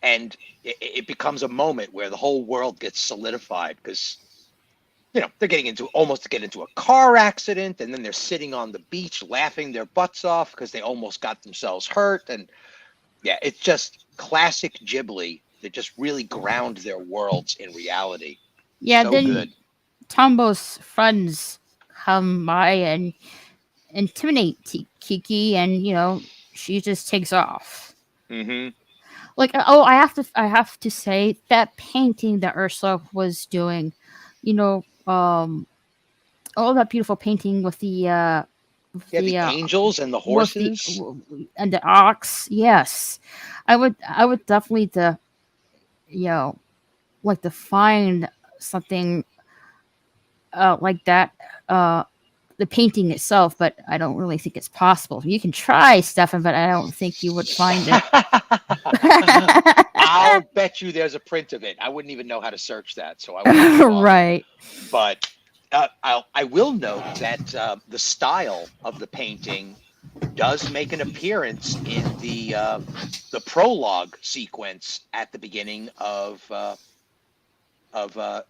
B: And it becomes a moment where the whole world gets solidified because, they're getting into a car accident, and then they're sitting on the beach laughing their butts off because they almost got themselves hurt. And yeah, it's just classic Ghibli that just really ground their worlds in reality.
A: Yeah,
B: so
A: then
B: good.
A: Tombo's friends come by and intimidate Kiki, and she just takes off. Like, I have to say that painting that Ursula was doing, all that beautiful painting with the
B: angels and the horses
A: and the ox. Yes, I would definitely like to find something like that. The painting itself, but I don't really think it's possible. You can try, Stefan, but I don't think you would find it.
B: I'll bet you there's a print of it. I wouldn't even know how to search that, so I wouldn't.
A: Right.
B: But I will note that the style of the painting does make an appearance in the prologue sequence at the beginning of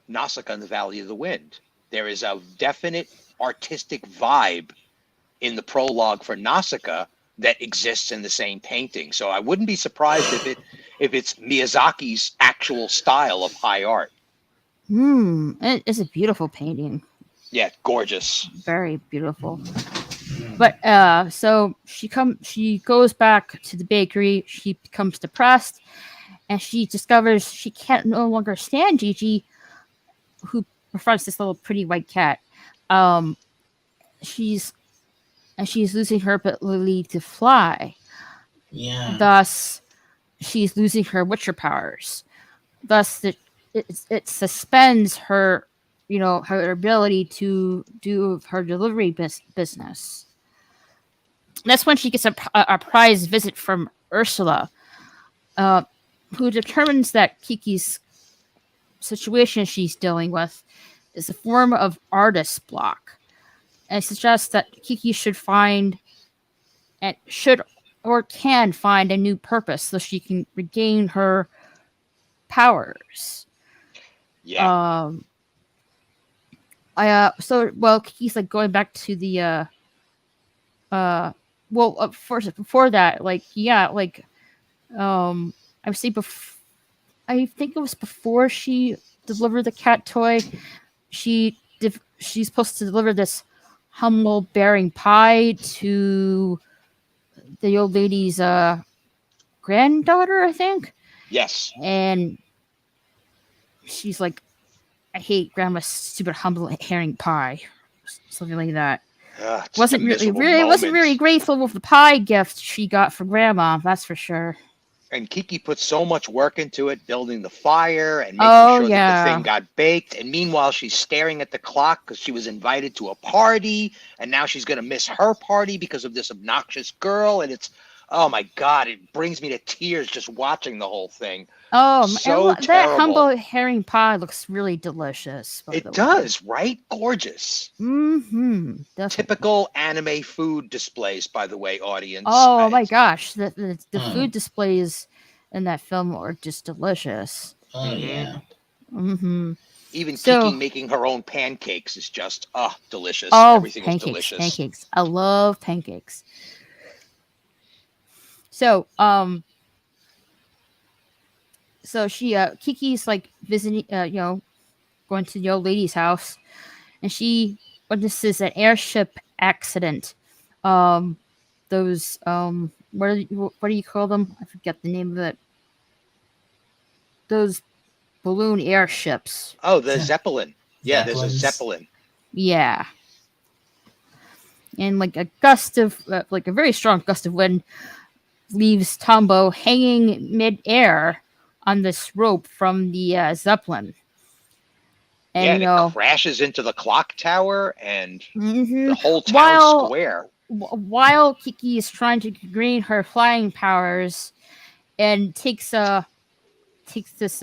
B: Nausicaa and the Valley of the Wind. There is a definite artistic vibe in the prologue for Nausicaa that exists in the same painting. So I wouldn't be surprised if it's Miyazaki's actual style of high art.
A: It is a beautiful painting.
B: Yeah, gorgeous.
A: Very beautiful. But so she goes back to the bakery. She becomes depressed, and she discovers she can't no longer stand Gigi, who befriends this little pretty white cat. She's losing her ability to fly.
C: Yeah.
A: Thus, she's losing her Witcher powers. Thus, it suspends her, her ability to do her delivery business. That's when she gets a prize visit from Ursula, who determines that Kiki's situation she's dealing with is a form of artist block, and suggests that Kiki should find and can find a new purpose so she can regain her powers.
B: Yeah.
A: Kiki's like going back to the first before that, I think it was before she delivered the cat toy. She's supposed to deliver this humble bearing pie to the old lady's granddaughter, I think.
B: Yes.
A: And she's like, I hate Grandma's stupid humble herring pie, something like that. Wasn't really grateful with the pie gift she got from Grandma. That's for sure.
B: And Kiki put so much work into it, building the fire and making sure that the thing got baked. And meanwhile, she's staring at the clock because she was invited to a party, and now she's going to miss her party because of this obnoxious girl. And it's, oh my God, it brings me to tears just watching the whole thing.
A: Oh, so that humble herring pie looks really delicious.
B: It does, right? Gorgeous.
A: Mm-hmm. Definitely.
B: Typical anime food displays, by the way, audience.
A: Oh my gosh, the food displays in that film are just delicious.
C: Oh yeah.
A: Mm-hmm.
B: Even Kiki making her own pancakes is just delicious.
A: Oh,
B: everything is delicious.
A: Pancakes. I love pancakes. So So Kiki's like visiting, going to the old lady's house, and she witnesses an airship accident. Those what do you call them? I forget the name of it. Those balloon airships.
B: Oh, the Zeppelin. Yeah, there's a Zeppelin.
A: Yeah. And like a gust of, like a very strong gust of wind leaves Tombo hanging mid-air on this rope from the Zeppelin. And
B: it crashes into the clock tower and the whole town square.
A: While Kiki is trying to gain her flying powers and takes this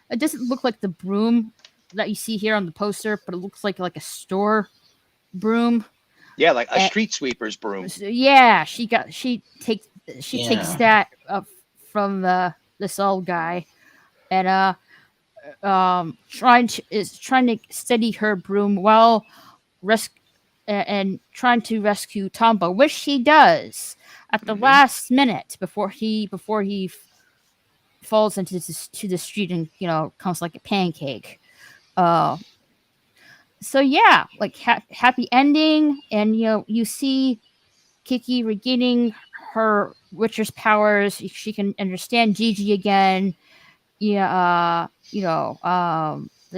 A: it doesn't look like the broom that you see here on the poster, but it looks like a store broom.
B: Yeah, like a street sweeper's broom.
A: Yeah, she takes that up from this old guy, and trying to steady her broom while trying to rescue Tombo, which she does at the last minute before he falls into the street and comes like a pancake. So yeah, like happy ending, and you see Kiki regaining her witcher's powers. She can understand Gigi again. The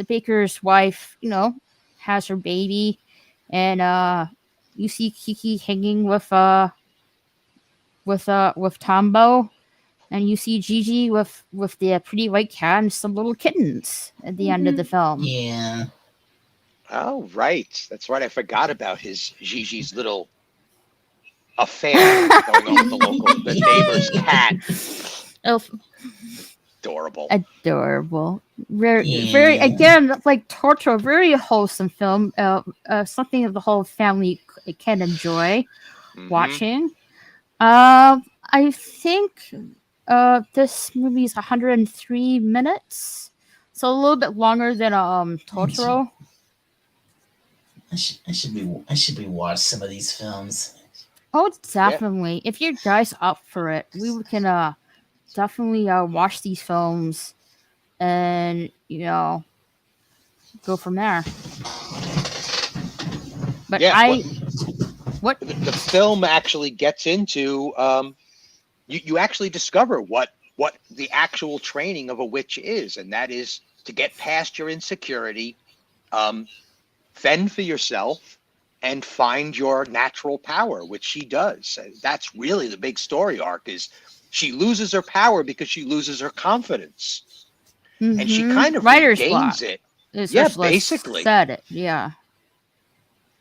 A: baker's wife, has her baby, and you see Kiki hanging with Tombo, and you see Gigi with the pretty white cat and some little kittens at the end of the film.
C: Yeah.
B: Oh, right. That's right. I forgot about Gigi's little affair going on with the neighbor's cat.
A: Oh. Adorable. Very again, like Totoro, very wholesome film. Something that the whole family can enjoy watching. I think this movie is 103 minutes, so a little bit longer than Totoro.
C: I should be watch some of these films.
A: Oh, definitely. Yeah. If you guys up for it, we can definitely watch these films and go from there. But what
B: the film actually gets into, you actually discover what the actual training of a witch is, and that is to get past your insecurity, fend for yourself, and find your natural power, which she does. That's really the big story arc. Is she loses her power because she loses her confidence, and she kind of regains it. Yeah, basically
A: said it. Yeah.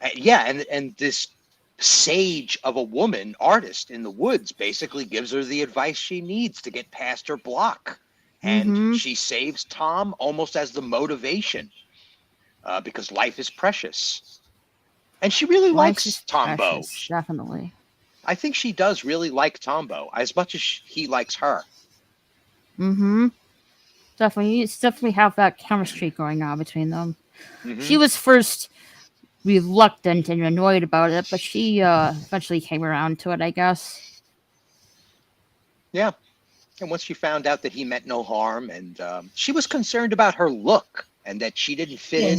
B: And this sage of a woman artist in the woods basically gives her the advice she needs to get past her block, and she saves Tom almost as the motivation, because life is precious, and she really likes Tombo.
A: Precious, definitely.
B: I think she does really like Tombo as much as he likes her.
A: Definitely. You definitely have that chemistry going on between them. She was first reluctant and annoyed about it, but she eventually came around to it, I guess.
B: Yeah. And once she found out that he meant no harm, and she was concerned about her look and that she didn't fit in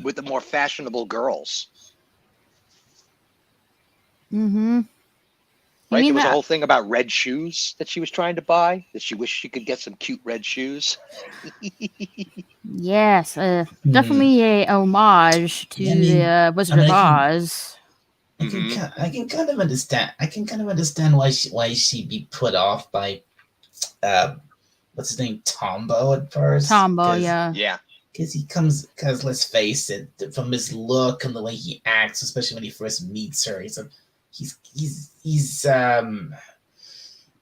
B: with the more fashionable girls. Right, there was a whole thing about red shoes that she was trying to buy, that she wished she could get some cute red shoes.
A: Yes, definitely a homage to the Wizard of Oz.
C: I can kind of understand. I can kind of understand why she'd be put off by what's his name, Tombo at first.
A: Tombo, yeah.
C: Because let's face it, from his look and the way he acts, especially when he first meets her, he's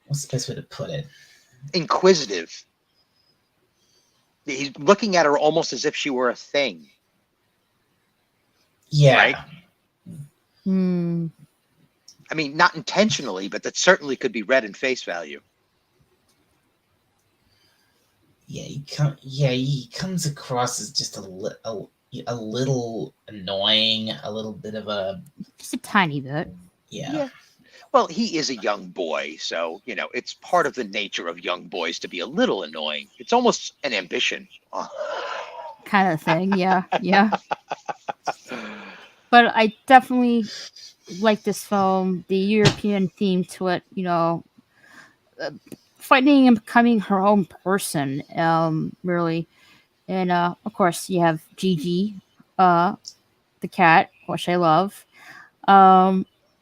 C: what's the best way to put it?
B: Inquisitive. He's looking at her almost as if she were a thing.
C: Yeah.
B: Right?
A: Hmm.
B: I mean, not intentionally, but that certainly could be read in face value.
C: Yeah, he comes across as just a little annoying, a little bit of a...
A: Just a tiny bit.
C: Yeah.
B: Well, he is a young boy, so, it's part of the nature of young boys to be a little annoying. It's almost an ambition.
A: Kind of thing, yeah. But I definitely like this film, the European theme to it, fighting and becoming her own person, really. And, of course, you have Gigi, the cat, which I love.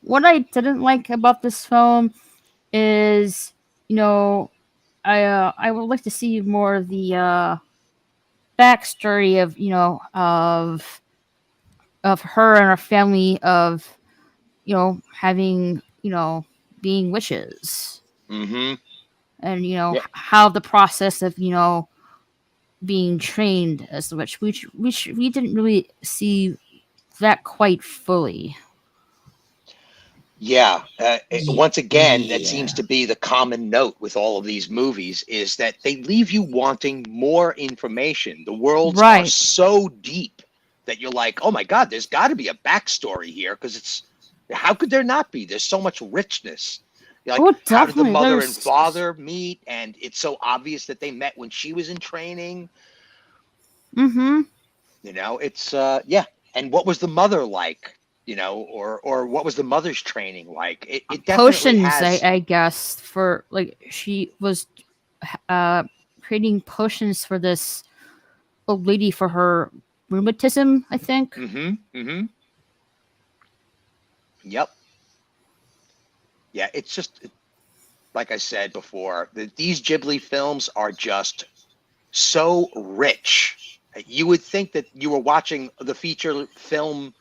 A: What I didn't like about this film is, I would like to see more of the backstory of her and her family, of having being witches,
B: mm-hmm.
A: and how the process of being trained as a witch, which we didn't really see that quite fully.
B: Yeah. Once again, that seems to be the common note with all of these movies, is that they leave you wanting more information. The worlds are so deep that you're like, oh my God, there's got to be a backstory here, because how could there not be? There's so much richness. Like, how did the mother and father meet? And it's so obvious that they met when she was in training.
A: Mm-hmm.
B: It's And what was the mother like? Or what was the mother's training like? It definitely
A: potions
B: has...
A: I guess, for she was creating potions for this old lady for her rheumatism, I think.
B: Yep. Yeah, it's just like I said before, these Ghibli films are just so rich. You would think that you were watching the feature film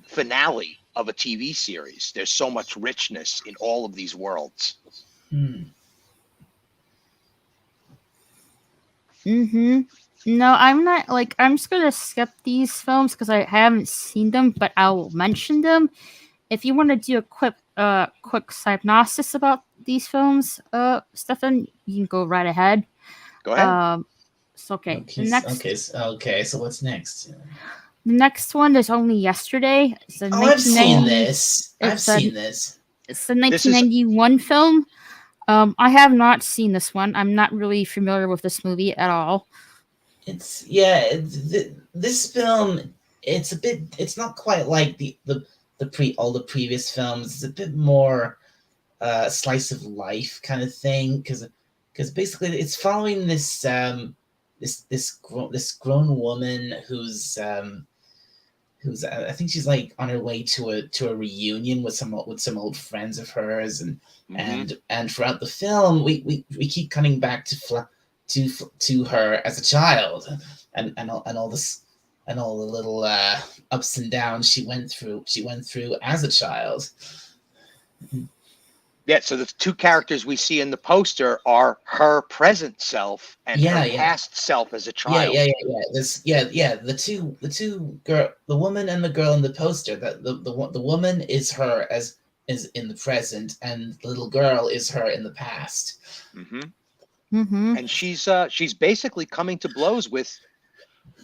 B: finale of a TV series. There's so much richness in all of these worlds.
A: Mm-hmm. No, I'm not I'm just gonna skip these films because I haven't seen them, but I'll mention them. If you want to do a quick synopsis about these films, Stefan, you can go right ahead.
B: Go ahead.
A: Okay.
C: So what's next?
A: The next one is only yesterday.
C: I've seen this. It's
A: the 1991 film. I have not seen this one. I'm not really familiar with this movie at all.
C: This film. It's not quite like all the previous films. It's a bit more slice of life kind of thing, because basically it's following this grown woman who's I think she's on her way to a reunion with some old friends of hers, and throughout the film we keep coming back to her as a child, and all this and all the little ups and downs she went through as a child.
B: Yeah, so the two characters we see in the poster are her present self and her past self as a child. The woman and the girl in the poster. The woman is her is in the present, and the little girl is her in the past. And she's basically coming to blows with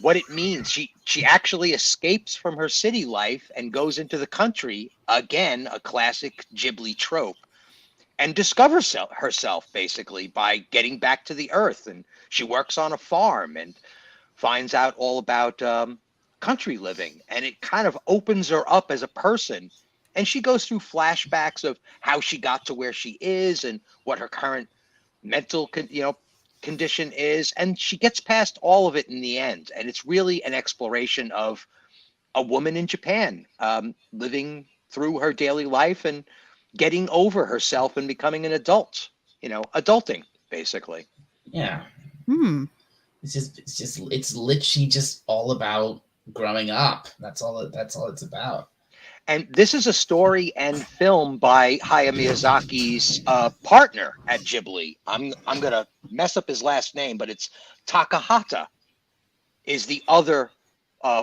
B: what it means. She actually escapes from her city life and goes into the country, again, a classic Ghibli trope, and discovers herself basically by getting back to the earth. And she works on a farm and finds out all about country living, and it kind of opens her up as a person. And she goes through flashbacks of how she got to where she is and what her current mental condition is, and she gets past all of it in the end. And it's really an exploration of a woman in Japan, living through her daily life and getting over herself and becoming an adult, adulting basically.
C: Yeah.
A: It's
C: literally just all about growing up. That's all it's about.
B: And this is a story and film by Hayao Miyazaki's partner at Ghibli. I'm gonna mess up his last name, but it's Takahata is the other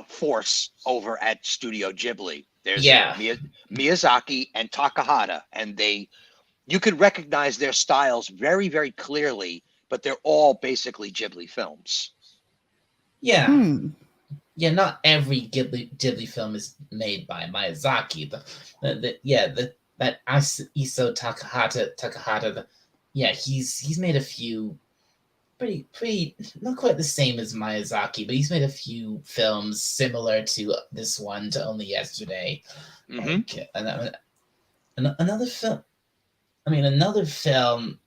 B: force over at Studio Ghibli. There's Miyazaki and Takahata, and you could recognize their styles very, very clearly, but they're all basically Ghibli films.
C: Yeah. Yeah, not every Ghibli film is made by Miyazaki. That Isao Takahata, he's made a few pretty not quite the same as Miyazaki, but he's made a few films similar to this one, To Only Yesterday. Like, another film. Another film.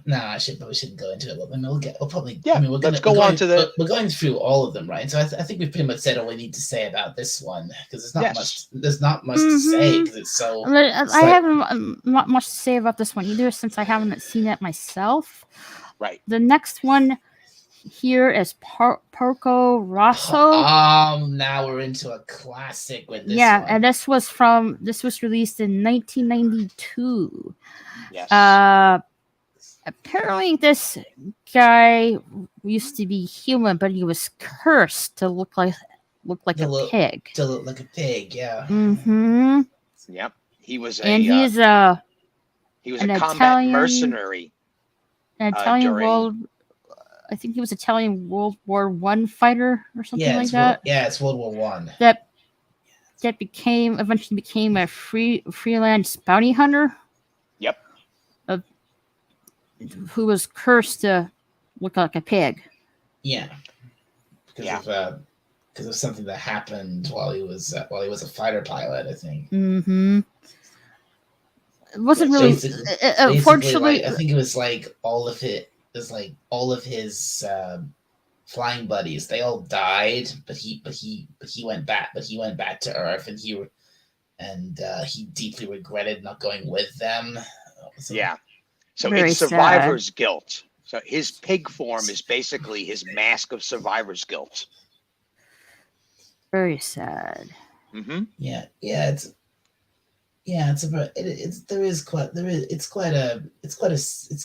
C: No, we shouldn't go into it. We're going through all of them, right? So I think we've pretty much said all we need to say about this one, because there's not much to say, because it's so.
A: I haven't not much to say about this one either, since I haven't seen it myself.
B: Right.
A: The next one here is Porco Rosso.
C: Now we're into a classic with this one.
A: And this was released in 1992.
B: Yes.
A: Apparently this guy used to be human, but he was cursed to look like a pig.
C: To look like a pig, yeah.
A: Mm-hmm.
B: Yep. He was
A: an
B: combat
A: Italian
B: mercenary.
A: An Italian I think he was Italian World War I fighter or something like that.
C: It's World War I.
A: That eventually became a freelance bounty hunter.
B: Yep.
A: Who was cursed to look like a pig.
C: Yeah. Because of something that happened while he was a fighter pilot, I think.
A: Mm-hmm. It wasn't really. Unfortunately,
C: I think it was like all of it. It was like all of his flying buddies. They all died, but he went back. But he went back to Earth, and he deeply regretted not going with them.
B: Yeah. So it's survivor's guilt. So his pig form is basically his mask of survivor's guilt.
A: Very sad.
B: Mm-hmm.
C: It's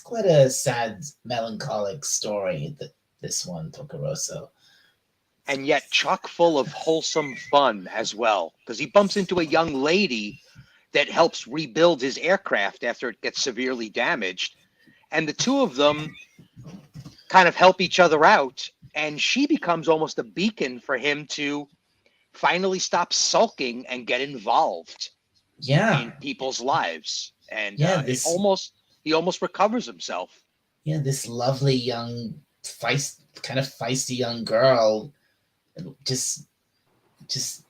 C: quite a sad, melancholic story. This one, Porco Rosso.
B: And yet chock full of wholesome fun as well, because he bumps into a young lady that helps rebuild his aircraft after it gets severely damaged. And the two of them kind of help each other out. And she becomes almost a beacon for him to finally stop sulking and get involved in people's lives. And he almost recovers himself.
C: Yeah, this lovely young, feisty young girl just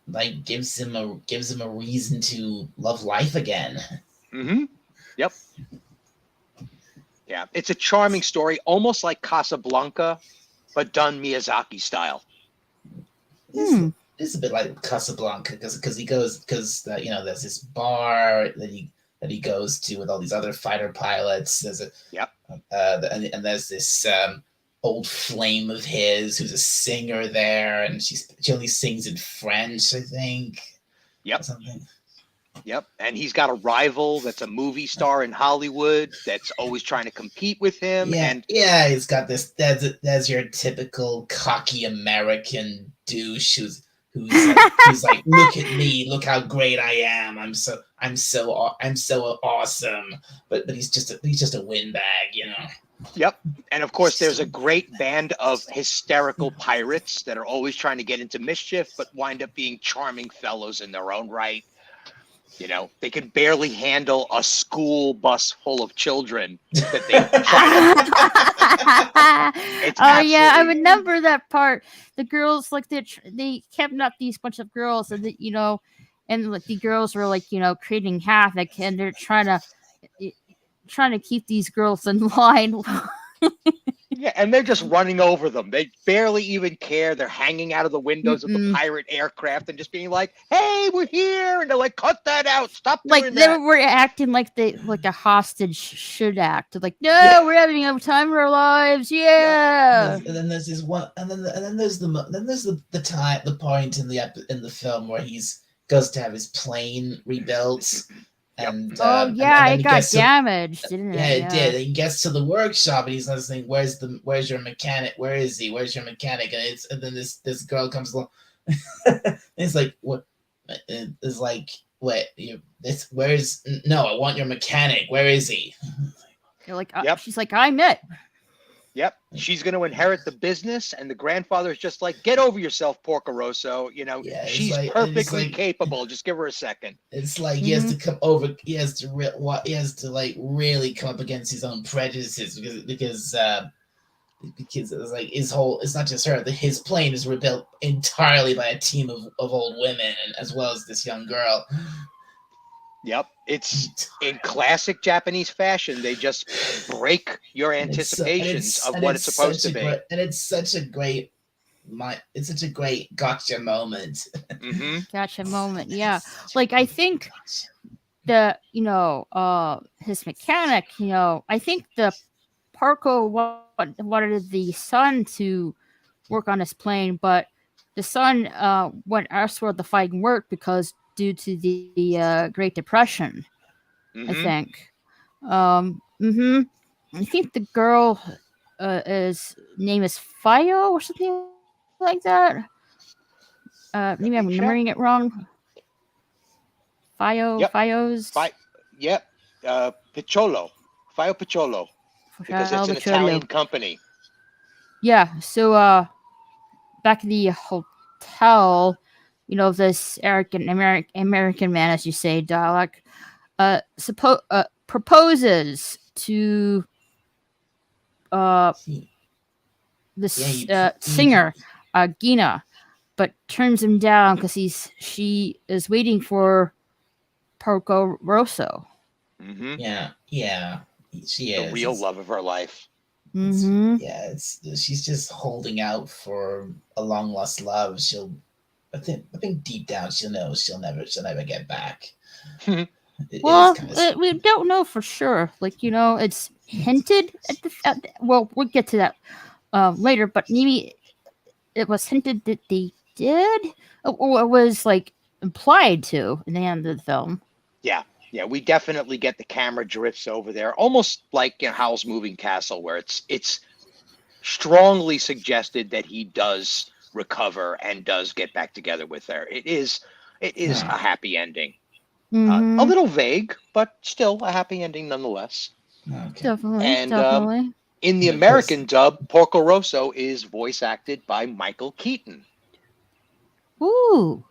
C: like gives him a reason to love life again.
B: Mm-hmm. Yep. Yeah, it's a charming story, almost like Casablanca, but done Miyazaki style.
C: It's a bit like Casablanca because there's this bar that he goes to with all these other fighter pilots. There's and there's this old flame of his who's a singer there, and she only sings in French, I think.
B: Yep. Yep. And he's got a rival that's a movie star in Hollywood that's always trying to compete with him.
C: Yeah, he's got this. That's your typical cocky American douche who's like, look at me, look how great I am. I'm so awesome. But he's just a windbag, you know.
B: Yep. And of course, there's a great band of hysterical pirates that are always trying to get into mischief, but wind up being charming fellows in their own right. You know, they can barely handle a school bus full of children that they try to...
A: I remember that part. The girls, like, they kidnapped these bunch of girls, and and like the girls were like, creating havoc, and they're trying to keep these girls in line.
B: Yeah, and they're just running over them. They barely even care. They're hanging out of the windows of the pirate aircraft and just being like, "Hey, we're here!" And they're like, "Cut that out! Stop doing that!"
A: They were acting like a hostage should act. Like, no, we're having a time of our lives. Yeah.
C: And then there's this one, and then there's the point in the film where he's goes to have his plane rebuilt. And
A: it got damaged, didn't it?
C: Yeah, it did. He gets to the workshop and he's listening. Where's your mechanic? Where is he? Where's your mechanic? And then this girl comes along. It's like, what? It's like, what? No, I want your mechanic. Where is he?
A: You're like, she's like, I'm it.
B: Yep, she's going to inherit the business, and the grandfather's just like, "Get over yourself, Porco Rosso. She's perfectly capable. Just give her a second."
C: It's like he has to come over. He has to like really come up against his own prejudices because it's like it's not just her. His plane is rebuilt entirely by a team of old women, as well as this young girl.
B: Yep, it's in classic Japanese fashion. They just break your anticipations of what it's supposed to be,
C: and it's such a great gotcha moment.
A: Gotcha moment, yeah. Like I think his mechanic, I think the Porco wanted the son to work on his plane, but the son went elsewhere to find work because due to the Great Depression, I think. I think the girl name is Fio or something like that. Maybe I'm remembering it wrong. Fio's.
B: Picciolo. Fio Picciolo. Because it's an Italian company.
A: Yeah, so back in the hotel, this American man, as you say, dialect, proposes to this singer, Gina, but turns him down because she is waiting for Porco Rosso.
C: Yeah, she is
B: the real love of her life.
C: She's just holding out for a long lost love. I think deep down she'll know she'll never get back.
A: We don't know for sure. Like, it's hinted we'll get to that later, but maybe it was hinted that they did, or it was like implied to in the end of the film.
B: Yeah, we definitely get the camera drifts over there, almost like Howl's Moving Castle, where it's strongly suggested that he does recover and does get back together with her. It is a happy ending. A little vague, but still a happy ending nonetheless.
C: Okay.
A: Definitely.
B: In the American dub, Porco Rosso is voice acted by Michael Keaton.
A: Ooh.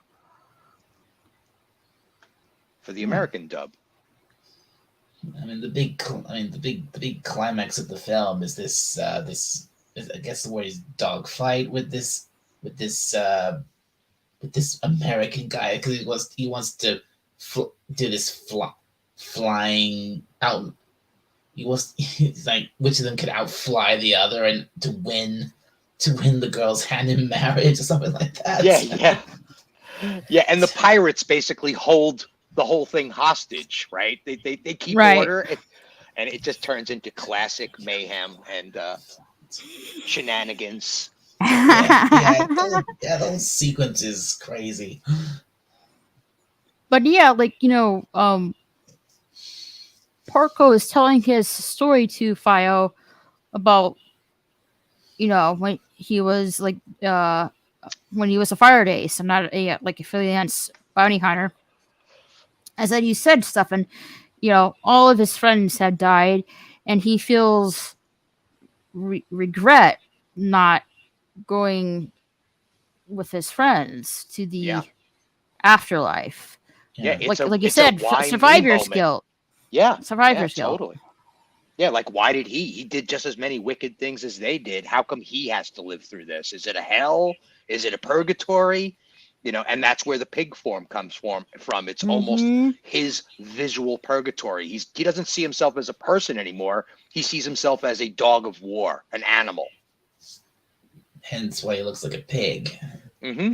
A: For
B: the American dub.
C: I mean, the big climax of the film is this. I guess the word is dogfight with this American guy, because he wants to do this flying out. He's like, which of them could outfly the other and to win the girl's hand in marriage or something like that.
B: Yeah. And the pirates basically hold the whole thing hostage, right? They keep order, and it just turns into classic mayhem and shenanigans.
C: The whole sequence is crazy.
A: But yeah, like, Porco is telling his story to Fio about, when he was like, when he was a fire ace and not a freelance bounty hunter. As you said, Stefan, all of his friends had died, and he feels regret not going with his friends to the afterlife.
B: Yeah,
A: like you said, survivor's guilt.
B: Yeah,
A: survivor's guilt.
B: Totally. Yeah, like, why did he did just as many wicked things as they did? How come he has to live through this? Is it a hell? Is it a purgatory? and that's where the pig form comes from. It's almost his visual purgatory. He doesn't see himself as a person anymore. He sees himself as a dog of war, an animal.
C: Hence why he looks like a pig.
B: Mm-hmm.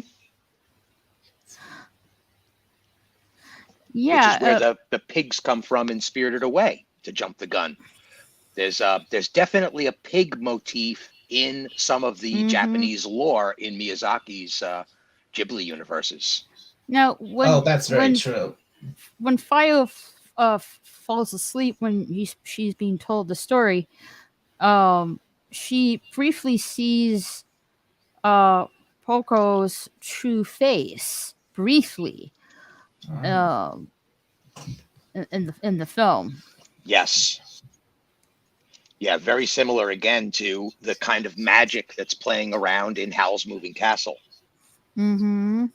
A: Yeah,
B: which is where the pigs come from in Spirited Away, to jump the gun. There's definitely a pig motif in some of the Japanese lore in Miyazaki's Ghibli universes.
A: Now,
C: that's very true.
A: When Fayo falls asleep when she's being told the story, she briefly sees Poco's true face briefly in the film.
B: Yes. Yeah, very similar again to the kind of magic that's playing around in Howl's Moving Castle.
A: Mm-hmm.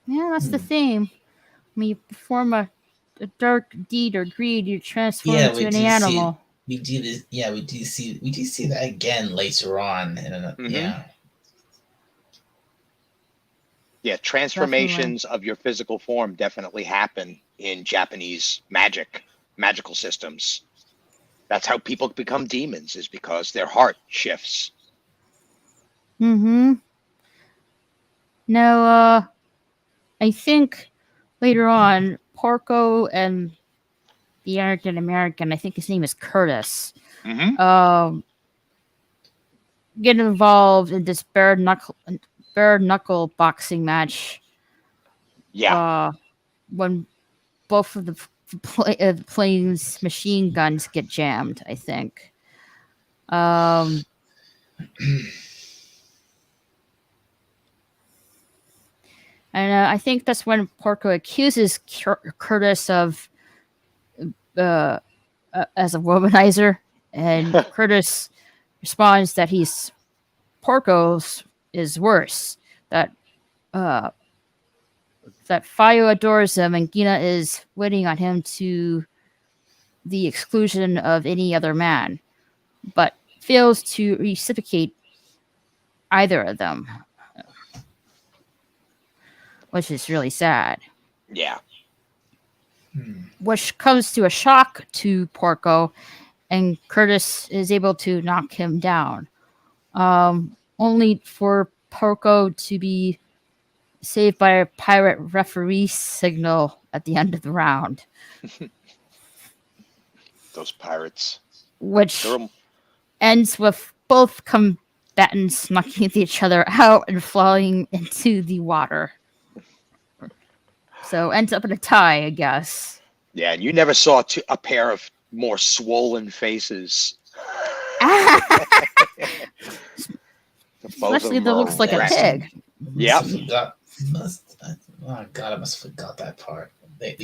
A: Yeah, that's the theme. When you perform a dark deed or greed, you transform into an animal.
C: We do this. Yeah, we do see that again later on. Yeah.
B: Yeah, transformations of your physical form definitely happen in Japanese magical systems. That's how people become demons, is because their heart shifts.
A: Mm-hmm. Now, I think later on, Porco and the Arrogant American, I think his name is Curtis, get involved in this bare knuckle boxing match.
B: Yeah.
A: When both of the plane's machine guns get jammed, I think. And I think that's when Porco accuses Curtis of as a womanizer, and Curtis responds that Porco's is worse. That Fayo adores him, and Gina is waiting on him to the exclusion of any other man, but fails to reciprocate either of them, which is really sad.
B: Yeah.
A: Which comes to a shock to Porco, and Curtis is able to knock him down. Only for Porco to be saved by a pirate referee signal at the end of the round.
B: Those pirates.
A: Which ends with both combatants knocking each other out and falling into the water. So ends up in a tie, I guess.
B: Yeah, and you never saw a pair of more swollen faces.
A: Especially that looks like a pig.
B: Yep.
C: Oh God, I must have forgot that part. They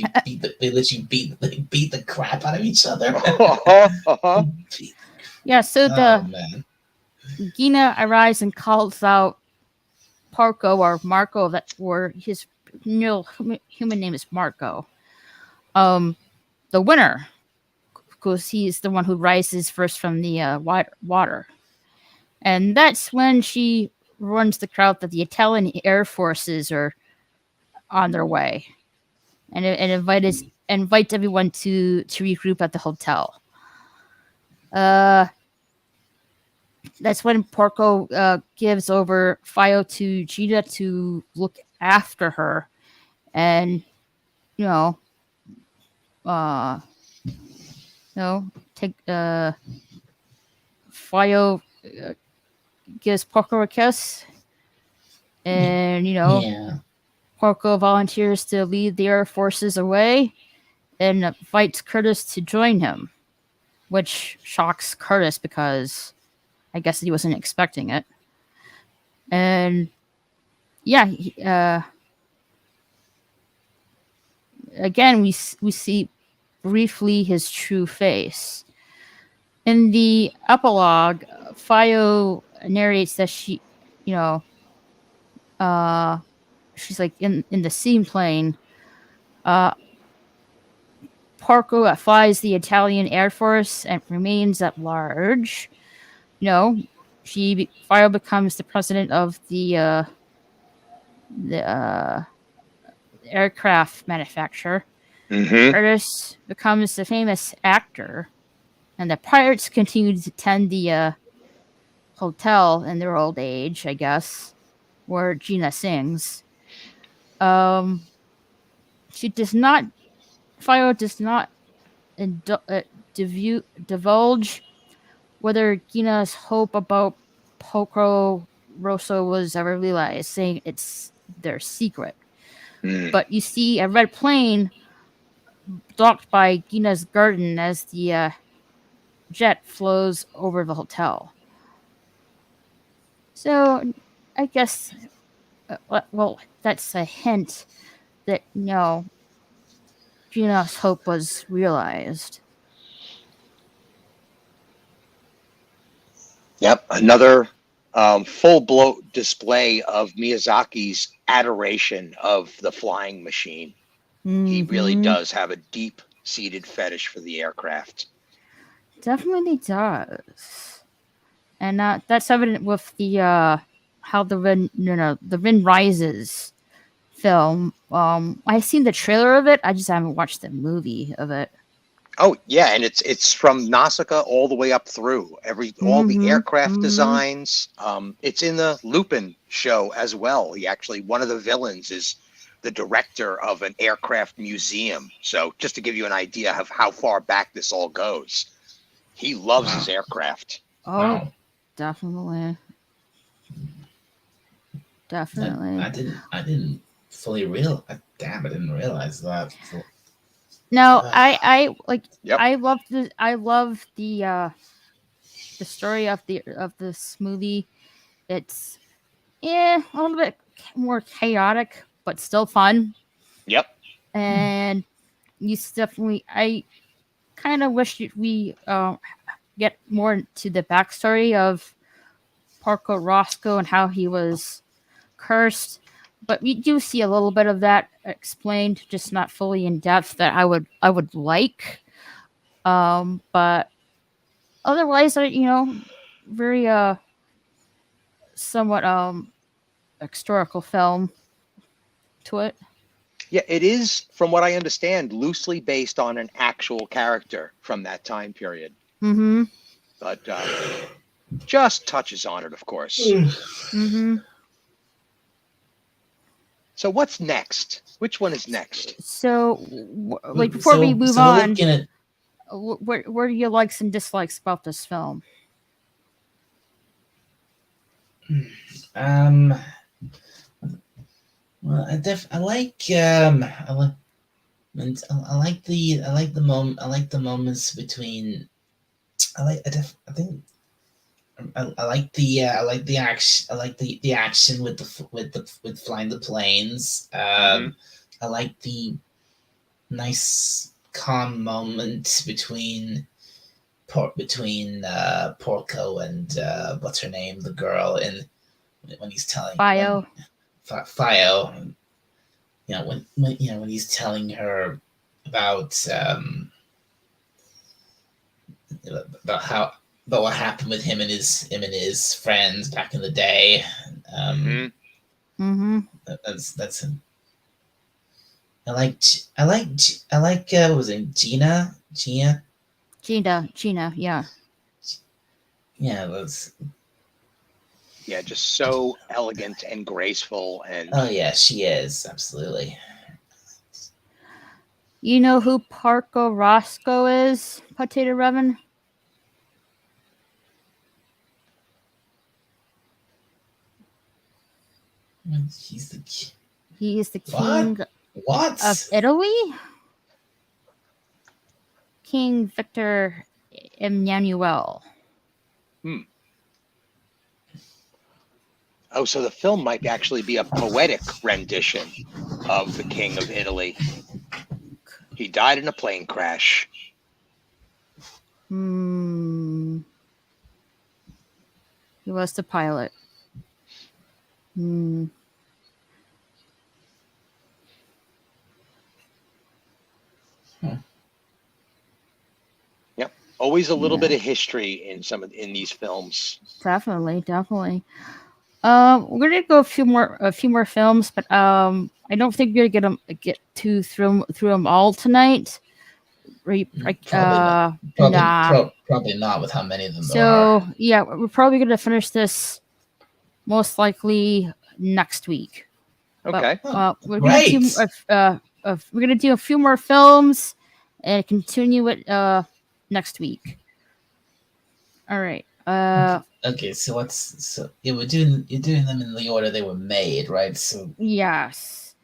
C: let you beat the crap out of each other.
A: Yeah, so Gina arrives and calls out Porco or Marco, his real human name is Marco. The winner, because he's the one who rises first from the water. And that's when she runs the crowd that the Italian Air Forces are on their way, and invites everyone to regroup at the hotel. That's when Porco gives over Fayo to Gina to look after her, and take Fayo gives Porco a kiss, and Porco volunteers to lead the Air Forces away and invites Curtis to join him, which shocks Curtis because I guess he wasn't expecting it. And again we see briefly his true face. In the epilogue, Fayo narrates that she, she's like in the seaplane. Porco flies the Italian Air Force and remains at large. Fire becomes the president of the aircraft manufacturer.
B: Mm-hmm.
A: Curtis becomes the famous actor, and the pirates continue to tend the hotel in their old age, I guess, where Gina sings. She does not. Fire does not divulge whether Gina's hope about Poco Rosso was ever realized, saying it's their secret.
B: Mm.
A: But you see a red plane docked by Gina's garden as the jet flows over the hotel. So I guess, that's a hint that, Gina's hope was realized.
B: Yep, another full-blown display of Miyazaki's adoration of the flying machine.
A: Mm-hmm.
B: He really does have a deep-seated fetish for the aircraft.
A: Definitely does, and that's evident with the how the Wind Rises film. I've seen the trailer of it. I just haven't watched the movie of it.
B: Oh yeah, and it's from Nausicaa all the way up through all the aircraft designs. It's in the Lupin show as well. One of the villains is the director of an aircraft museum. So just to give you an idea of how far back this all goes, he loves his aircraft.
A: Oh, wow. Definitely.
C: I didn't fully realize. Damn, I didn't realize that.
A: No, I like. Yep. I love the story of this movie. It's a little bit more chaotic, but still fun.
B: Yep.
A: And I kind of wish we get more into the backstory of Porco Roscoe and how he was cursed. But we do see a little bit of that explained, just not fully in depth that I would like. But otherwise, very somewhat historical film to it.
B: Yeah, it is, from what I understand, loosely based on an actual character from that time period.
A: Mm-hmm.
B: But just touches on it, of course.
A: Mm-hmm.
B: So what's next? Which one is next?
A: So, before we move on, where do you likes and dislikes about this film?
C: Well, I like the moments between. I like the action. I like the action with flying the planes. I like the nice calm moment between Porco and what's her name, the girl, and when he's telling
A: Fio.
C: When he's telling her about what happened with him and his friends back in the day. That's him. I like what was it, Gina, yeah. Yeah, it was.
B: Yeah, just so elegant and graceful, and
C: oh yeah, she is, absolutely.
A: You know who Porco Roscoe is, Potato Revan? He is the king of Italy. King Victor Emmanuel.
B: Oh, so the film might actually be a poetic rendition of the King of Italy. He died in a plane crash.
A: He was the pilot.
B: Yep. Always a little bit of history in these films.
A: Definitely. We're gonna go a few more films, but I don't think we're gonna get through them all tonight.
C: Probably not with how many of them there are.
A: So yeah, we're probably gonna finish this most likely next week.
B: Okay.
A: But, we're gonna do a few more films and continue it next week. All right.
C: Okay, so you're doing them in the order they were made, right? So
A: yes.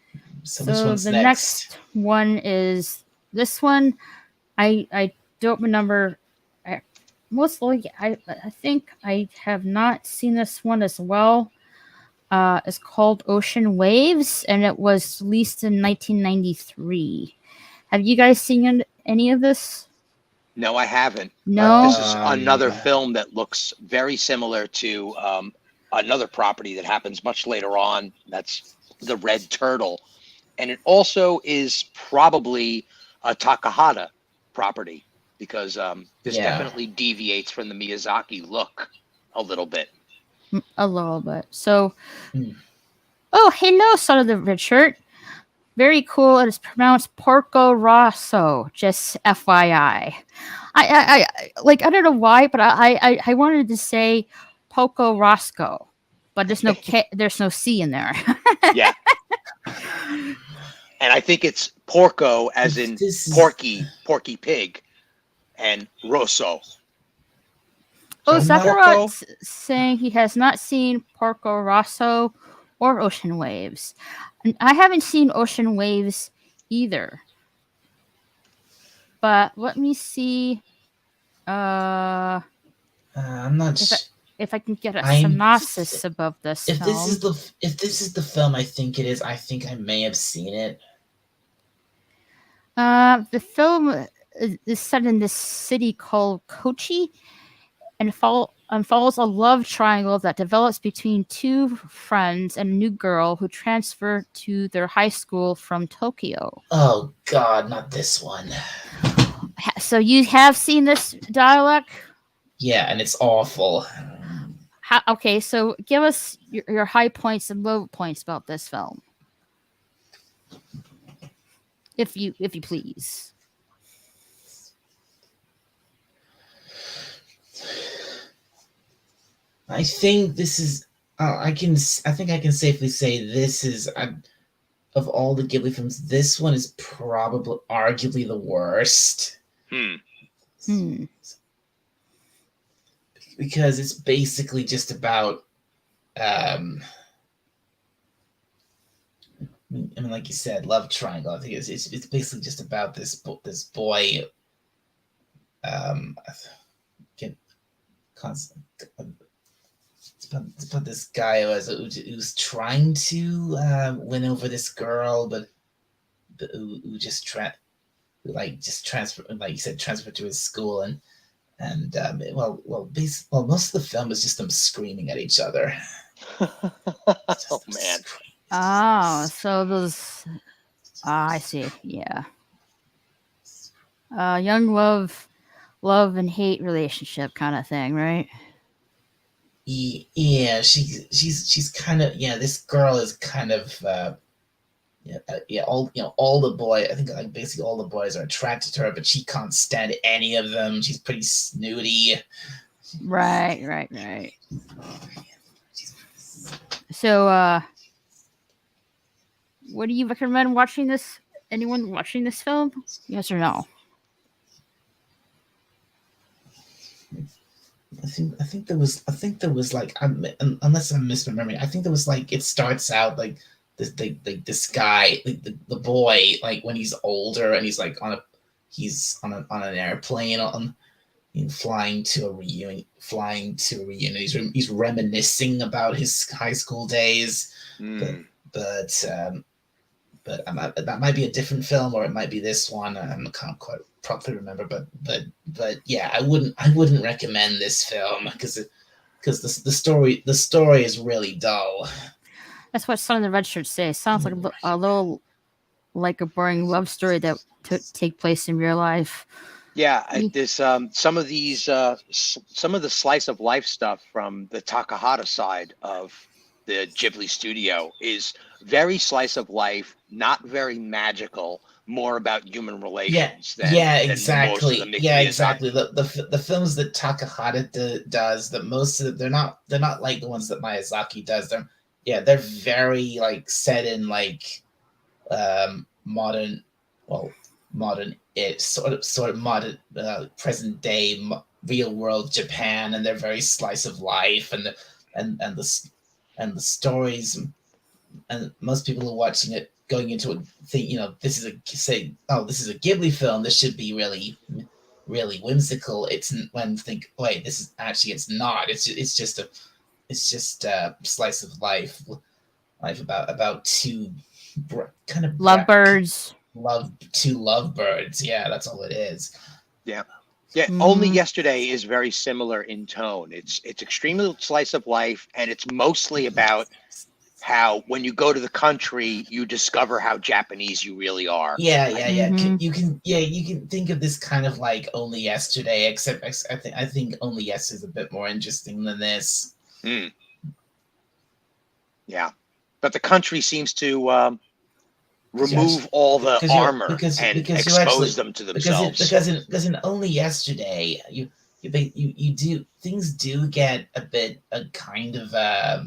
C: So which one's
A: the
C: next
A: one is this one. I don't remember. Mostly, I think I have not seen this one as well. It's called Ocean Waves, and it was released in 1993. Have you guys seen any of this?
B: No, I haven't.
A: No.
B: This is another film that looks very similar to another property that happens much later on. That's the Red Turtle. And it also is probably a Takahata property because this definitely deviates from the Miyazaki look a little bit.
A: A little bit. So, oh, hello, son of the red shirt. Very cool. It is pronounced Porco Rosso. Just FYI. I don't know why, but I wanted to say Poco Roscoe, but there's no C in there.
B: Yeah. And I think it's Porco as in Porky Pig, and Rosso.
A: Oh, Sakura saying he has not seen Porco Rosso or Ocean Waves. And I haven't seen Ocean Waves either. But let me see.
C: I'm not
A: if I can get a synopsis above this.
C: If this is the film I think it is, I think I may have seen it.
A: The film is set in this city called Kochi, and follows a love triangle that develops between two friends and a new girl who transfer to their high school from Tokyo.
C: Oh God, not this one.
A: So you have seen this dialect?
C: Yeah, and it's awful.
A: Okay, so give us your high points and low points about this film, if you please.
C: I think this is. I think I can safely say this is of all the Ghibli films, this one is probably arguably the worst. Because it's basically just about. I mean, like you said, love triangle. I think it's basically just about this boy. It's about this guy who's trying to win over this girl, but who just transfer, like you said, transfer to his school, and most of the film is just them screaming at each other.
B: Oh man!
A: Oh, so those. I see. Yeah. Young love and hate relationship kind of thing, right?
C: Yeah, she's kind of this girl is kind of all the boys, I think like basically all the boys are attracted to her, but she can't stand any of them. She's pretty snooty.
A: Right. So what do you recommend watching this? Anyone watching this film? Yes or no?
C: I think there was like, unless I'm misremembering, I think there was like, it starts out like this guy, the boy, like when he's older and he's like on an airplane flying to a reunion. He's reminiscing about his high school days, but that might be a different film, or it might be this one. I can't quite properly remember, but yeah, I wouldn't recommend this film because the story is really dull.
A: That's what some of the red shirts say. It sounds like a little like a boring love story that take place in real life.
B: Yeah, this some of these some of the slice of life stuff from the Takahata side of the Ghibli studio is very slice of life, not very magical, more about human relations than most of the Miyazaki.
C: Exactly. The films that Takahata does, that most of they're not like the ones that Miyazaki does. They're very like set in like modern, it's sort of modern present day real world Japan, and they're very slice of life, and the stories, and most people who are watching it going into it think, this is a Ghibli film, this should be really whimsical. It's when think, wait, this is actually, it's not. It's just a slice of life about two kind of
A: lovebirds.
C: Two lovebirds. Yeah, that's all it is.
B: Yeah. Only Yesterday is very similar in tone. It's extremely slice of life, and it's mostly about how when you go to the country, you discover how Japanese you really are.
C: Yeah. You can think of this kind of like Only Yesterday, except I think Only Yesterday is a bit more interesting than this.
B: Yeah, but the country seems to remove all the armor and expose them to themselves.
C: Because in Only Yesterday, you do, things do get a bit kind of a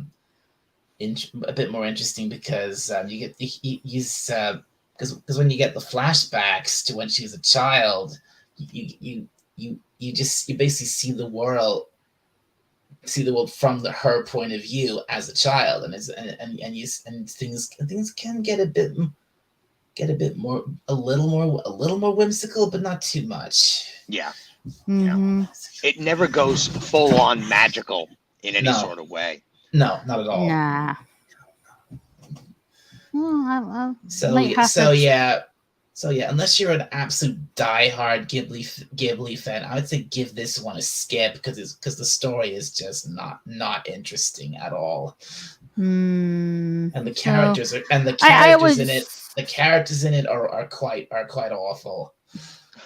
C: bit more interesting, because you get because when you get the flashbacks to when she was a child, you basically see the world from her point of view as a child, and things can get a little more whimsical, but not too much.
B: Yeah.
A: Mm-hmm.
B: It never goes full on magical in any sort of way.
C: No, not at all.
A: Nah. Well,
C: So unless you're an absolute diehard Ghibli fan, I would say give this one a skip, because the story is just not interesting at all. And the characters in it are quite awful.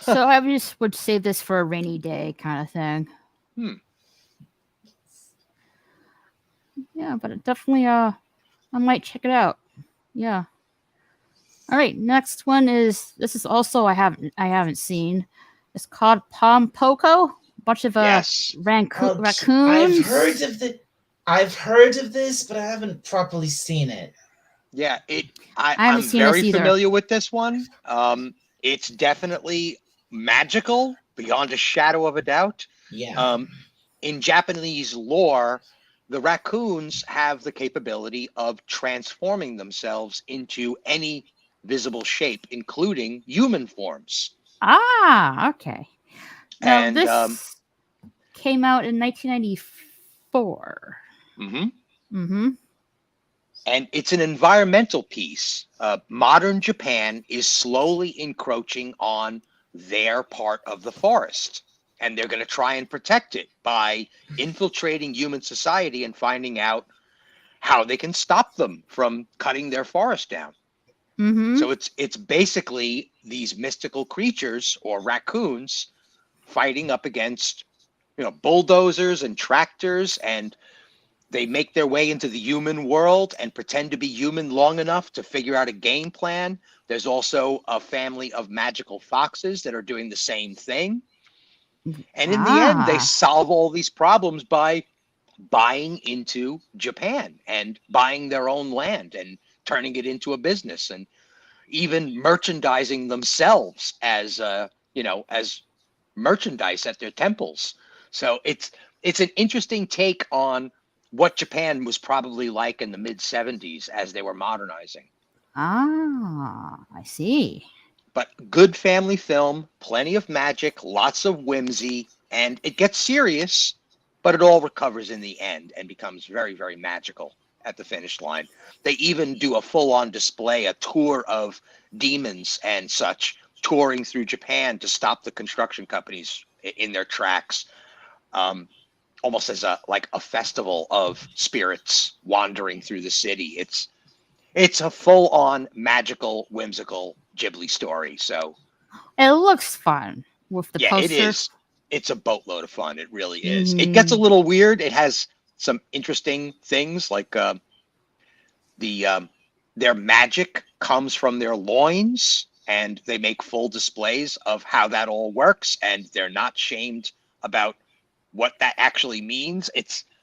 A: So I just would save this for a rainy day kind of thing. Yeah, but it definitely I might check it out. Yeah. All right, next one is, this is also I haven't seen. It's called Pompoko. A bunch of raccoons.
C: I've heard of this, but I haven't properly seen it.
B: Yeah, I'm very familiar with this one. It's definitely magical beyond a shadow of a doubt.
C: Yeah.
B: In Japanese lore, the raccoons have the capability of transforming themselves into any visible shape, including human forms.
A: Ah, okay. Now, this came out in 1994.
B: And it's an environmental piece. Modern Japan is slowly encroaching on their part of the forest, and they're going to try and protect it by infiltrating human society and finding out how they can stop them from cutting their forest down. So it's basically these mystical creatures, or raccoons, fighting up against bulldozers and tractors, and they make their way into the human world and pretend to be human long enough to figure out a game plan. There's also a family of magical foxes that are doing the same thing. And in the end, they solve all these problems by buying into Japan and buying their own land and turning it into a business, and even merchandising themselves as merchandise at their temples. So it's an interesting take on what Japan was probably like in the mid-70s as they were modernizing.
A: Ah, I see.
B: But good family film, plenty of magic, lots of whimsy, and it gets serious, but it all recovers in the end and becomes very, very magical at the finish line. They even do a full-on display, a tour of demons and such, touring through Japan to stop the construction companies in their tracks, almost as a festival of spirits wandering through the city. It's a full-on magical, whimsical Ghibli story. So
A: it looks fun. with the
B: Yeah,
A: poster.
B: it is. It's a boatload of fun. It really is. It gets a little weird. It has some interesting things like their magic comes from their loins, and they make full displays of how that all works, and they're not shamed about what that actually means.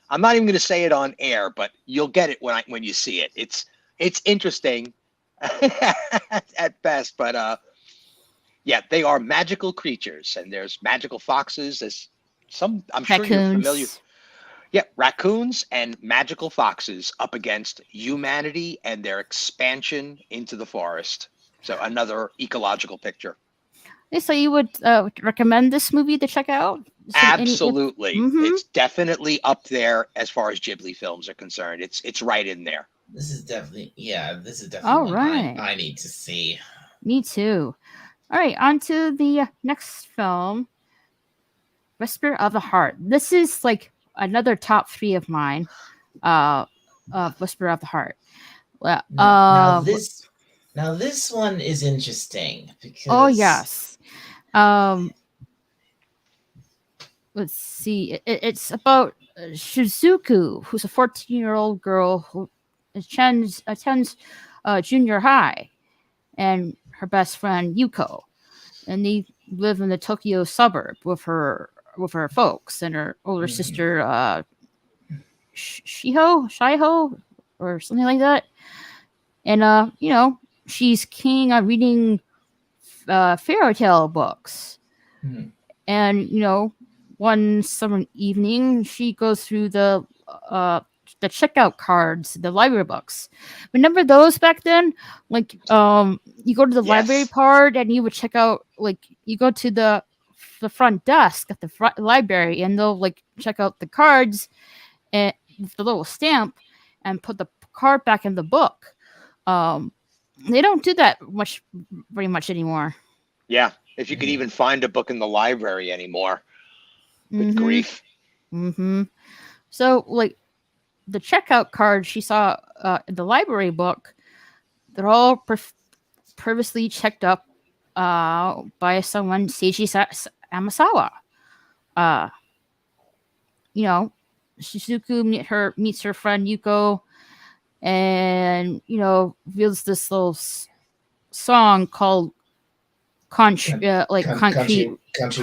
B: I'm not even going to say it on air, but you'll get it when you see it. It's interesting at best, but yeah, they are magical creatures, and there's magical foxes. There's some I'm sure you're familiar. Yeah, raccoons and magical foxes up against humanity and their expansion into the forest. So another ecological picture.
A: So you would recommend this movie to check out?
B: Absolutely. It's definitely up there as far as Ghibli films are concerned. It's right in there.
C: This is definitely
A: All
C: one
A: right.
C: I need to see.
A: Me too. All right, on to the next film, Whisper of the Heart. This is like another top 3 of mine. Whisper of the Heart. Well,
C: now this one is interesting because
A: oh yes. Let's see. It's about Shizuku, who's a 14-year-old girl who attends junior high, and her best friend Yuko, and they live in the Tokyo suburb with her folks and her older sister Shiho or something like that. And she's keen on reading fairy tale books. And one summer evening she goes through the checkout cards, the library books. Remember those back then? Like you go to the library part and you would check out, like you go to the front desk at the library and they'll like check out the cards and with the little stamp and put the card back in the book. They don't do that very much anymore.
B: Yeah, if you could even find a book in the library anymore. Good grief.
A: So like the checkout cards she saw in the library book, they're all previously checked up by someone, Seiji Amasawa. Shizuku meets her friend Yuko, and reveals this little song called Country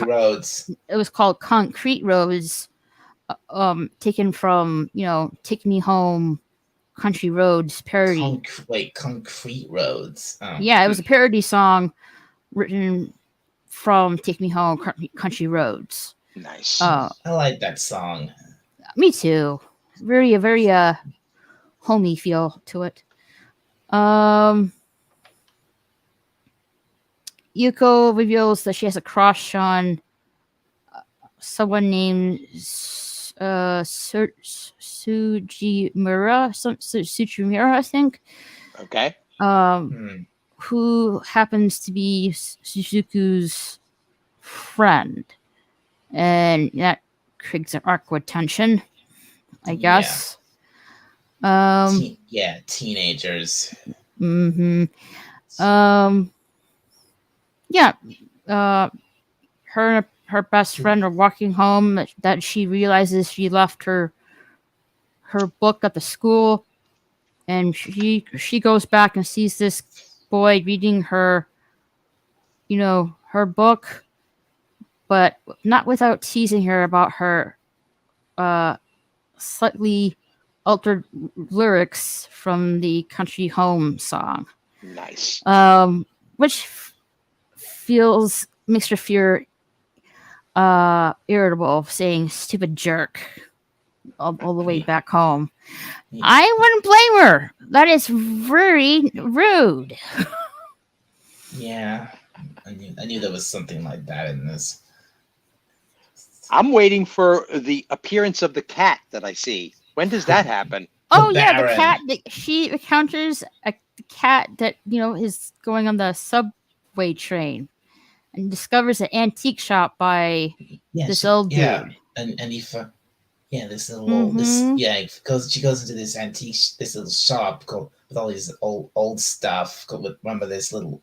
C: Roads.
A: It was called Concrete Roads, taken from Take Me Home, Country Roads parody.
C: Concrete Roads. Oh.
A: Yeah, it was a parody song written from Take Me Home, Country Roads.
B: Nice.
C: I like that song.
A: Me too. Very homey feel to it. Yuko reveals that she has a crush on someone named Sujimura, I think.
B: Okay.
A: Who happens to be Suzuku's friend, and that creates an awkward tension, I guess.
C: Teenagers.
A: Her and her best friend are walking home that she realizes she left her book at the school, and she goes back and sees this boy reading her her book, but not without teasing her about her slightly altered lyrics from the Country Home song.
B: Nice.
A: Which makes her feel irritable, saying "stupid jerk" all the way back home. Yeah. I wouldn't blame her. That is very rude.
C: Yeah, I knew there was something like that in this.
B: I'm waiting for the appearance of the cat that I see. When does that happen?
A: The cat. She encounters a cat that is going on the subway train, and discovers an antique shop by this old dude.
C: Yeah, and this little she goes into this little shop with all these old stuff. Remember this little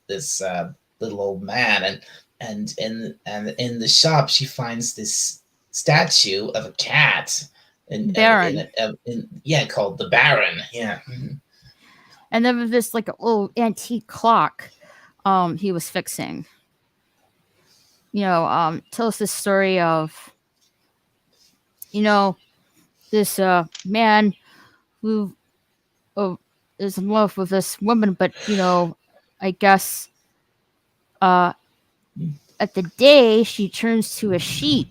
C: little old man, and in the shop she finds this statue of a cat
A: Baron.
C: Called the Baron. Yeah.
A: And then this like a little antique clock he was fixing. Tells this story of this man who is in love with this woman, but I guess at the day she turns to a sheep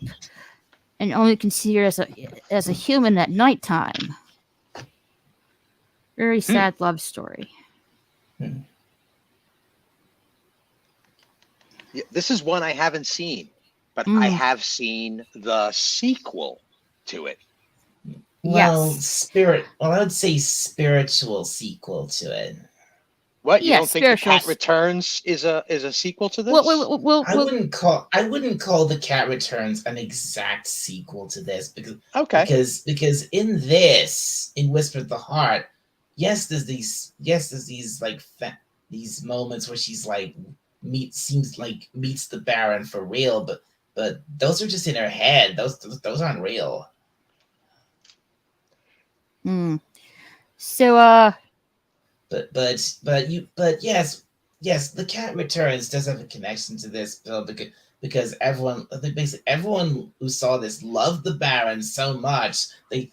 A: and only can see her as a human at nighttime. Very sad love story.
B: Yeah, this is one I haven't seen, but I have seen the sequel to it.
C: Well,
A: yes.
C: I would say spiritual sequel to it.
B: What, you don't think The Cat Returns is a sequel to this?
C: I wouldn't call The Cat Returns an exact sequel to this because in Whisper of the Heart, there's these these moments where she's like meets the Baron for real, but those are just in her head. Those aren't real.
A: So
C: but yes, The Cat Returns does have a connection to this bill because everyone who saw this loved the Baron so much they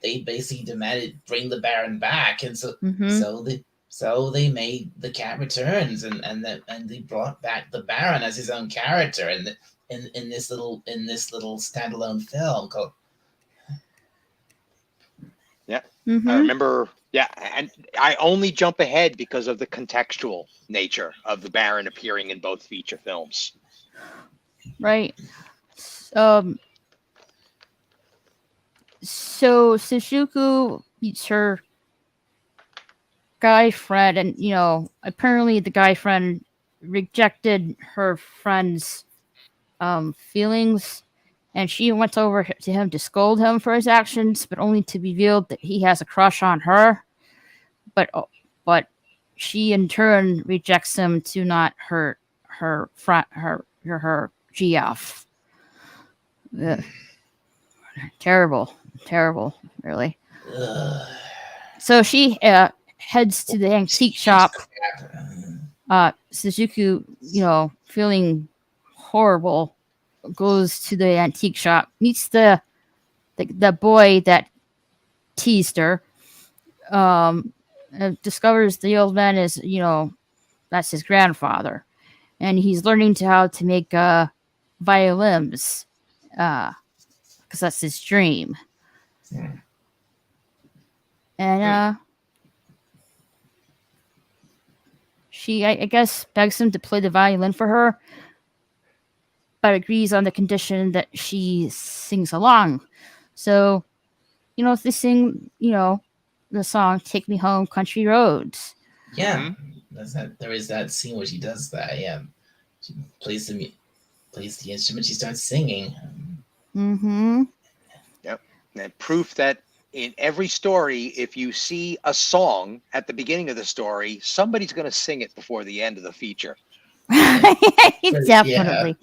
C: basically demanded bring the Baron back, and so they made The Cat Returns and they brought back the Baron as his own character in this little standalone film called.
B: Yeah. I remember. Yeah, and I only jump ahead because of the contextual nature of the Baron appearing in both feature films.
A: Right. So Suzuku meets her guy friend, and apparently the guy friend rejected her friend's feelings, and she went over to him to scold him for his actions, but only to reveal that he has a crush on her. But she in turn rejects him to not hurt her GF. Ugh. Terrible, really. So she heads to the antique shop. Suzuku, feeling horrible, goes to the antique shop, meets the boy that teased her, discovers the old man is, that's his grandfather, and he's learning how to make violins, because that's his dream. And she, I guess, begs him to play the violin for her, but agrees on the condition that she sings along. So, they sing, the song "Take Me Home, Country Roads."
C: Yeah, there is that scene where she does that. Yeah, she plays the instrument. She starts singing.
B: Yep, and proof that in every story, if you see a song at the beginning of the story, somebody's going to sing it before the end of the feature.
A: Definitely.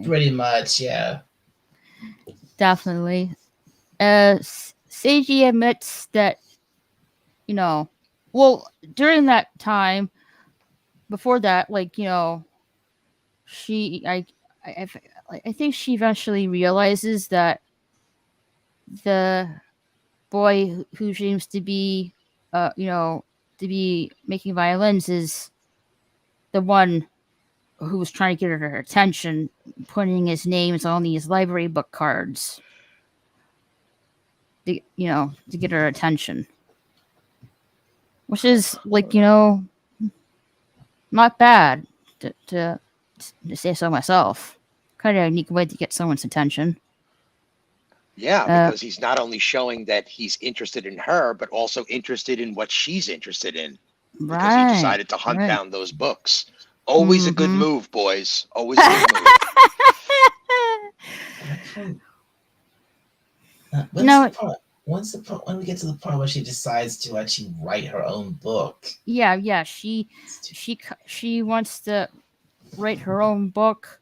C: Pretty much, yeah.
A: Definitely. Seiji admits that, during that time, before that, I think she eventually realizes that the boy who seems to be, making violins is the one who was trying to get her attention, putting his names on these library book cards, to get her attention, which is not bad to say so myself. Kind of a unique way to get someone's attention.
B: Yeah, because he's not only showing that he's interested in her, but also interested in what she's interested in. Because he decided to hunt down those books. Always a good move, boys. Always a good move.
C: What's when we get to the part where she decides to actually write her own book?
A: Yeah. She wants to write her own book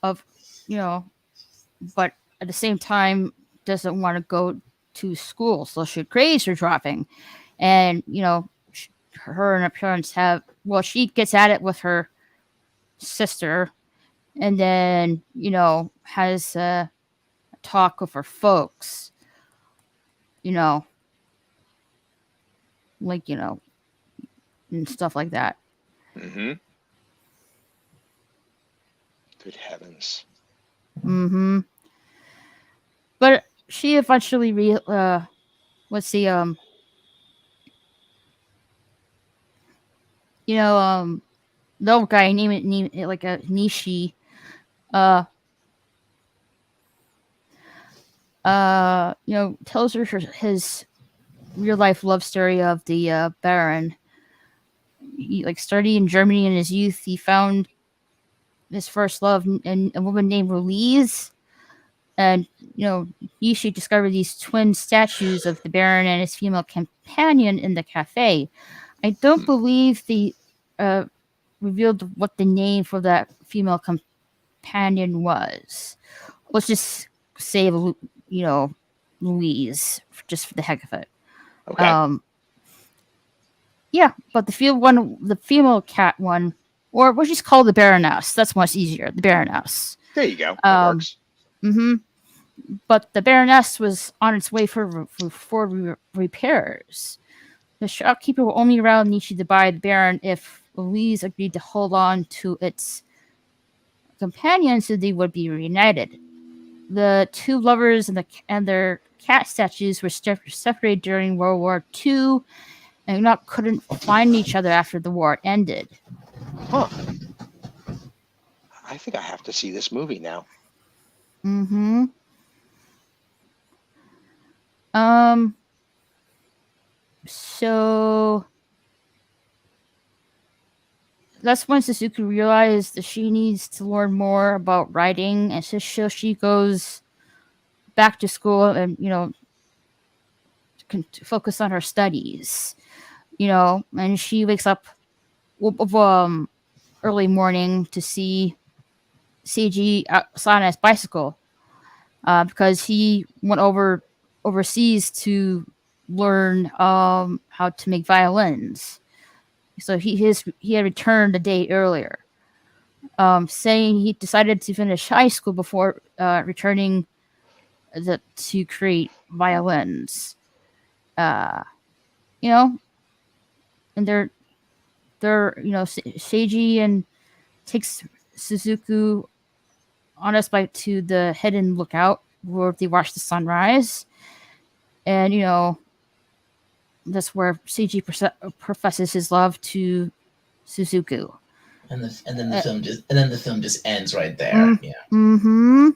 A: of, but at the same time doesn't want to go to school, so her grades are dropping, and her and her parents have. Well, she gets at it with her sister, and then has a talk with her folks. Like and stuff like that.
B: Mm-hmm. Good heavens.
A: Mm-hmm. But she eventually let's see, the old guy named it like a Nishi, tells her his real life love story of the Baron. He studied in Germany in his youth. He found his first love in a woman named Louise. And, Nishi discovered these twin statues of the Baron and his female companion in the cafe. I don't believe they revealed what the name for that female companion was. Let's just say, Louise, just for the heck of it.
B: Okay.
A: Yeah, but the female cat one, or we'll just call the Baroness. That's much easier. The Baroness.
B: There you go. That works.
A: Mm-hmm. But the Baroness was on its way for repairs. The shopkeeper will only allow Nishi to buy the Baron if Louise agreed to hold on to its companion so they would be reunited. The two lovers and their cat statues were separated during World War II and couldn't find each other after the war ended.
B: Huh. I think I have to see this movie now.
A: Mm-hmm. So that's when Suzuki realized that she needs to learn more about writing, and so she goes back to school and to focus on her studies. And she wakes up early morning to see Seiji outside on his bicycle because he went overseas to learn how to make violins. So he had returned a day earlier, saying he decided to finish high school before returning to create violins. And they're Seiji and takes Suzuku on his bike to the hidden lookout where they watch the sunrise, and that's where Seiji professes his love to Suzuku.
C: And then the film just ends right there. Yeah.
A: Mm-hmm.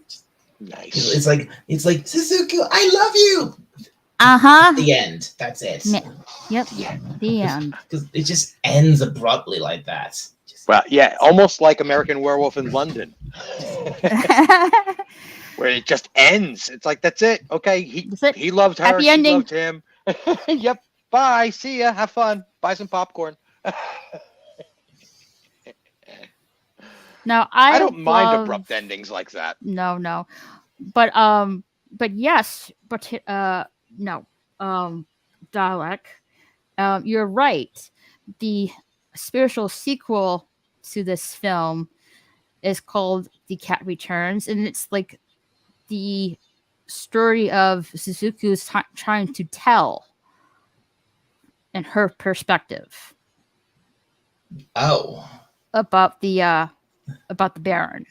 B: Nice.
C: It's like Suzuku, I love you. The end. That's it.
A: Yep. The end.
C: Because it just ends abruptly like that.
B: Well, yeah, almost like American Werewolf in London, where it just ends. It's like that's it. Okay, he loved her.
A: Happy
B: she
A: ending.
B: loved him. Yep. Bye. See ya. Have fun. Buy some popcorn.
A: Now
B: I don't mind abrupt endings like that.
A: No, but yes, but no, Dalek, you're right. The spiritual sequel to this film is called The Cat Returns, and it's like the story of Suzuku's trying to tell in her perspective.
C: Oh.
A: About the Baron.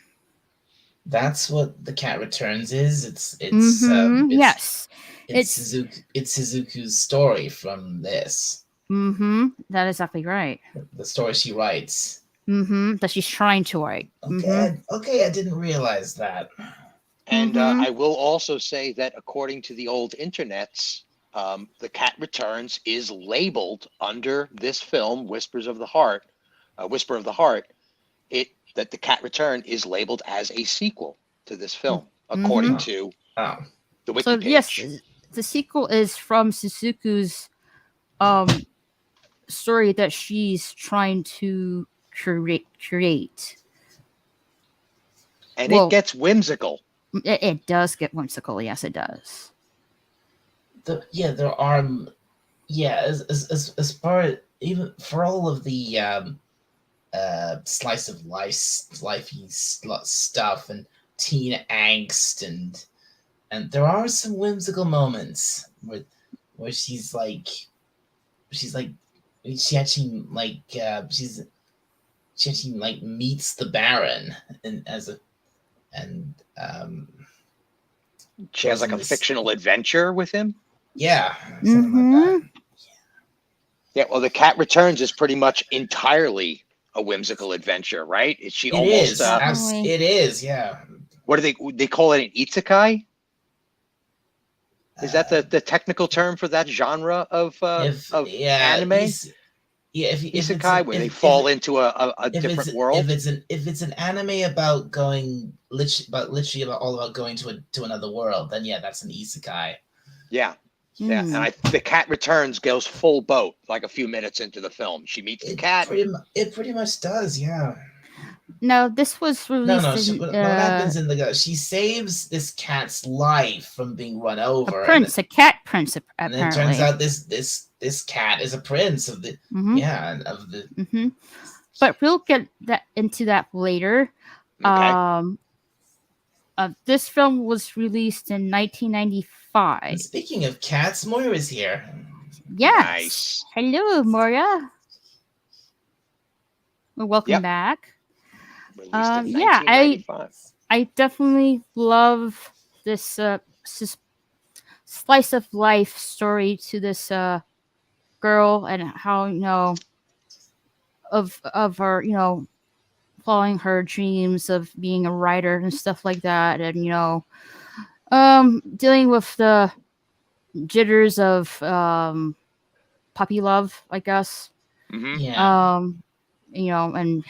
C: That's what The Cat Returns is. It's
A: yes.
C: It's Suzuku's story from this.
A: Mm-hmm. That is exactly right.
C: The story she writes.
A: Mm-hmm. That she's trying to write.
C: Okay, I didn't realize that.
B: And I will also say that according to the old internets, The Cat Returns is labeled under this film, Whisper of the Heart, that The Cat Return is labeled as a sequel to this film, according to the wiki page.
A: Yes, the sequel is from Suzuku's story that she's trying to create.
B: And it gets whimsical.
A: It does get whimsical. Yes, it does.
C: There are. As far as even for all of the slice of lifey stuff and teen angst and there are some whimsical moments where she actually meets the Baron
B: she has like a fictional adventure with him.
C: Yeah. Something like that.
B: Yeah, well, The Cat Returns is pretty much entirely a whimsical adventure, right? It
C: is, yeah.
B: What do they call it? An isekai? Is that the technical term for that genre of anime? Isekai, where they fall into a different world.
C: If it's an anime about going literally about going to another world, then yeah, that's an isekai.
B: Yeah. Yeah, and The Cat Returns goes full boat like a few minutes into the film. She meets the cat.
C: It pretty much does, yeah.
A: No, this was released.
C: What happens in she saves this cat's life from being run over.
A: A cat prince. Apparently.
C: And it turns out this cat is a prince of the
A: But we'll get into that later.
B: Okay.
A: This film was released in 1995.
C: And speaking of cats, Moira's here.
A: Yes.
B: Nice.
A: Hello, Moira. Well, welcome back. I definitely love this slice of life story to this girl and how of her following her dreams of being a writer and stuff like that, and dealing with the jitters of puppy love, I guess.
C: Yeah.
A: And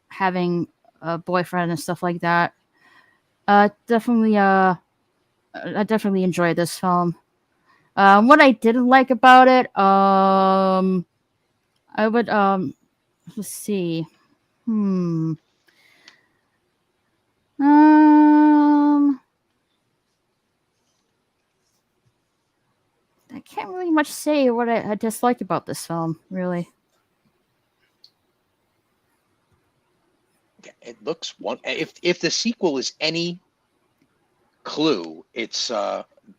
A: having a boyfriend and stuff like that. I definitely enjoyed this film. What I didn't like about it, I would let's see. I can't really much say what I disliked about this film, really.
B: It looks if the sequel is any clue, it's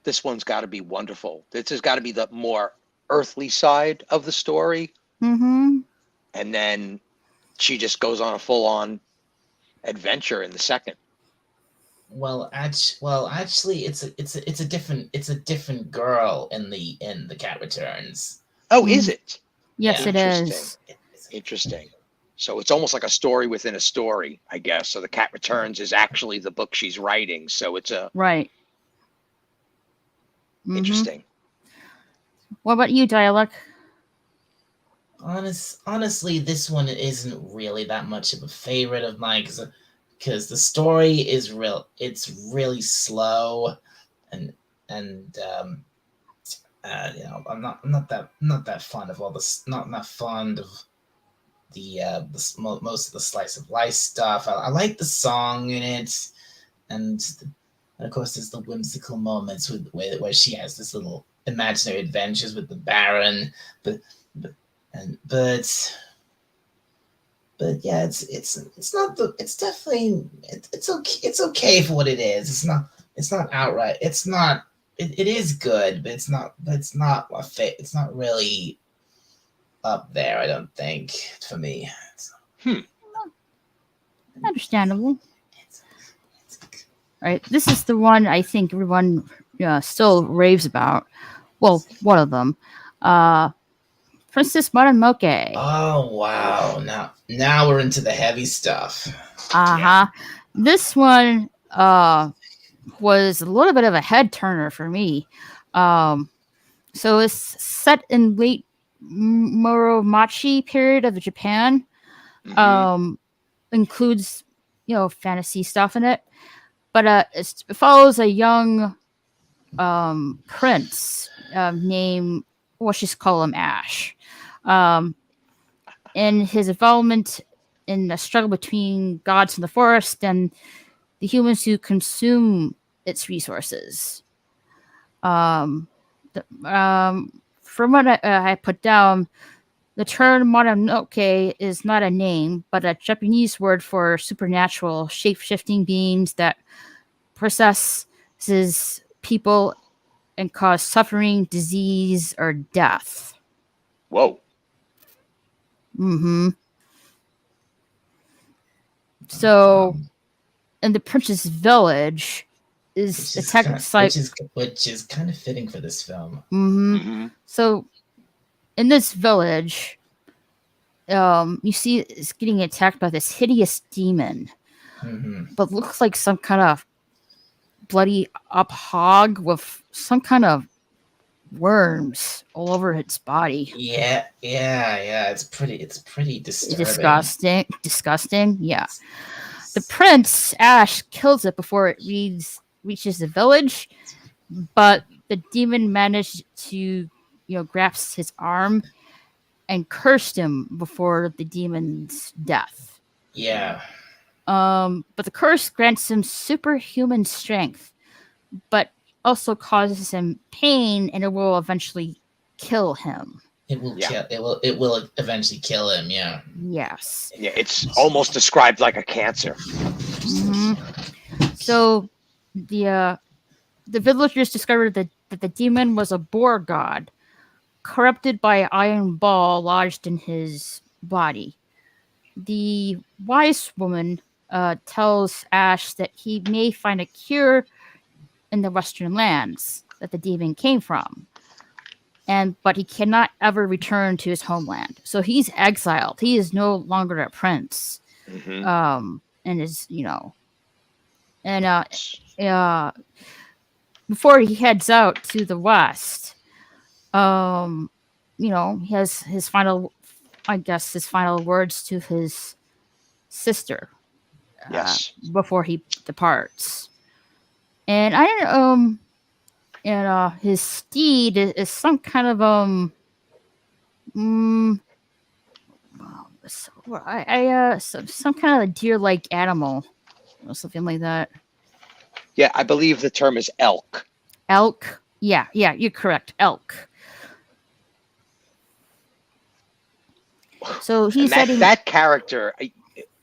B: this one's got to be wonderful. This has got to be the more earthly side of the story.
A: Mm-hmm.
B: And then she just goes on a full-on adventure in the second.
C: Well, actually, it's a different girl in the Cat Returns.
B: Oh, is it?
A: Yes, it is.
B: Interesting. So it's almost like a story within a story, I guess. So The Cat Returns is actually the book she's writing. So it's
A: right.
B: Interesting.
A: What about you, Dialect?
C: Honestly, this one isn't really that much of a favorite of mine because the story is it's really slow and I'm not that fond of all this. Not fond of most of the slice of life stuff. I like the song in it, and of course there's the whimsical moments where she has this little imaginary adventures with the Baron, but yeah, it's okay for what it is. It's not outright. It is good, but it's not really up there, I don't think, for me.
A: Understandable. Right, this is the one I think everyone still raves about. Well, one of them. Princess Mononoke.
C: Oh, wow. Now we're into the heavy stuff.
A: Yeah. This one was a little bit of a head turner for me. So it's set in late Muromachi period of Japan. Includes fantasy stuff in it, but it follows a young prince named, let's just call him Ash. In his involvement in the struggle between gods in the forest and the humans who consume its resources. From what I put down, the term Mononoke is not a name, but a Japanese word for supernatural, shape-shifting beings that possesses people and cause suffering, disease, or death.
B: Whoa.
A: Mm-hmm. So, in the Prince's Village is
C: which is kind of fitting for this film.
A: Mm-hmm. Mm-hmm. So, in this village, you see it's getting attacked by this hideous demon, but looks like some kind of bloody up hog with some kind of worms all over its body.
C: Yeah. It's pretty
A: disturbing. Disgusting. Yeah. The prince Ash kills it before it reaches the village, but the demon managed to, grasp his arm and cursed him before the demon's death.
C: Yeah.
A: But the curse grants him superhuman strength, but also causes him pain, and it will eventually kill him.
C: It will eventually kill him. Yeah.
A: Yes.
B: Yeah, it's almost described like a cancer.
A: Mm-hmm. So, the villagers discovered that the demon was a boar god, corrupted by an iron ball lodged in his body. The wise woman tells Ash that he may find a cure in the Western lands that the demon came from, but he cannot ever return to his homeland. So he's exiled. He is no longer a prince. Mm-hmm. And is before he heads out to the west, he has his final words to his sister.
B: Yes.
A: Before he departs, and his steed is some kind of some kind of a deer-like animal or something like that.
B: Yeah, I believe the term is elk.
A: Elk? Yeah, you're correct. Elk. So he's
B: that character.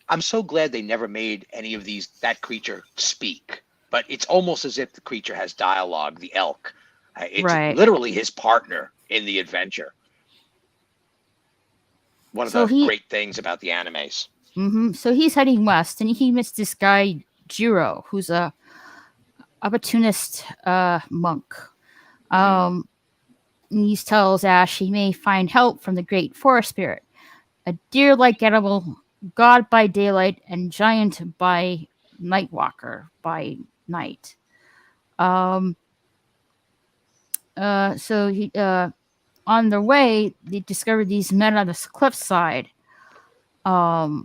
B: I'm so glad they never made any of that creature speak. But it's almost as if the creature has dialogue. The elk. It's literally his partner in the adventure. One of the great things about the animes.
A: Mm-hmm. So he's heading west, and he meets this guy Jiro, who's a opportunist monk. He tells Ash he may find help from the great forest spirit, a deer-like animal, god by daylight and giant by nightwalker by night. So he on their way, they discovered these men on the cliffside. I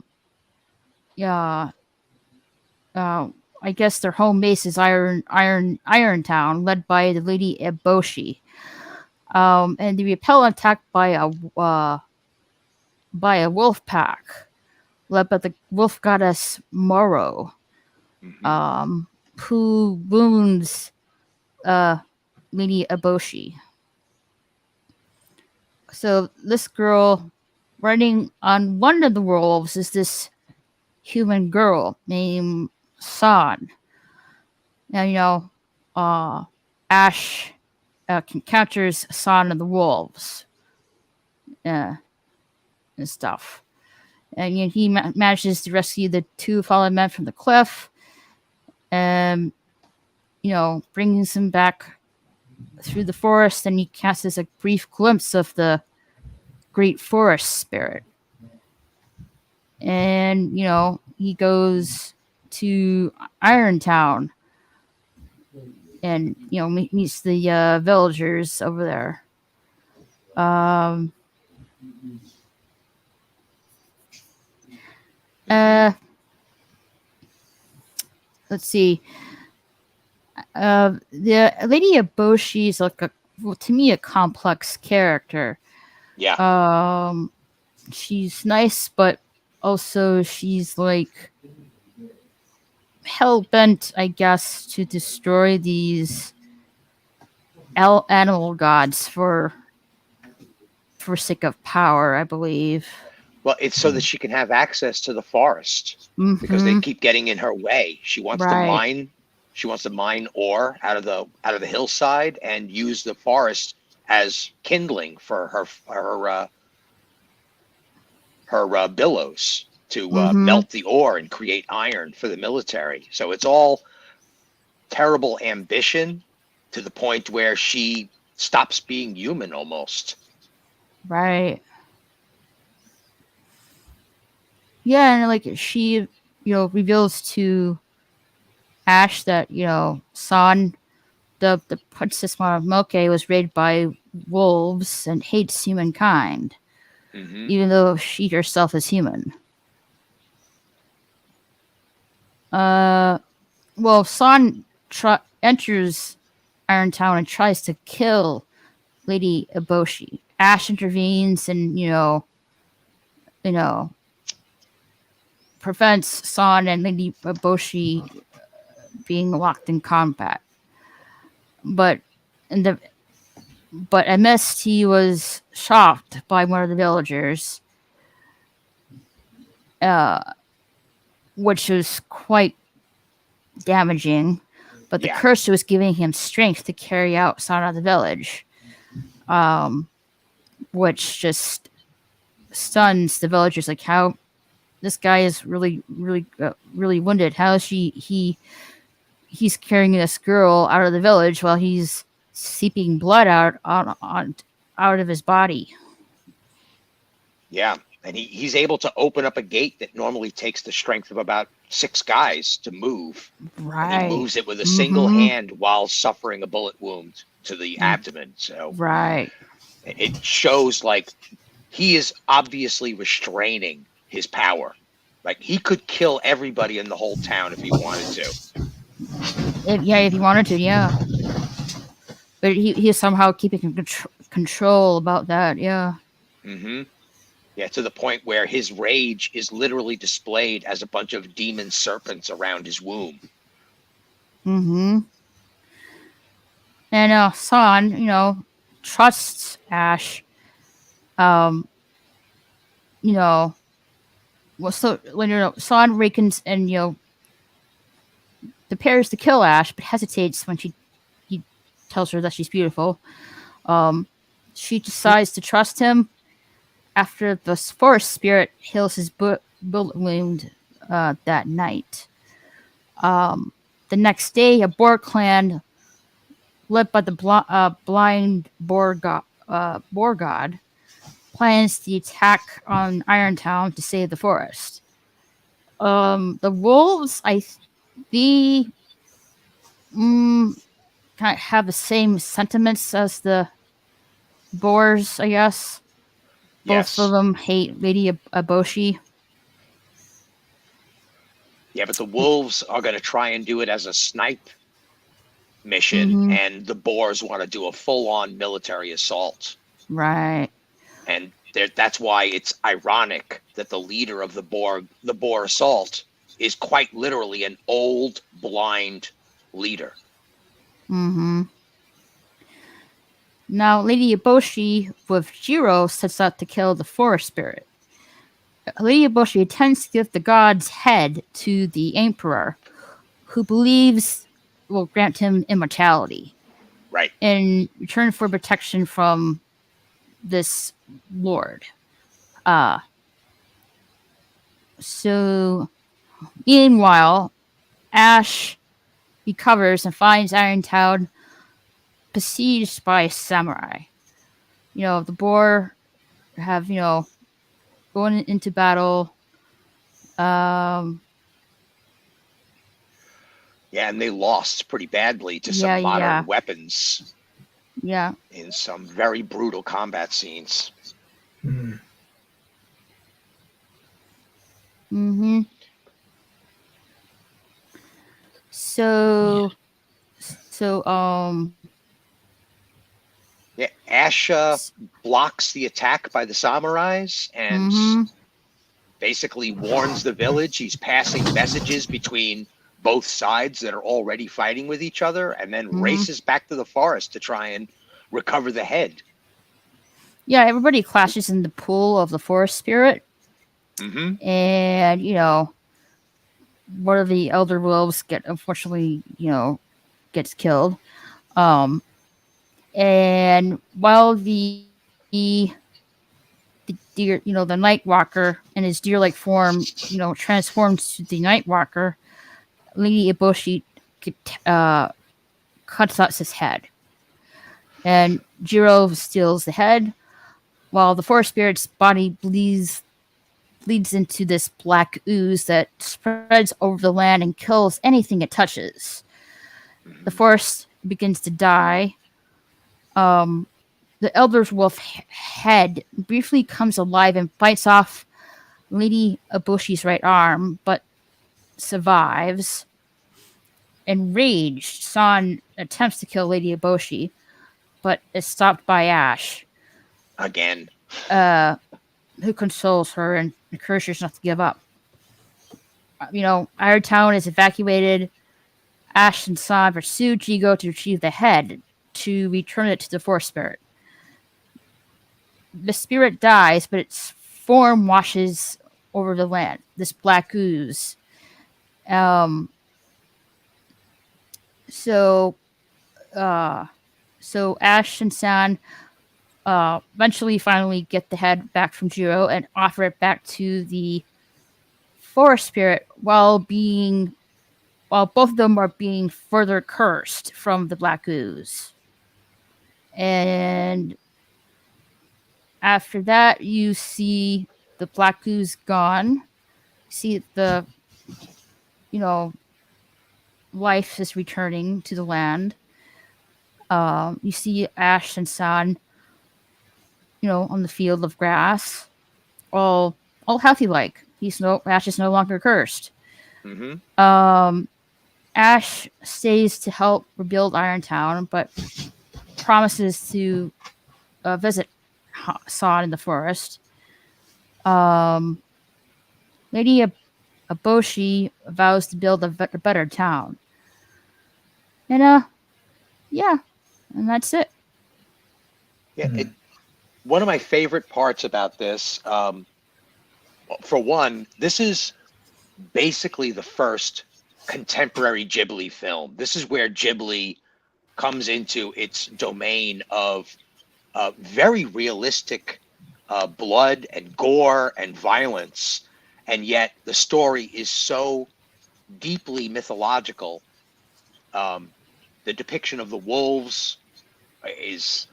A: guess their home base is Iron Town, led by the Lady Eboshi. And they repel an attack by a wolf pack, led by the wolf goddess Moro, who wounds Lady Eboshi. So this girl riding on one of the wolves is this human girl named San. Now, Ash encounters San and the wolves and stuff. And he manages to rescue the two fallen men from the cliff and, brings them back through the forest, and he casts a brief glimpse of the great forest spirit. And, he goes to Iron Town and, meets the villagers over there. Let's see. The Lady Eboshi is like to me a complex character.
B: Yeah.
A: She's nice, but also she's like hell bent, I guess, to destroy these animal gods for sake of power, I believe.
B: Well, it's so that she can have access to the forest because they keep getting in her way. She wants to mine. She wants to mine ore out of the hillside and use the forest as kindling for her billows to melt the ore and create iron for the military. So it's all terrible ambition to the point where she stops being human almost.
A: Right. Yeah, and like she, reveals to Ash that, San, the Princess Mononoke, was raised by wolves and hates humankind, even though she herself is human. Well, San enters Irontown and tries to kill Lady Eboshi. Ash intervenes and, prevents San and Lady Eboshi being locked in combat. But amidst, he was shocked by one of the villagers, which was quite damaging. But the curse was giving him strength to carry out San out of the village, which just stuns the villagers. Like, how this guy is really wounded. How is he's carrying this girl out of the village while he's seeping blood out of his body.
B: Yeah, and he's able to open up a gate that normally takes the strength of about 6 guys to move.
A: Right.
B: And he moves it with a single hand while suffering a bullet wound to the abdomen. So it shows like he is obviously restraining his power. Like, he could kill everybody in the whole town if he wanted to.
A: If he wanted to, yeah. But he is somehow keeping control about that, yeah.
B: Yeah, to the point where his rage is literally displayed as a bunch of demon serpents around his womb.
A: And San, trusts Ash. Well, so when San reckons and prepares to kill Ash, but hesitates when he tells her that she's beautiful. She decides to trust him after the forest spirit heals his bullet wound that night. The next day, a boar clan led by the blind boar god plans the attack on Irontown to save the forest. The wolves, kind of have the same sentiments as the boars, I guess. Both of them hate Lady Eboshi.
B: Yeah, but the wolves are going to try and do it as a snipe mission, and the boars want to do a full-on military assault.
A: Right.
B: And that's why it's ironic that the leader of the boar assault is quite literally an old, blind leader.
A: Now, Lady Eboshi with Jiro sets out to kill the forest spirit. Lady Eboshi intends to give the god's head to the emperor, who believes will grant him immortality.
B: Right.
A: In return for protection from this lord. So, meanwhile, Ash recovers and finds Irontown besieged by samurai. The boar have, going into battle.
B: Yeah, and they lost pretty badly to some modern weapons.
A: Yeah.
B: In some very brutal combat scenes.
A: So,
B: Yeah, Ash blocks the attack by the samurais and basically warns the village. He's passing messages between both sides that are already fighting with each other, and then races back to the forest to try and recover the head.
A: Yeah, everybody clashes in the pool of the forest spirit. And, one of the elder wolves unfortunately, gets killed. And while the deer, the Night Walker in his deer-like form, transforms to the Night Walker, Lady Eboshi cuts out his head. And Jiro steals the head, while the forest spirit's body bleeds into this black ooze that spreads over the land and kills anything it touches. The forest begins to die. The Elder's Wolf head briefly comes alive and bites off Lady Eboshi's right arm, but survives. Enraged, San attempts to kill Lady Eboshi, but is stopped by Ash.
B: Again.
A: Who consoles her and encourages her not to give up. Iron Town is evacuated. Ash and San pursue Jigo to retrieve the head to return it to the forest spirit. The spirit dies, but its form washes over the land. This black ooze. So Ash and San eventually finally get the head back from Jiro and offer it back to the forest spirit while both of them are being further cursed from the black ooze. And after that, you see the black ooze gone. You see the, life is returning to the land. You see Ash and San, on the field of grass, all healthy like. Ash is no longer cursed. Ash stays to help rebuild Irontown, but promises to visit San in the forest. Lady Eboshi vows to build a better town. And and that's it.
B: Yeah, one of my favorite parts about this, for one, this is basically the first contemporary Ghibli film. This is where Ghibli comes into its domain of very realistic blood and gore and violence, and yet the story is so deeply mythological. The depiction of the wolves is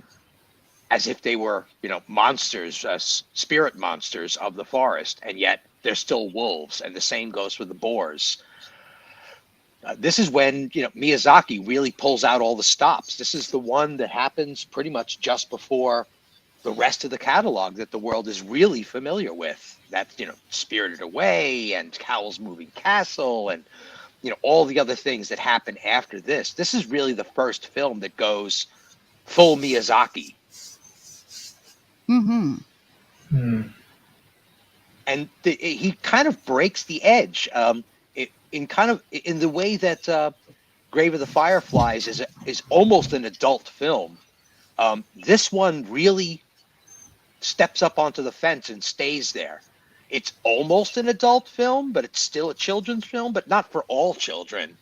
B: as if they were, monsters, spirit monsters of the forest, and yet they're still wolves. And the same goes for the boars. This is when, Miyazaki really pulls out all the stops. This is the one that happens pretty much just before the rest of the catalog that the world is really familiar with. That's, Spirited Away and Howl's Moving Castle and, all the other things that happen after this. This is really the first film that goes full Miyazaki. And he kind of breaks the edge in the way that Grave of the Fireflies is almost an adult film. This one really steps up onto the fence and stays there. It's almost an adult film, but it's still a children's film, but not for all children.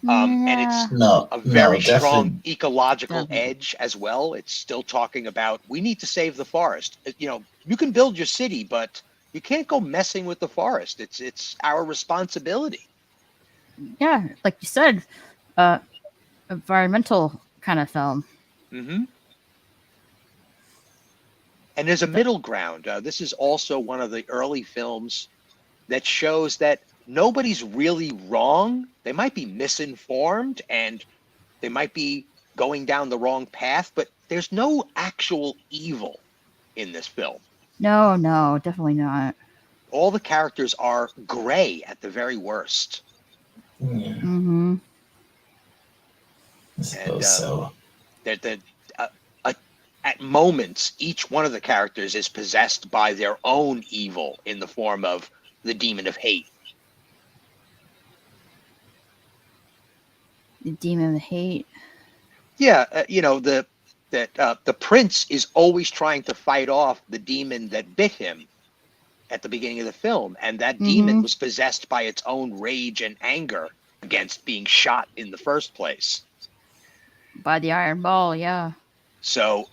B: And it's a very strong ecological edge as well. It's still talking about, we need to save the forest. You can build your city, but you can't go messing with the forest. It's our responsibility.
A: Yeah, like you said, environmental kind of film.
B: And there's a middle ground. This is also one of the early films that shows that nobody's really wrong. They might be misinformed and they might be going down the wrong path, but there's no actual evil in this film.
A: No, definitely not.
B: All the characters are gray at the very worst.
C: I suppose so.
B: At moments, each one of the characters is possessed by their own evil in the form of the demon of hate.
A: The demon of hate.
B: Yeah, the prince is always trying to fight off the demon that bit him at the beginning of the film, and that demon was possessed by its own rage and anger against being shot in the first place.
A: By the iron ball, yeah.
B: So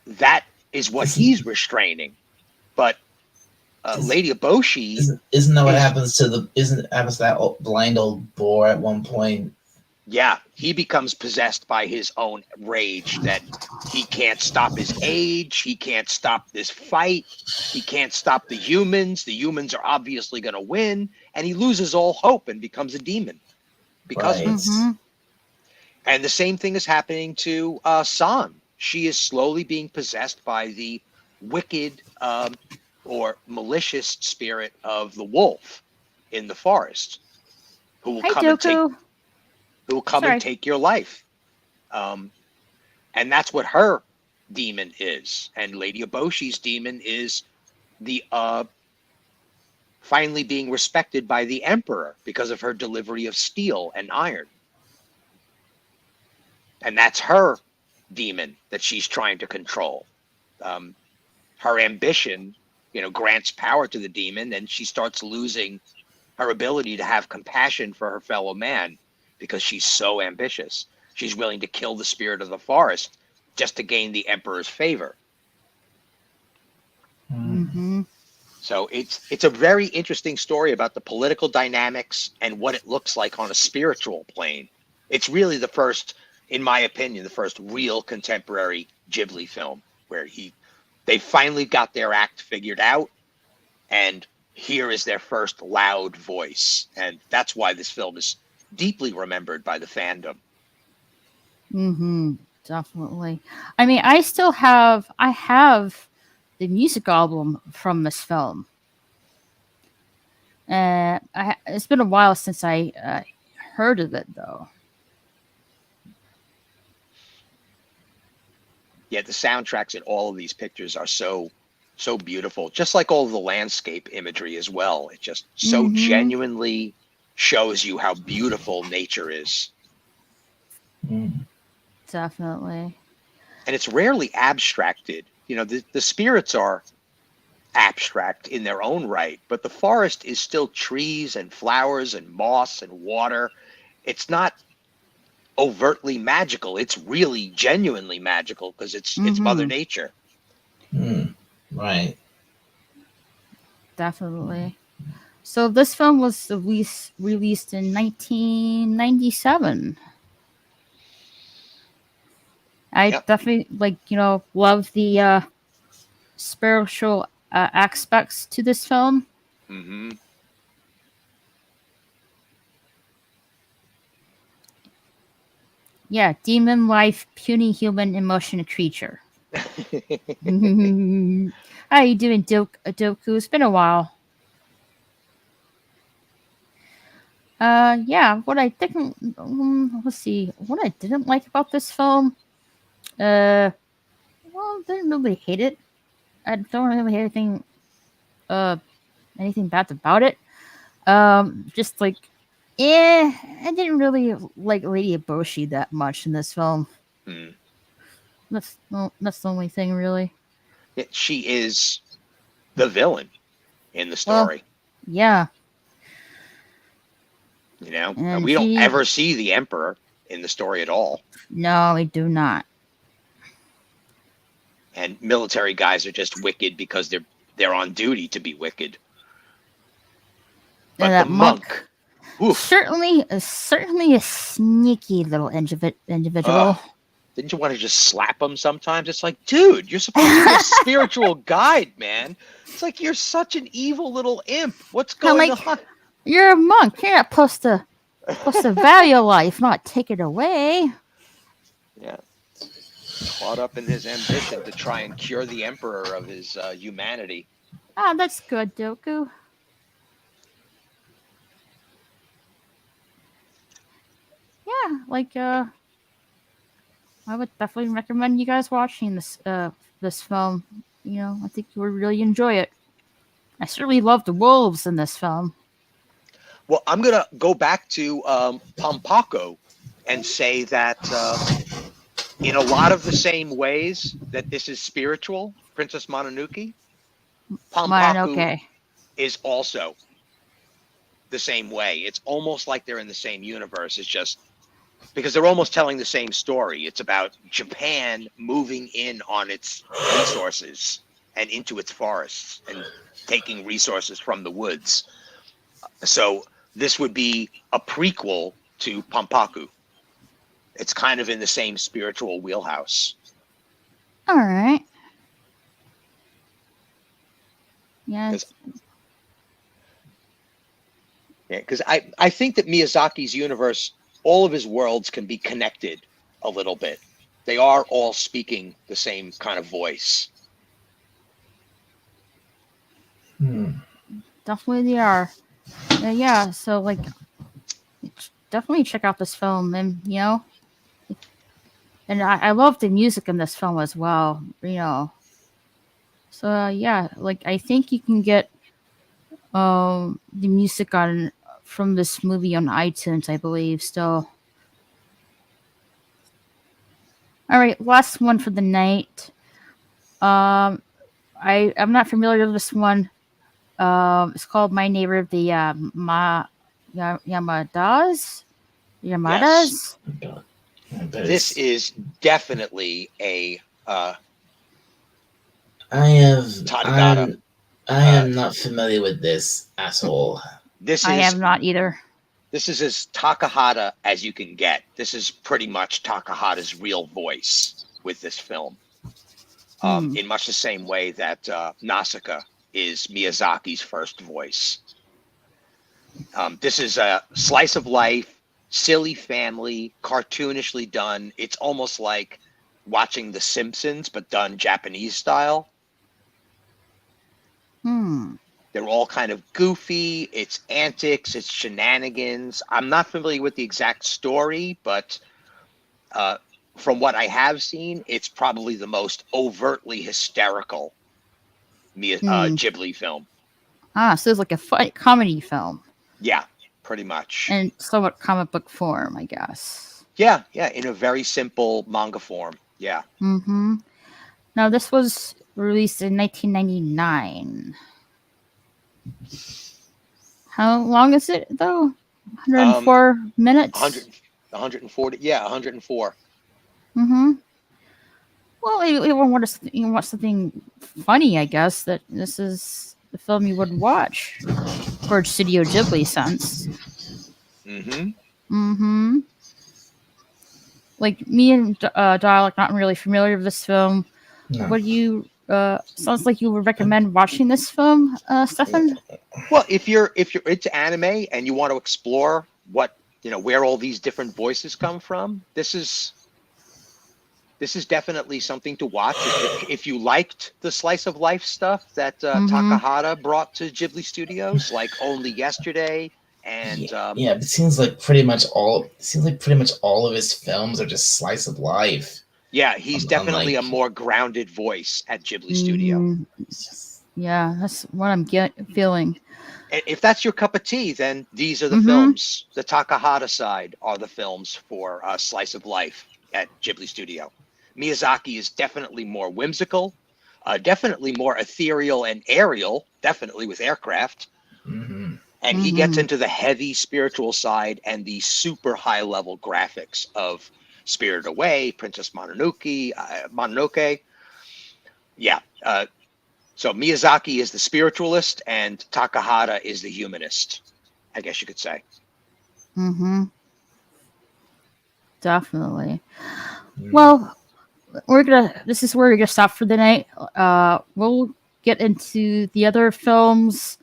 B: that is what he's restraining. But Lady Eboshi
C: isn't that what happens to that blind old boar at one point?
B: Yeah, he becomes possessed by his own rage that he can't stop his age, he can't stop this fight, he can't stop the humans. The humans are obviously going to win, and he loses all hope and becomes a demon because of it. And the same thing is happening to San. She is slowly being possessed by the wicked or malicious spirit of the wolf in the forest, who will come and take your life. And that's what her demon is. And Lady Eboshi's demon is the finally being respected by the emperor because of her delivery of steel and iron. And that's her demon that she's trying to control. Her ambition, grants power to the demon, and she starts losing her ability to have compassion for her fellow man because she's so ambitious. She's willing to kill the spirit of the forest just to gain the emperor's favor. So it's a very interesting story about the political dynamics and what it looks like on a spiritual plane. It's really the first, in my opinion, the first real contemporary Ghibli film where they finally got their act figured out, and here is their first loud voice. And that's why this film is deeply remembered by the fandom.
A: Definitely. I mean, I have the music album from this film. It's been a while since I heard of it, though.
B: Yeah, the soundtracks in all of these pictures are so beautiful, just like all of the landscape imagery as well. It just so genuinely shows you how beautiful nature is.
A: Definitely.
B: And it's rarely abstracted. The spirits are abstract in their own right, but the forest is still trees and flowers and moss and water. It's not overtly magical. It's really genuinely magical because it's Mother Nature.
C: Right.
A: Definitely. So this film was released in 1997. I definitely love the spiritual aspects to this film. Yeah, demon life, puny human emotion creature. How you doing, Doku? It's been a while. Yeah, what I didn't let's see, what I didn't like about this film. Well, didn't really hate it. I don't really hate anything bad about it. Just like, I didn't really like Lady Eboshi that much in this film. That's the only thing, really.
B: She is the villain in the story.
A: Well, yeah.
B: And we don't ever see the emperor in the story at all.
A: No, we do not.
B: And military guys are just wicked because they're on duty to be wicked. But
A: that
B: the monk
A: certainly a sneaky little individual.
B: Didn't you want to just slap him sometimes? It's like, dude, you're supposed to be a spiritual guide, man. It's like you're such an evil little imp. What's going on?
A: You're a monk. You're not supposed to value life, not take it away.
B: Yeah. Caught up in his ambition to try and cure the emperor of his humanity.
A: Oh, that's good, Doku. Yeah, I would definitely recommend you guys watching this film. I think you would really enjoy it. I certainly love the wolves in this film.
B: Well, I'm gonna go back to Pampako and say that in a lot of the same ways that this is spiritual, Princess Mononoke, Pampaku
A: Mononoke.
B: is also the same way. It's almost like they're in the same universe. It's just because they're almost telling the same story. It's about Japan moving in on its resources and into its forests and taking resources from the woods. So this would be a prequel to Pampaku. It's kind of in the same spiritual wheelhouse.
A: All right. Yeah.
B: Because I think that Miyazaki's universe, all of his worlds can be connected a little bit. They are all speaking the same kind of voice.
A: Definitely they are. Yeah, so like definitely check out this film, and and I love the music in this film as well, So yeah, like I think you can get the music from this movie on iTunes, I believe. Still. All right, last one for the night. I'm not familiar with this one. It's called My Neighbor the Yamadas.
B: Yes. This is definitely a
C: I am not familiar with this at all.
A: I am not either.
B: This is as Takahata as you can get. This is pretty much Takahata's real voice with this film. In much the same way that Nausicaa is Miyazaki's first voice. This is a slice of life, silly family, cartoonishly done. It's almost like watching The Simpsons, but done Japanese style. They're all kind of goofy. It's antics. It's shenanigans. I'm not familiar with the exact story, but from what I have seen, it's probably the most overtly hysterical Ghibli film.
A: So it's like a funny comedy film.
B: Yeah, pretty much.
A: And somewhat comic book form, I guess.
B: Yeah, in a very simple manga form. Yeah.
A: Now, this was released in 1999. How long is it, though? 104 minutes?
B: 140. Yeah, 104.
A: Well, you want something funny, I guess. That this is the film you would watch for Studio Ghibli sense. Like me and Dialect, not really familiar with this film. No. Would you? Sounds like you would recommend watching this film, Stefan.
B: Well, if you're into anime and you want to explore what where all these different voices come from, this is definitely something to watch. If you liked the slice of life stuff that Takahata brought to Ghibli Studios, like Only Yesterday, and
C: it seems like pretty much all of his films are just slice of life.
B: Yeah, he's definitely a more grounded voice at Ghibli Studio.
A: Yeah, that's what I'm feeling.
B: If that's your cup of tea, then these are the films. The Takahata side are the films for slice of life at Ghibli Studio. Miyazaki is definitely more whimsical, definitely more ethereal and aerial, definitely with aircraft. And he gets into the heavy spiritual side and the super high level graphics of Spirited Away, Princess Mononoke. Yeah. So Miyazaki is the spiritualist and Takahata is the humanist, I guess you could say.
A: Definitely. Well, this is where we're gonna stop for the night. We'll get into the other films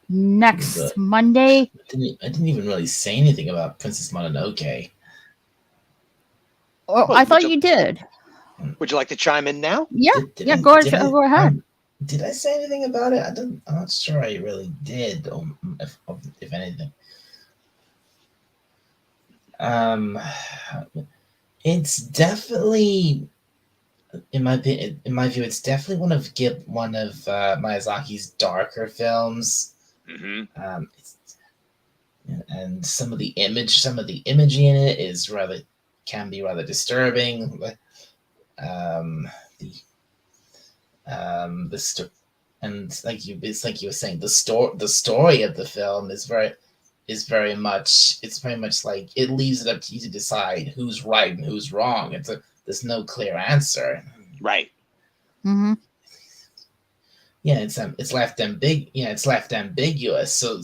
A: next Monday.
C: I didn't even really say anything about Princess Mononoke.
A: Oh, I thought you did.
B: Would you like to chime in now?
A: Yeah, go ahead.
C: Did I say anything about it? I'm not sure I really did, if anything. It's definitely, in my view, it's definitely one of Miyazaki's darker films.
B: Mm-hmm.
C: And some of the imagery in it can be rather disturbing. It's like you were saying, the story of the film is very much like it leaves it up to you to decide who's right and who's wrong. There's no clear answer.
B: Right.
A: Mm-hmm.
C: Yeah, it's left ambiguous. So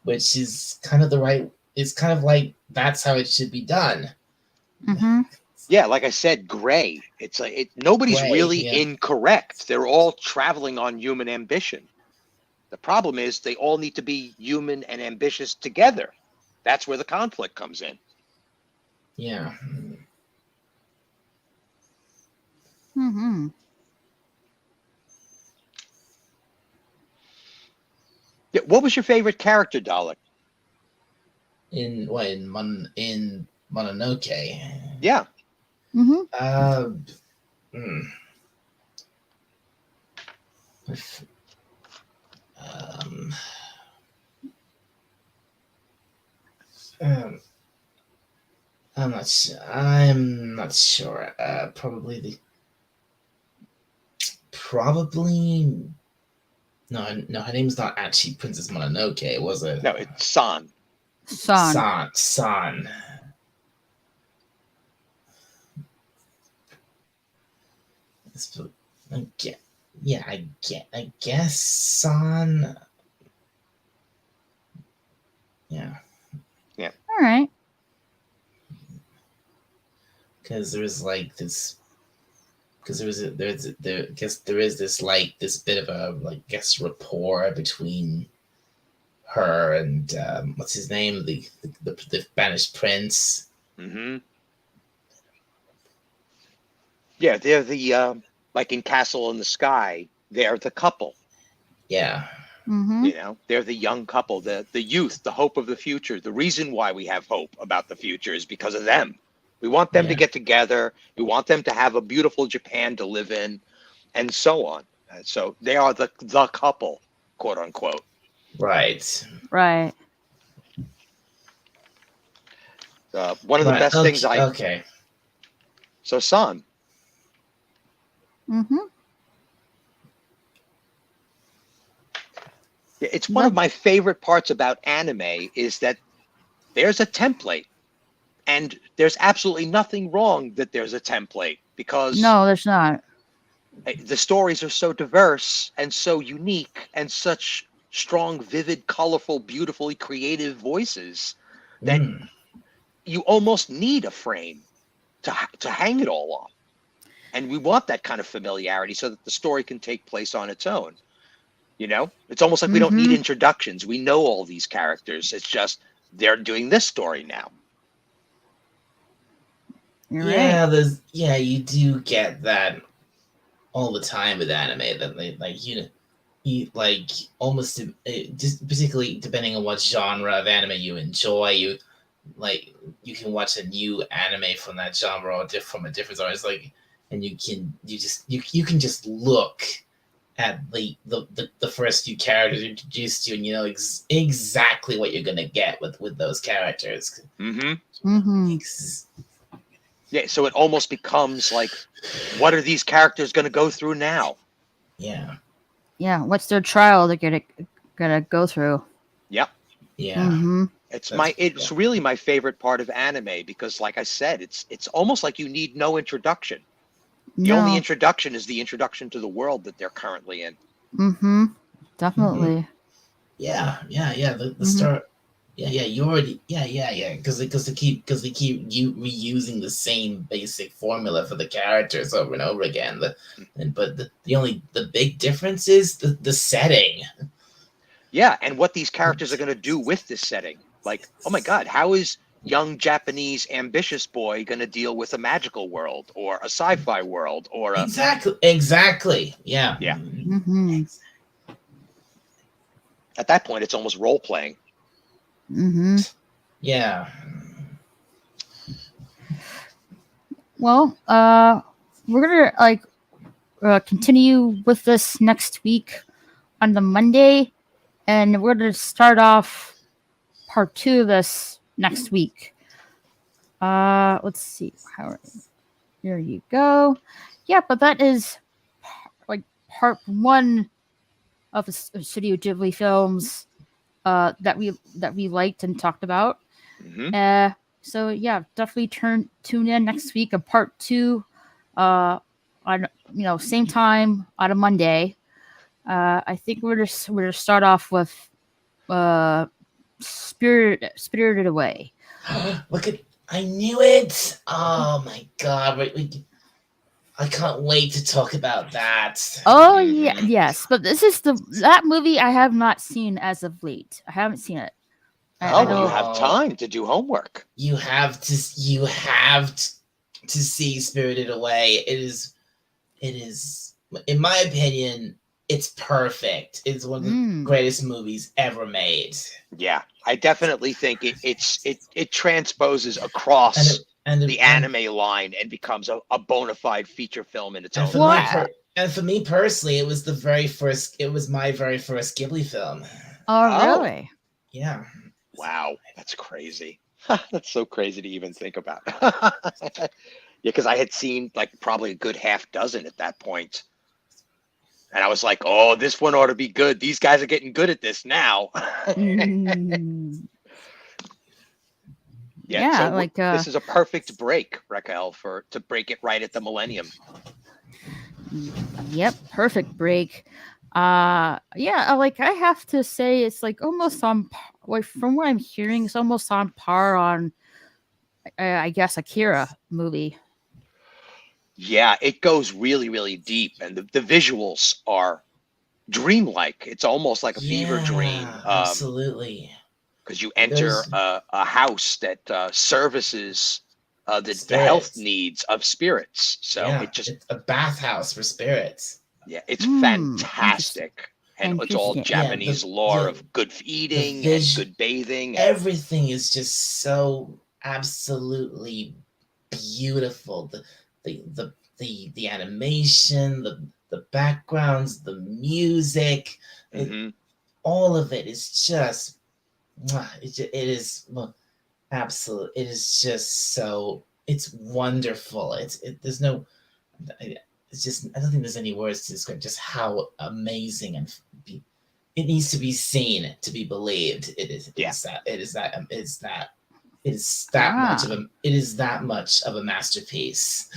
C: which is kind of the right. It's kind of like that's how it should be done.
A: Mm-hmm.
B: Yeah, like I said, gray. It's like nobody's
C: Gray,
B: really
C: yeah.
B: incorrect. They're all traveling on human ambition. The problem is they all need to be human and ambitious together. That's where the conflict comes in.
C: Yeah.
A: Mm-hmm.
B: Yeah, what was your favorite character, Dalek?
C: In Mononoke.
B: Yeah.
A: Mm-hmm.
C: I'm not sure. Probably no. Her name's not actually Princess Mononoke, was it?
B: No, it's San.
C: San. I guess San. Yeah.
A: All right.
C: Because there is like this. Because there is this like this bit of a rapport between her and what's his name, the banished prince.
B: Mm-hmm. Yeah, they're the like in Castle in the Sky. They're the couple.
C: Yeah.
A: Mm-hmm.
B: You know, they're the young couple, the youth, the hope of the future. The reason why we have hope about the future is because of them. We want them to get together. We want them to have a beautiful Japan to live in, and so on. So they are the couple, quote unquote.
C: Right.
A: Right.
B: One of the best things
C: Okay.
B: So San.
A: Mm-hmm.
B: It's one of my favorite parts about anime is that there's a template. And there's absolutely nothing wrong that there's a template because
A: no, there's not.
B: The stories are so diverse and so unique and such strong, vivid, colorful, beautifully creative voices that you almost need a frame to hang it all off. And we want that kind of familiarity so that the story can take place on its own. You know, it's almost like we don't need introductions. We know all these characters. It's just they're doing this story now.
C: Yeah, you do get that all the time with anime that you almost just particularly depending on what genre of anime you enjoy, you can watch a new anime from that genre or from a different genre. It's like, and you can just look at the first few characters introduced to you, and you know exactly what you're gonna get with those characters.
B: Yeah, so it almost becomes like, what are these characters going to go through now?
C: Yeah.
A: Yeah, what's their trial they're gonna go through?
B: Yep.
C: Yeah.
B: It's really my favorite part of anime because, like I said, it's almost like you need no introduction. The only introduction is the introduction to the world that they're currently in.
A: Definitely.
C: Yeah. The start. Yeah, you already. Yeah. Because they keep reusing the same basic formula for the characters over and over again. But the big difference is the setting.
B: Yeah, and what these characters are going to do with this setting. Like, oh my God, how is young Japanese ambitious boy going to deal with a magical world or a sci-fi world or a...
C: Exactly. Yeah.
B: At that point, it's almost role playing.
C: Yeah.
A: Well, we're gonna continue with this next week on the Monday, and we're gonna start off part 2 of this next week. Let's see. There you go. Yeah, but that is like part 1 of the Studio Ghibli films that we liked and talked about.
B: Mm-hmm.
A: So yeah, definitely tune in next week of part 2 on same time on a Monday. I think we're gonna start off with Spirited Away.
C: Look at, I knew it. Oh my god, I can't wait to talk about that.
A: Oh yeah, yes, but this is that movie I have not seen as of late. I haven't seen it.
B: I you have time to do homework.
C: You have to see Spirited Away. It is, in my opinion, it's perfect. It's one of the greatest movies ever made.
B: Yeah, I definitely think it transposes across the anime line and becomes a bona fide feature film in its own right.
C: And for me personally, it was my very first Ghibli film.
A: Oh, really?
C: Yeah.
B: Wow, that's crazy. That's so crazy to even think about. Yeah, because I had seen like probably a good half dozen at that point. And I was like, oh, this one ought to be good. These guys are getting good at this now. Yeah, so this is a perfect break, Raquel, to break it right at the millennium.
A: Yep, perfect break. I have to say it's like almost on from what I'm hearing, it's almost on par on I guess Akira movie.
B: Yeah, it goes really, really deep, and the visuals are dreamlike. It's almost like a fever dream.
C: Absolutely.
B: Because you enter a house that services the health needs of spirits. So it's a
C: bathhouse for spirits.
B: Yeah, it's fantastic. And it's all Japanese lore of good eating and good bathing.
C: Everything is just so absolutely beautiful. The animation, the backgrounds, the music, all of it is just it is absolute. It is just so, it's wonderful. There's no, it's just, I don't think there's any words to describe just how amazing and it needs to be seen to be believed. It is that much of a masterpiece.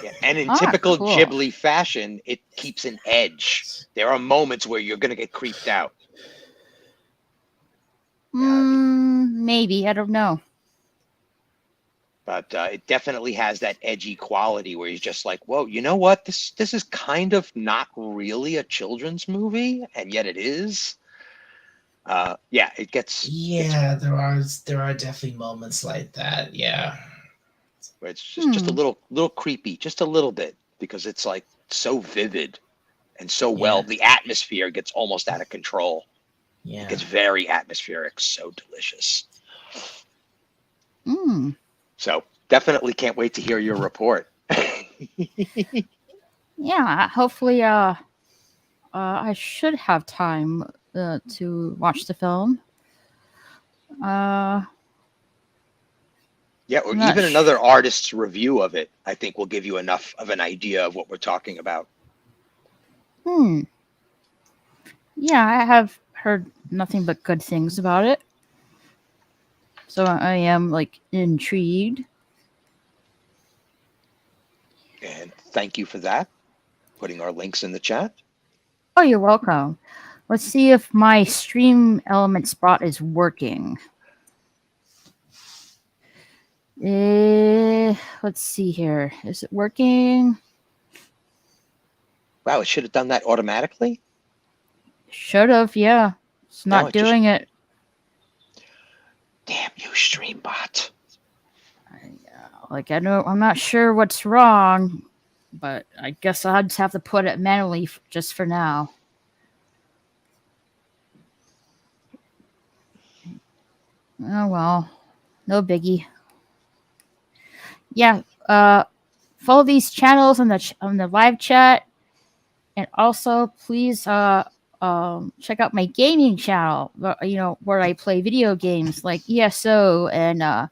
B: Yeah, and in typical Ghibli fashion, it keeps an edge. There are moments where you're going to get creeped out.
A: Maybe, I don't know.
B: But it definitely has that edgy quality where you're just like, whoa, you know what? This is kind of not really a children's movie, and yet it is. Yeah, it gets.
C: Yeah, there are definitely moments like that. Yeah,
B: where it's just a little creepy, just a little bit, because it's like so vivid and so well. The atmosphere gets almost out of control.
C: Yeah,
B: it gets very atmospheric, so delicious. So definitely can't wait to hear your report.
A: Yeah, hopefully I should have time to watch the film.
B: Yeah, or even another artist's review of it, I think will give you enough of an idea of what we're talking about.
A: Yeah, I have heard nothing but good things about it. So I am intrigued.
B: And thank you for that. Putting our links in the chat.
A: Oh, you're welcome. Let's see if my stream element spot is working. Let's see here. Is it working?
B: Wow, it should have done that automatically.
A: Should have, yeah. It's not doing it.
B: Damn you, Streambot.
A: I'm not sure what's wrong, but I guess I'll just have to put it manually just for now. Oh well, no biggie. Yeah, follow these channels on the live chat, and also please check out my gaming channel. Where I play video games like ESO and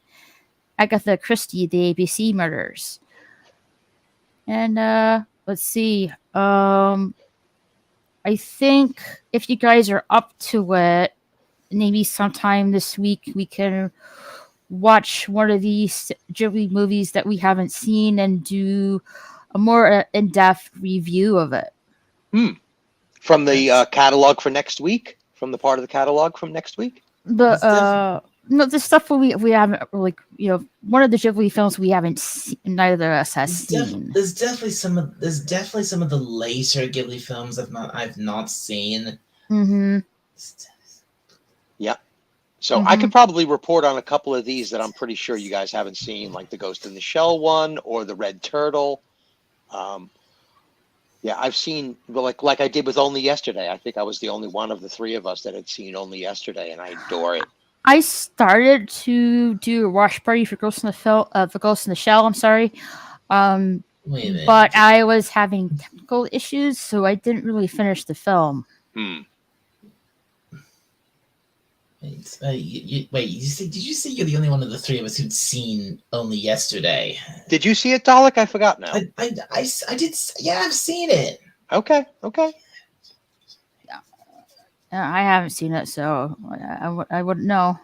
A: Agatha Christie, the ABC Murders. And let's see. I think if you guys are up to it, maybe sometime this week we can watch one of these Ghibli movies that we haven't seen and do a more in-depth review of it.
B: From the catalog for next week? From the part of the catalog from next week?
A: The stuff we haven't really, one of the Ghibli films we haven't seen, neither of us has seen.
C: There's definitely some of the later Ghibli films I've not seen.
A: Mm-hmm.
B: Yeah. So I could probably report on a couple of these that I'm pretty sure you guys haven't seen, like the Ghost in the Shell one or the Red Turtle. Yeah, I've seen, like I did with Only Yesterday. I think I was the only one of the three of us that had seen Only Yesterday, and I adore it.
A: I started to do a watch party for Ghost in the Shell. I'm sorry, but I was having technical issues, so I didn't really finish the film.
C: Did you say you're the only one of the three of us who'd seen Only Yesterday?
B: Did you see it, Dalek? I forgot now.
C: I did. Yeah, I've seen it.
B: Okay.
A: I haven't seen it, so I wouldn't know.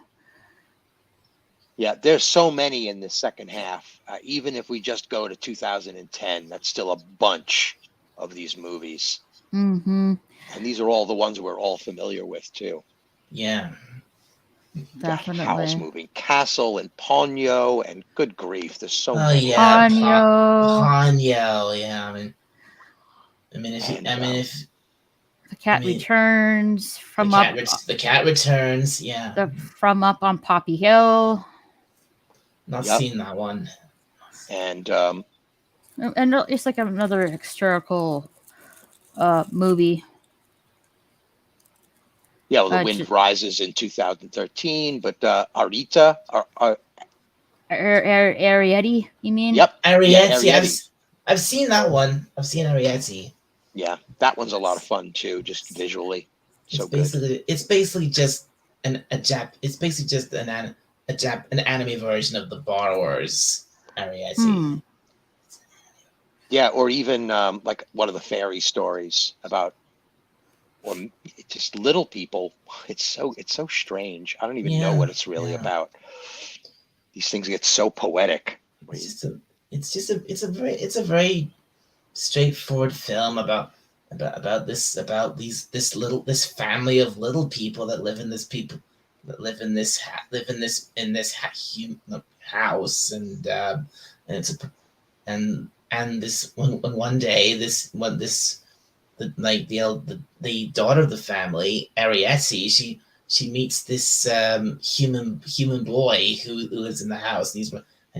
B: Yeah, there's so many in the second half. Even if we just go to 2010, that's still a bunch of these movies.
A: Mm-hmm.
B: And these are all the ones we're all familiar with, too.
C: Yeah.
A: Definitely.
B: Howl's Moving Castle and Ponyo, and good grief, there's so many.
C: Yeah,
A: Ponyo.
C: Yeah, if
A: the cat returns from
C: the cat returns. Yeah.
A: The From Up on Poppy Hill.
C: Not seen that one.
B: And
A: it's like another historical movie.
B: Yeah, well, The Wind Rises in 2013, but Arita,
A: Arrietty, you mean?
B: Yep.
C: Arrietty. I've seen that one. I've seen Arrietty.
B: Yeah, that one's a lot of fun too, just visually.
C: It's basically just an anime version of The Borrowers, Arrietty.
B: Yeah, or even like one of the fairy stories about, or just little people. It's so strange. I don't even know what it's really about. These things get so poetic.
C: It's a very straightforward film about this family of little people that live in this house, and this one day the daughter of the family, Arrietty, she meets this human boy who lives in the house, and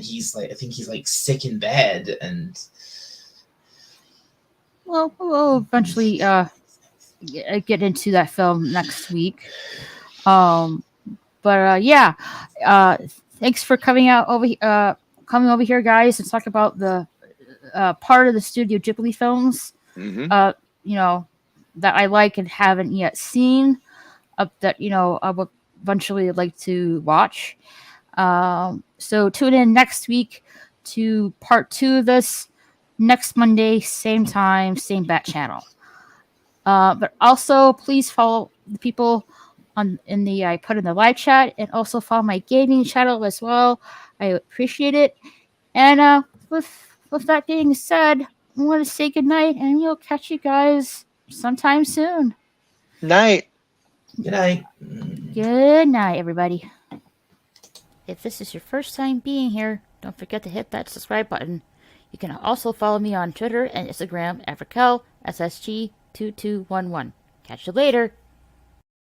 C: he's like, I think he's like sick in bed, and
A: we'll eventually get into that film next week. Thanks for coming over here, guys, and talk about the part of the Studio Ghibli films. That I like and haven't yet seen, that I would eventually like to watch. So tune in next week to part 2 of this, next Monday, same time, same bat channel. But also please follow the people I put in the live chat, and also follow my gaming channel as well. I appreciate it. And with that being said, I want to say good night, and we'll catch you guys sometime soon.
B: Night.
C: Good night.
A: Good night, everybody. If this is your first time being here, don't forget to hit that subscribe button. You can also follow me on Twitter and Instagram at RaquelSSG2211. Catch you later.